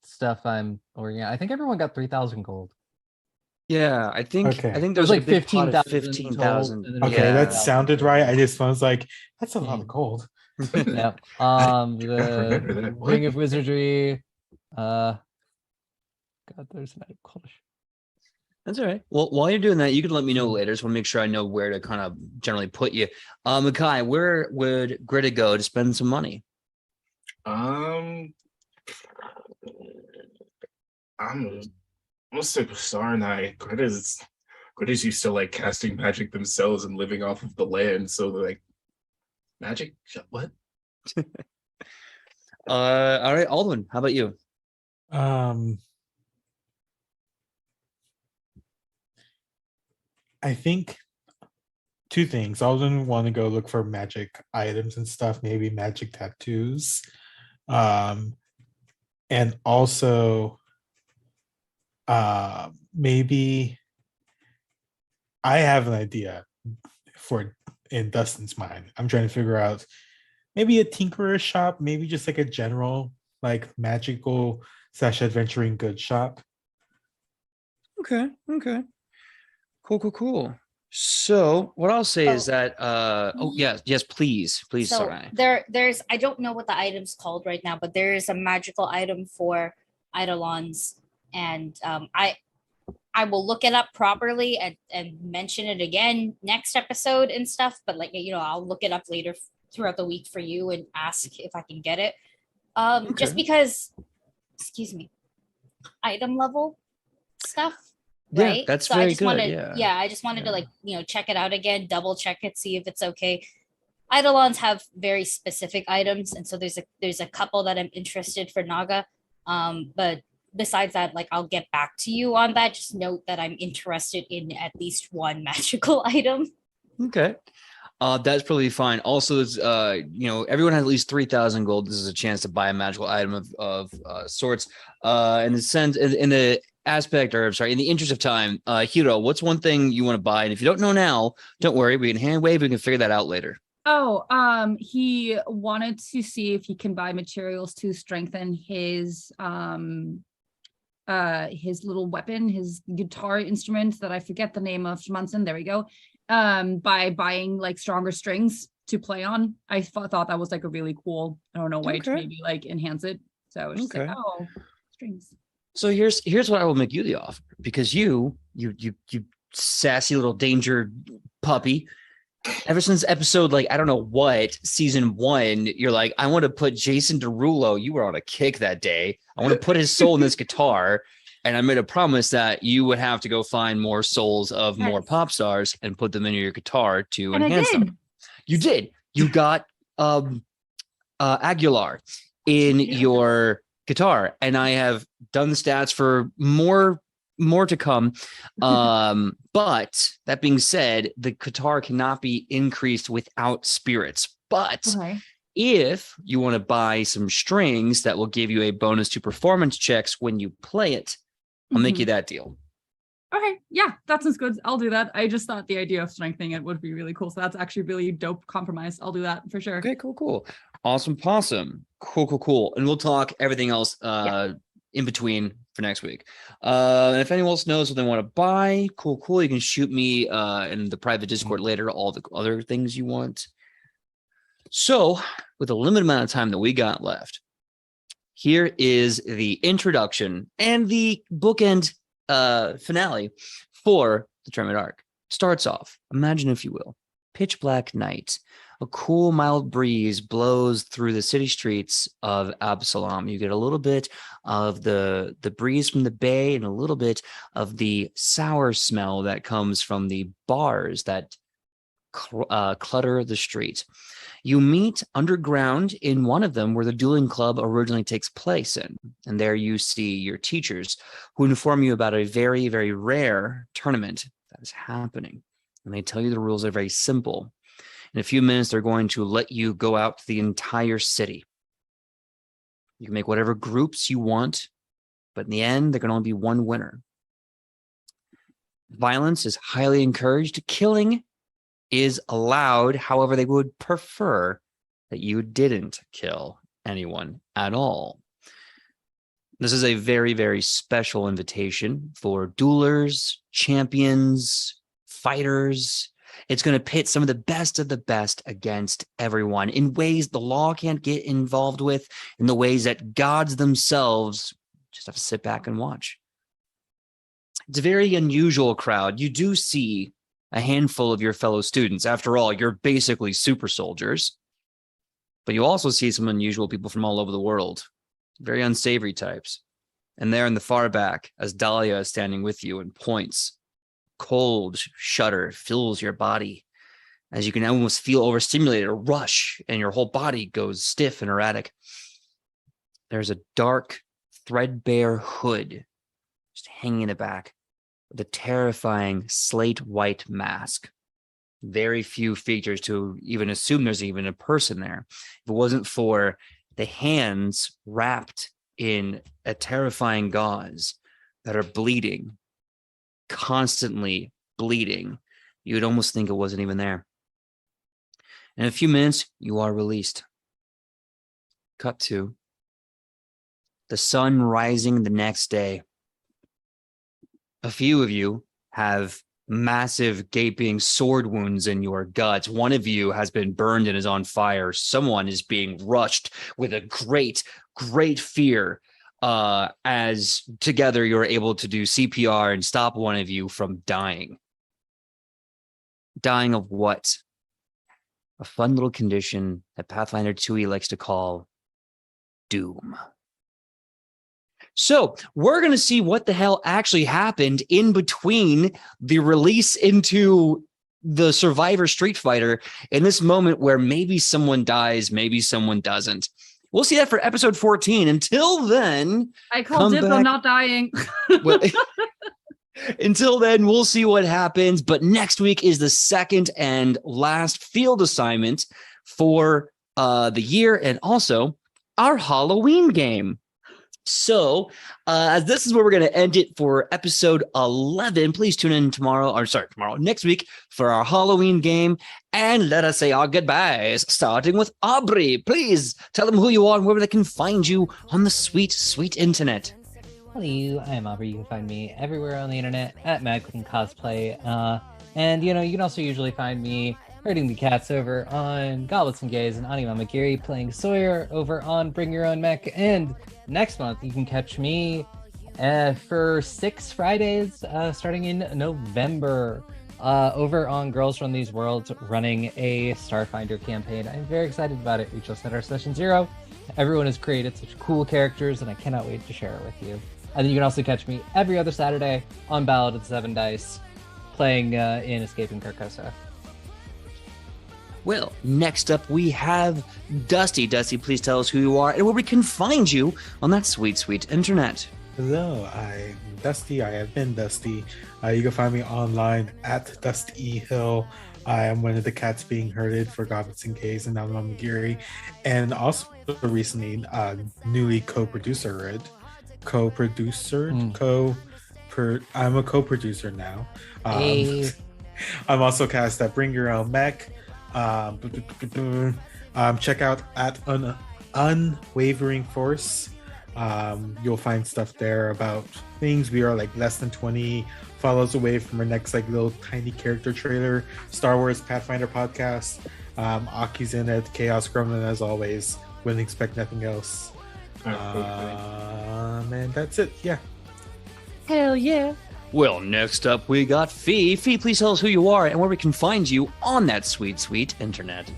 stuff I'm working on. I think everyone got 3,000 gold. Yeah, I think Okay. there's like a big pot of 15,000 15,000. total, and then Okay, yeah. that sounded right. I just was like, that's a lot of gold. Yep. remember The that. What? Ring of Wizardry. God, there's an item called. That's all right. Well, while you're doing that, you can let me know later. Just want to make sure I know where to kind of generally put you. Makai, where would Greta go to spend some money? I'm gonna stick with Star Knight. Greta's used to like casting magic themselves and living off of the land. So like magic? What? All right, Alden, how about you? I think two things. Alden want to go look for magic items and stuff, maybe magic tattoos. And also maybe I have an idea for in Dustin's mind. I'm trying to figure out maybe a tinkerer shop, maybe just like a general like magical / adventuring goods shop. Okay. Cool. So what I'll say is that yes, please, So sorry. there's I don't know what the item's called right now, but there is a magical item for Eidolons, and I will look it up properly and mention it again next episode and stuff. But like I'll look it up later throughout the week for you and ask if I can get it. Just because, excuse me, item level stuff. Yeah, Right. that's so very I just good. wanted, I just wanted to check it out again, double check it, see if it's okay. Eidolons have very specific items, and so there's a couple that I'm interested for Naga. But besides that, like I'll get back to you on that. Just note that I'm interested in at least one magical item. Okay. That's probably fine. Also, it's everyone has at least 3,000 gold. This is a chance to buy a magical item of sorts. In the sense, in the aspect, or sorry, in the interest of time, Hiro, what's one thing you want to buy? And if you don't know now, don't worry. We can hand wave. We can figure that out later. He wanted to see if he can buy materials to strengthen his little weapon, his guitar instrument that I forget the name of. Schmunson, there we go. By buying like stronger strings to play on. I thought that was like a really cool, I don't know, way to maybe like enhance it. So it's just like, oh, strings. So here's what I will make you the offer, because you sassy little danger puppy. Ever since episode I don't know what, season 1, you're like, I want to put Jason Derulo. You were on a kick that day. I want to put his soul in this guitar. And I made a promise that you would have to go find more souls of more pop stars and put them in your guitar to enhance them. You did. You got Aguilar in your guitar, and I have done the stats for more to come. But that being said, the guitar cannot be increased without spirits. But if you want to buy some strings that will give you a bonus to performance checks when you play it, I'll make you that deal. Okay, yeah, that sounds good. I'll do that. I just thought the idea of strengthening it would be really cool. So that's actually really dope compromise. I'll do that for sure. Okay, cool. Awesome possum. Cool. And we'll talk everything else in between for next week. And if anyone else knows what they want to buy, cool. You can shoot me in the private Discord later all the other things you want. So with a limited amount of time that we got left, here is the introduction and the bookend finale for the Tremid arc. Starts off, imagine if you will, pitch black night. A cool, mild breeze blows through the city streets of Absalom. You get a little bit of the breeze from the bay and a little bit of the sour smell that comes from the bars that clutter the street. You meet underground in one of them where the dueling club originally takes place in. And there you see your teachers who inform you about a very, very rare tournament that is happening. And they tell you the rules are very simple. In a few minutes, they're going to let you go out to the entire city. You can make whatever groups you want, but in the end, there can only be one winner. Violence is highly encouraged. Killing is allowed. However, they would prefer that you didn't kill anyone at all. This is a very, very special invitation for duelers, champions, fighters. It's going to pit some of the best against everyone in ways the law can't get involved with, in the ways that gods themselves just have to sit back and watch. It's a very unusual crowd. You do see a handful of your fellow students. After all, you're basically super soldiers. But you also see some unusual people from all over the world. Very unsavory types. And there in the far back, as Dahlia is standing with you and points, cold shudder fills your body as you can almost feel overstimulated, a rush, and your whole body goes stiff and erratic. There's a dark, threadbare hood just hanging in the back with a terrifying slate white mask. Very few features to even assume there's even a person there. If it wasn't for the hands wrapped in a terrifying gauze that are bleeding, constantly bleeding, you would almost think it wasn't even there. In a few minutes, you are released. Cut to the sun rising the next day. A few of you have massive gaping sword wounds in your guts. One of you has been burned and is on fire. Someone is being rushed with a great fear as together you're able to do CPR and stop one of you from dying. Dying of what? A fun little condition that Pathfinder2e likes to call doom. So we're going to see what the hell actually happened in between the release into the Survivor Street Fighter in this moment where maybe someone dies, maybe someone doesn't. We'll see that for episode 14. Until then, I call dibs on not dying. Well, until then, we'll see what happens. But next week is the second and last field assignment for the year and also our Halloween game. So this is where we're going to end it for episode 11. Please tune in next week for our Halloween game. And let us say our goodbyes, starting with Aubrey. Please tell them who you are and where they can find you on the sweet, sweet internet. Hello, I am Aubrey. You can find me everywhere on the internet at Mad Queen Cosplay. And you can also usually find me herding the cats over on Goblets and Gays and Anima Magiri, playing Sawyer over on Bring Your Own Mech. And next month, you can catch me for 6 Fridays starting in November over on Girls Run These Worlds, running a Starfinder campaign. I'm very excited about it. We just had our session 0. Everyone has created such cool characters, and I cannot wait to share it with you. And then you can also catch me every other Saturday on Ballad of the Seven Dice, playing in Escaping Carcosa. Well, next up we have Dusty. Dusty, please tell us who you are and where we can find you on that sweet, sweet internet. Hello, I'm Dusty. I have been Dusty. You can find me online at Dusty Hill. I am one of the cats being herded for Goblets and Gays and Alma Magiri, and also recently newly co-producer. I'm a co-producer now. I'm also cast at Bring Your Own Mech. Check out at Unwavering Force. You'll find stuff there about things. We are like less than 20 follows away from our next like little tiny character trailer. Star Wars Pathfinder podcast. Aki's in it. Chaos Gremlin as always. Wouldn't expect nothing else. And that's it. Yeah. Hell yeah. Well, next up we got Fee. Fee, please tell us who you are and where we can find you on that sweet, sweet internet.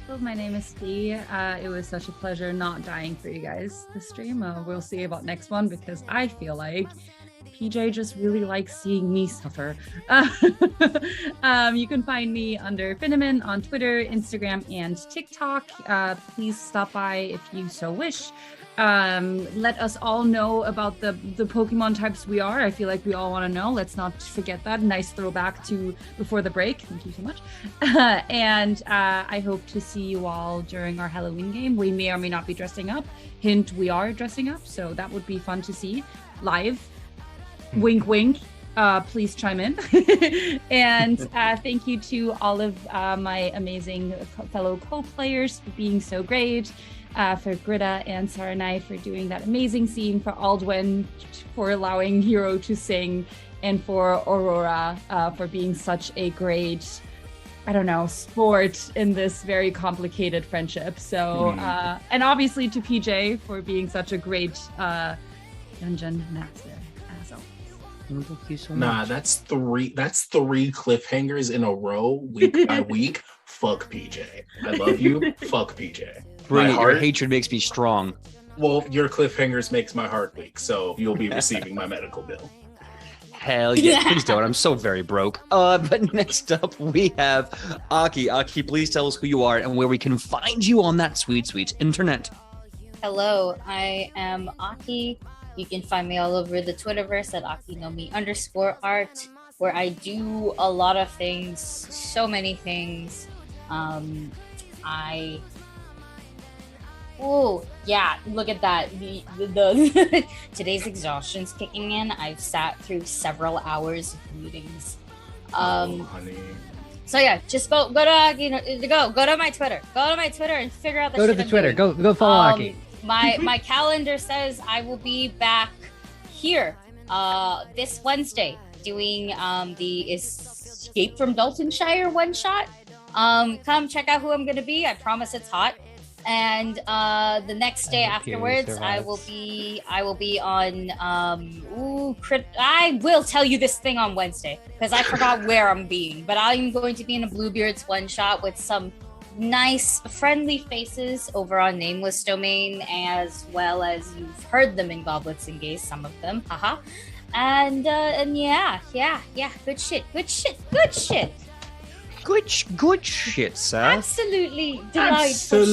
Well, my name is Fee. It was such a pleasure not dying for you guys this stream. We'll see about next one because I feel like PJ just really likes seeing me suffer. You can find me under Finneman on Twitter, Instagram, and TikTok. Please stop by if you so wish. Let us all know about the Pokemon types we are. I feel like we all want to know. Let's not forget that. Nice throwback to before the break. Thank you so much. And I hope to see you all during our Halloween game. We may or may not be dressing up. Hint, we are dressing up, so that would be fun to see live. Wink, wink. Please chime in. And thank you to all of my amazing fellow co-players for being so great. For Greta and Saranai for doing that amazing scene, for Aldwin for allowing Hero to sing, and for Aurora for being such a great, sport in this very complicated friendship. So, and obviously to PJ for being such a great dungeon master as always. Thank you so much. That's three cliffhangers in a row, week by week. Fuck PJ. I love you. Fuck PJ. Bring it. Your hatred makes me strong. Well, your cliffhangers makes my heart weak, so you'll be receiving my medical bill. Hell yeah, please don't. I'm so very broke. But next up we have Aki. Aki, please tell us who you are and where we can find you on that sweet, sweet internet. Hello, I am Aki. You can find me all over the Twitterverse at AkiNomi_art, where I do a lot of things, so many things. Oh yeah, look at that. The today's exhaustion's kicking in. I've sat through several hours of meetings. Honey. So yeah, just go to my Twitter. Go to my Twitter and figure out the Go to shit the I'm Twitter. doing. Go follow Aki. My calendar says I will be back here this Wednesday doing the Escape from Daltonshire one shot. Come check out who I'm gonna be. I promise it's hot. And the next day afterwards, I will be on I will tell you this thing on Wednesday because I forgot where I'm being, but I'm going to be in a Bluebeards one shot with some nice friendly faces over on Nameless Domain, as well as you've heard them in Goblets and Gays, some of them, haha. And yeah, good shit. Good shit, sir. Absolutely delightful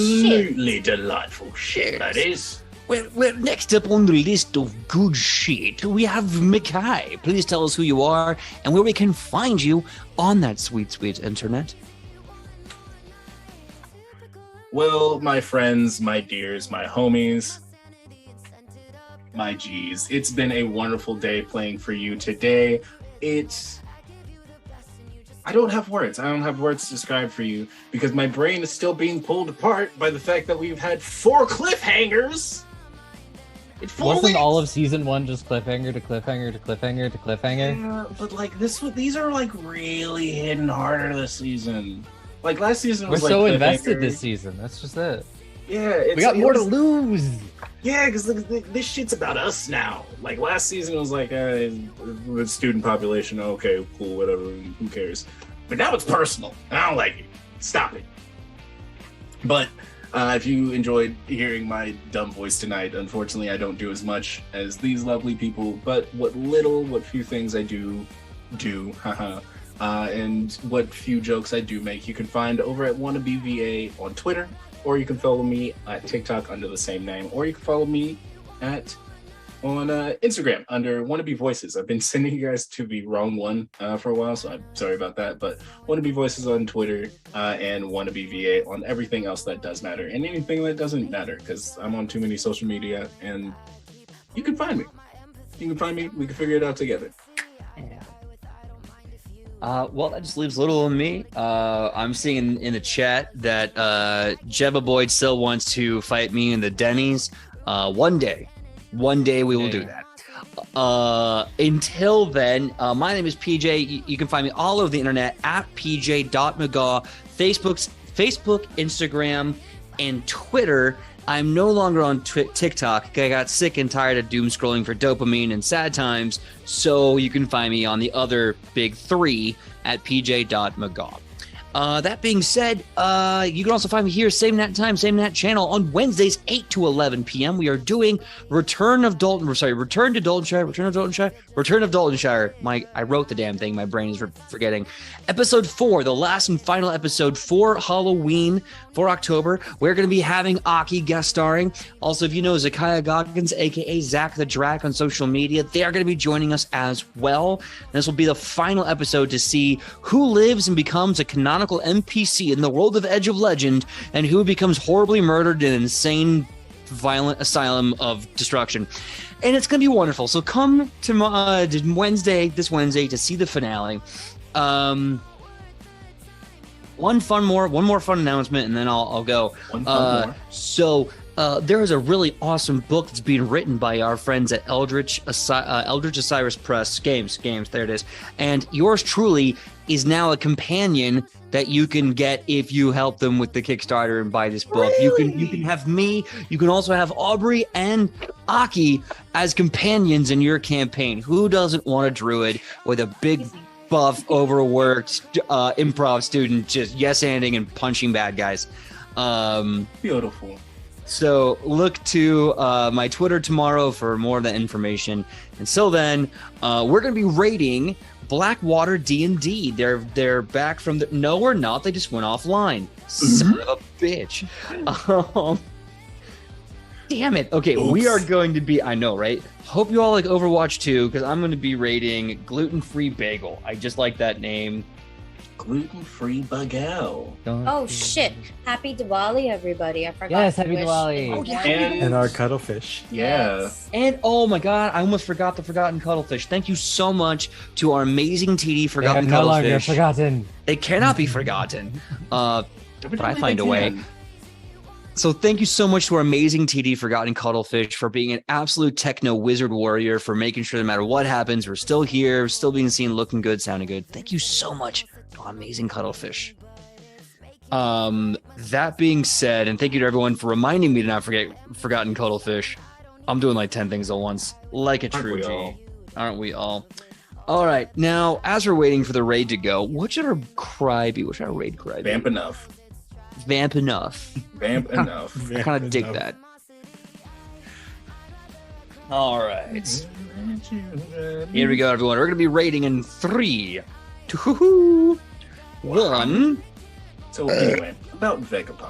shit, that is. Well, next up on the list of good shit, we have Mikai. Please tell us who you are and where we can find you on that sweet, sweet internet. Well, my friends, my dears, my homies, my G's, it's been a wonderful day playing for you today. I don't have words. I don't have words to describe for you because my brain is still being pulled apart by the fact that we've had 4 cliffhangers. Wasn't all of season 1 just cliffhanger to cliffhanger to cliffhanger to cliffhanger? Yeah, but like these are like really hitting harder this season. Like last season was We're like so invested this season. That's just it. Yeah, we got more to lose. Yeah, because this shit's about us now. Like last season was like the student population. Okay, cool, whatever. Who cares? But now it's personal, and I don't like it. Stop it. But if you enjoyed hearing my dumb voice tonight, unfortunately, I don't do as much as these lovely people. But what few things I do, haha. And what few jokes I do make, you can find over at WannabeVA on Twitter, or you can follow me at TikTok under the same name, or you can follow me on Instagram under Wannabe Voices. I've been sending you guys to the wrong one for a while, so I'm sorry about that. But Wannabe Voices on Twitter and WannabeVA on everything else that does matter and anything that doesn't matter, because I'm on too many social media, and you can find me. We can figure it out together. Yeah. Well, that just leaves little on me. I'm seeing in the chat that Jebba Boyd still wants to fight me in the Denny's. One day we will do that. Until then, my name is PJ. You can find me all over the internet at pj.mcgaw, Facebook, Instagram, and Twitter. I'm no longer on TikTok. I got sick and tired of doom scrolling for dopamine and sad times, so you can find me on the other big 3 at pj.mcgaw. That being said, you can also find me here, same nat time, same nat channel on Wednesdays, 8 to 11 p.m. We are doing Return of Daltonshire. I wrote the damn thing. My brain is forgetting. Episode 4, the last and final episode for Halloween for October. We're going to be having Aki guest starring. Also, if you know Zakiah Goggins, aka Zach the Drac on social media, they are going to be joining us as well. This will be the final episode to see who lives and becomes a canonical NPC in the world of Edge of Legend and who becomes horribly murdered in an insane, violent asylum of destruction. And it's going to be wonderful. So come to this Wednesday to see the finale. One more fun announcement, and then I'll go. So there is a really awesome book that's being written by our friends at Eldritch Osiris Press Games. There it is. And yours truly is now a companion that you can get if you help them with the Kickstarter and buy this book. Really? You can have me. You can also have Aubrey and Aki as companions in your campaign. Who doesn't want a druid with a big buff, overworked improv student just yes-anding and punching bad guys? Beautiful. So look to my Twitter tomorrow for more of that information. Until then, we're going to be rating Blackwater D&D. They're back from the... No, we're not. They just went offline. Son of a bitch. Damn it. Okay, Oops. We are going to be... I know, right? Hope you all like Overwatch 2, because I'm going to be rating Gluten-Free Bagel. I just like that name. Gluten-free bagel. Oh shit! Happy Diwali, everybody! I forgot. Yes, to happy wish Diwali. everyone. And our cuttlefish. Yeah. Yes. And oh my god, I almost forgot the Forgotten Cuttlefish. Thank you so much to our amazing TD Forgotten They are no longer Cuttlefish. forgotten. They cannot be forgotten. But I find a way. Can. So thank you so much to our amazing TD Forgotten Cuttlefish for being an absolute techno wizard warrior, for making sure no matter what happens, we're still here, still being seen, looking good, sounding good. Thank you so much to our amazing Cuttlefish. That being said, and thank you to everyone for reminding me to not forget Forgotten Cuttlefish. I'm doing like 10 things at once, like a true G. Aren't we all? All right, now as we're waiting for the raid to go, what should our cry be? What should our raid cry be? Vamp enough. Vamp enough. Vamp enough. I kind of dig that. All right. Here we go, everyone. We're going to be rating in 3, 2, 1. So anyway, about Vegapunk.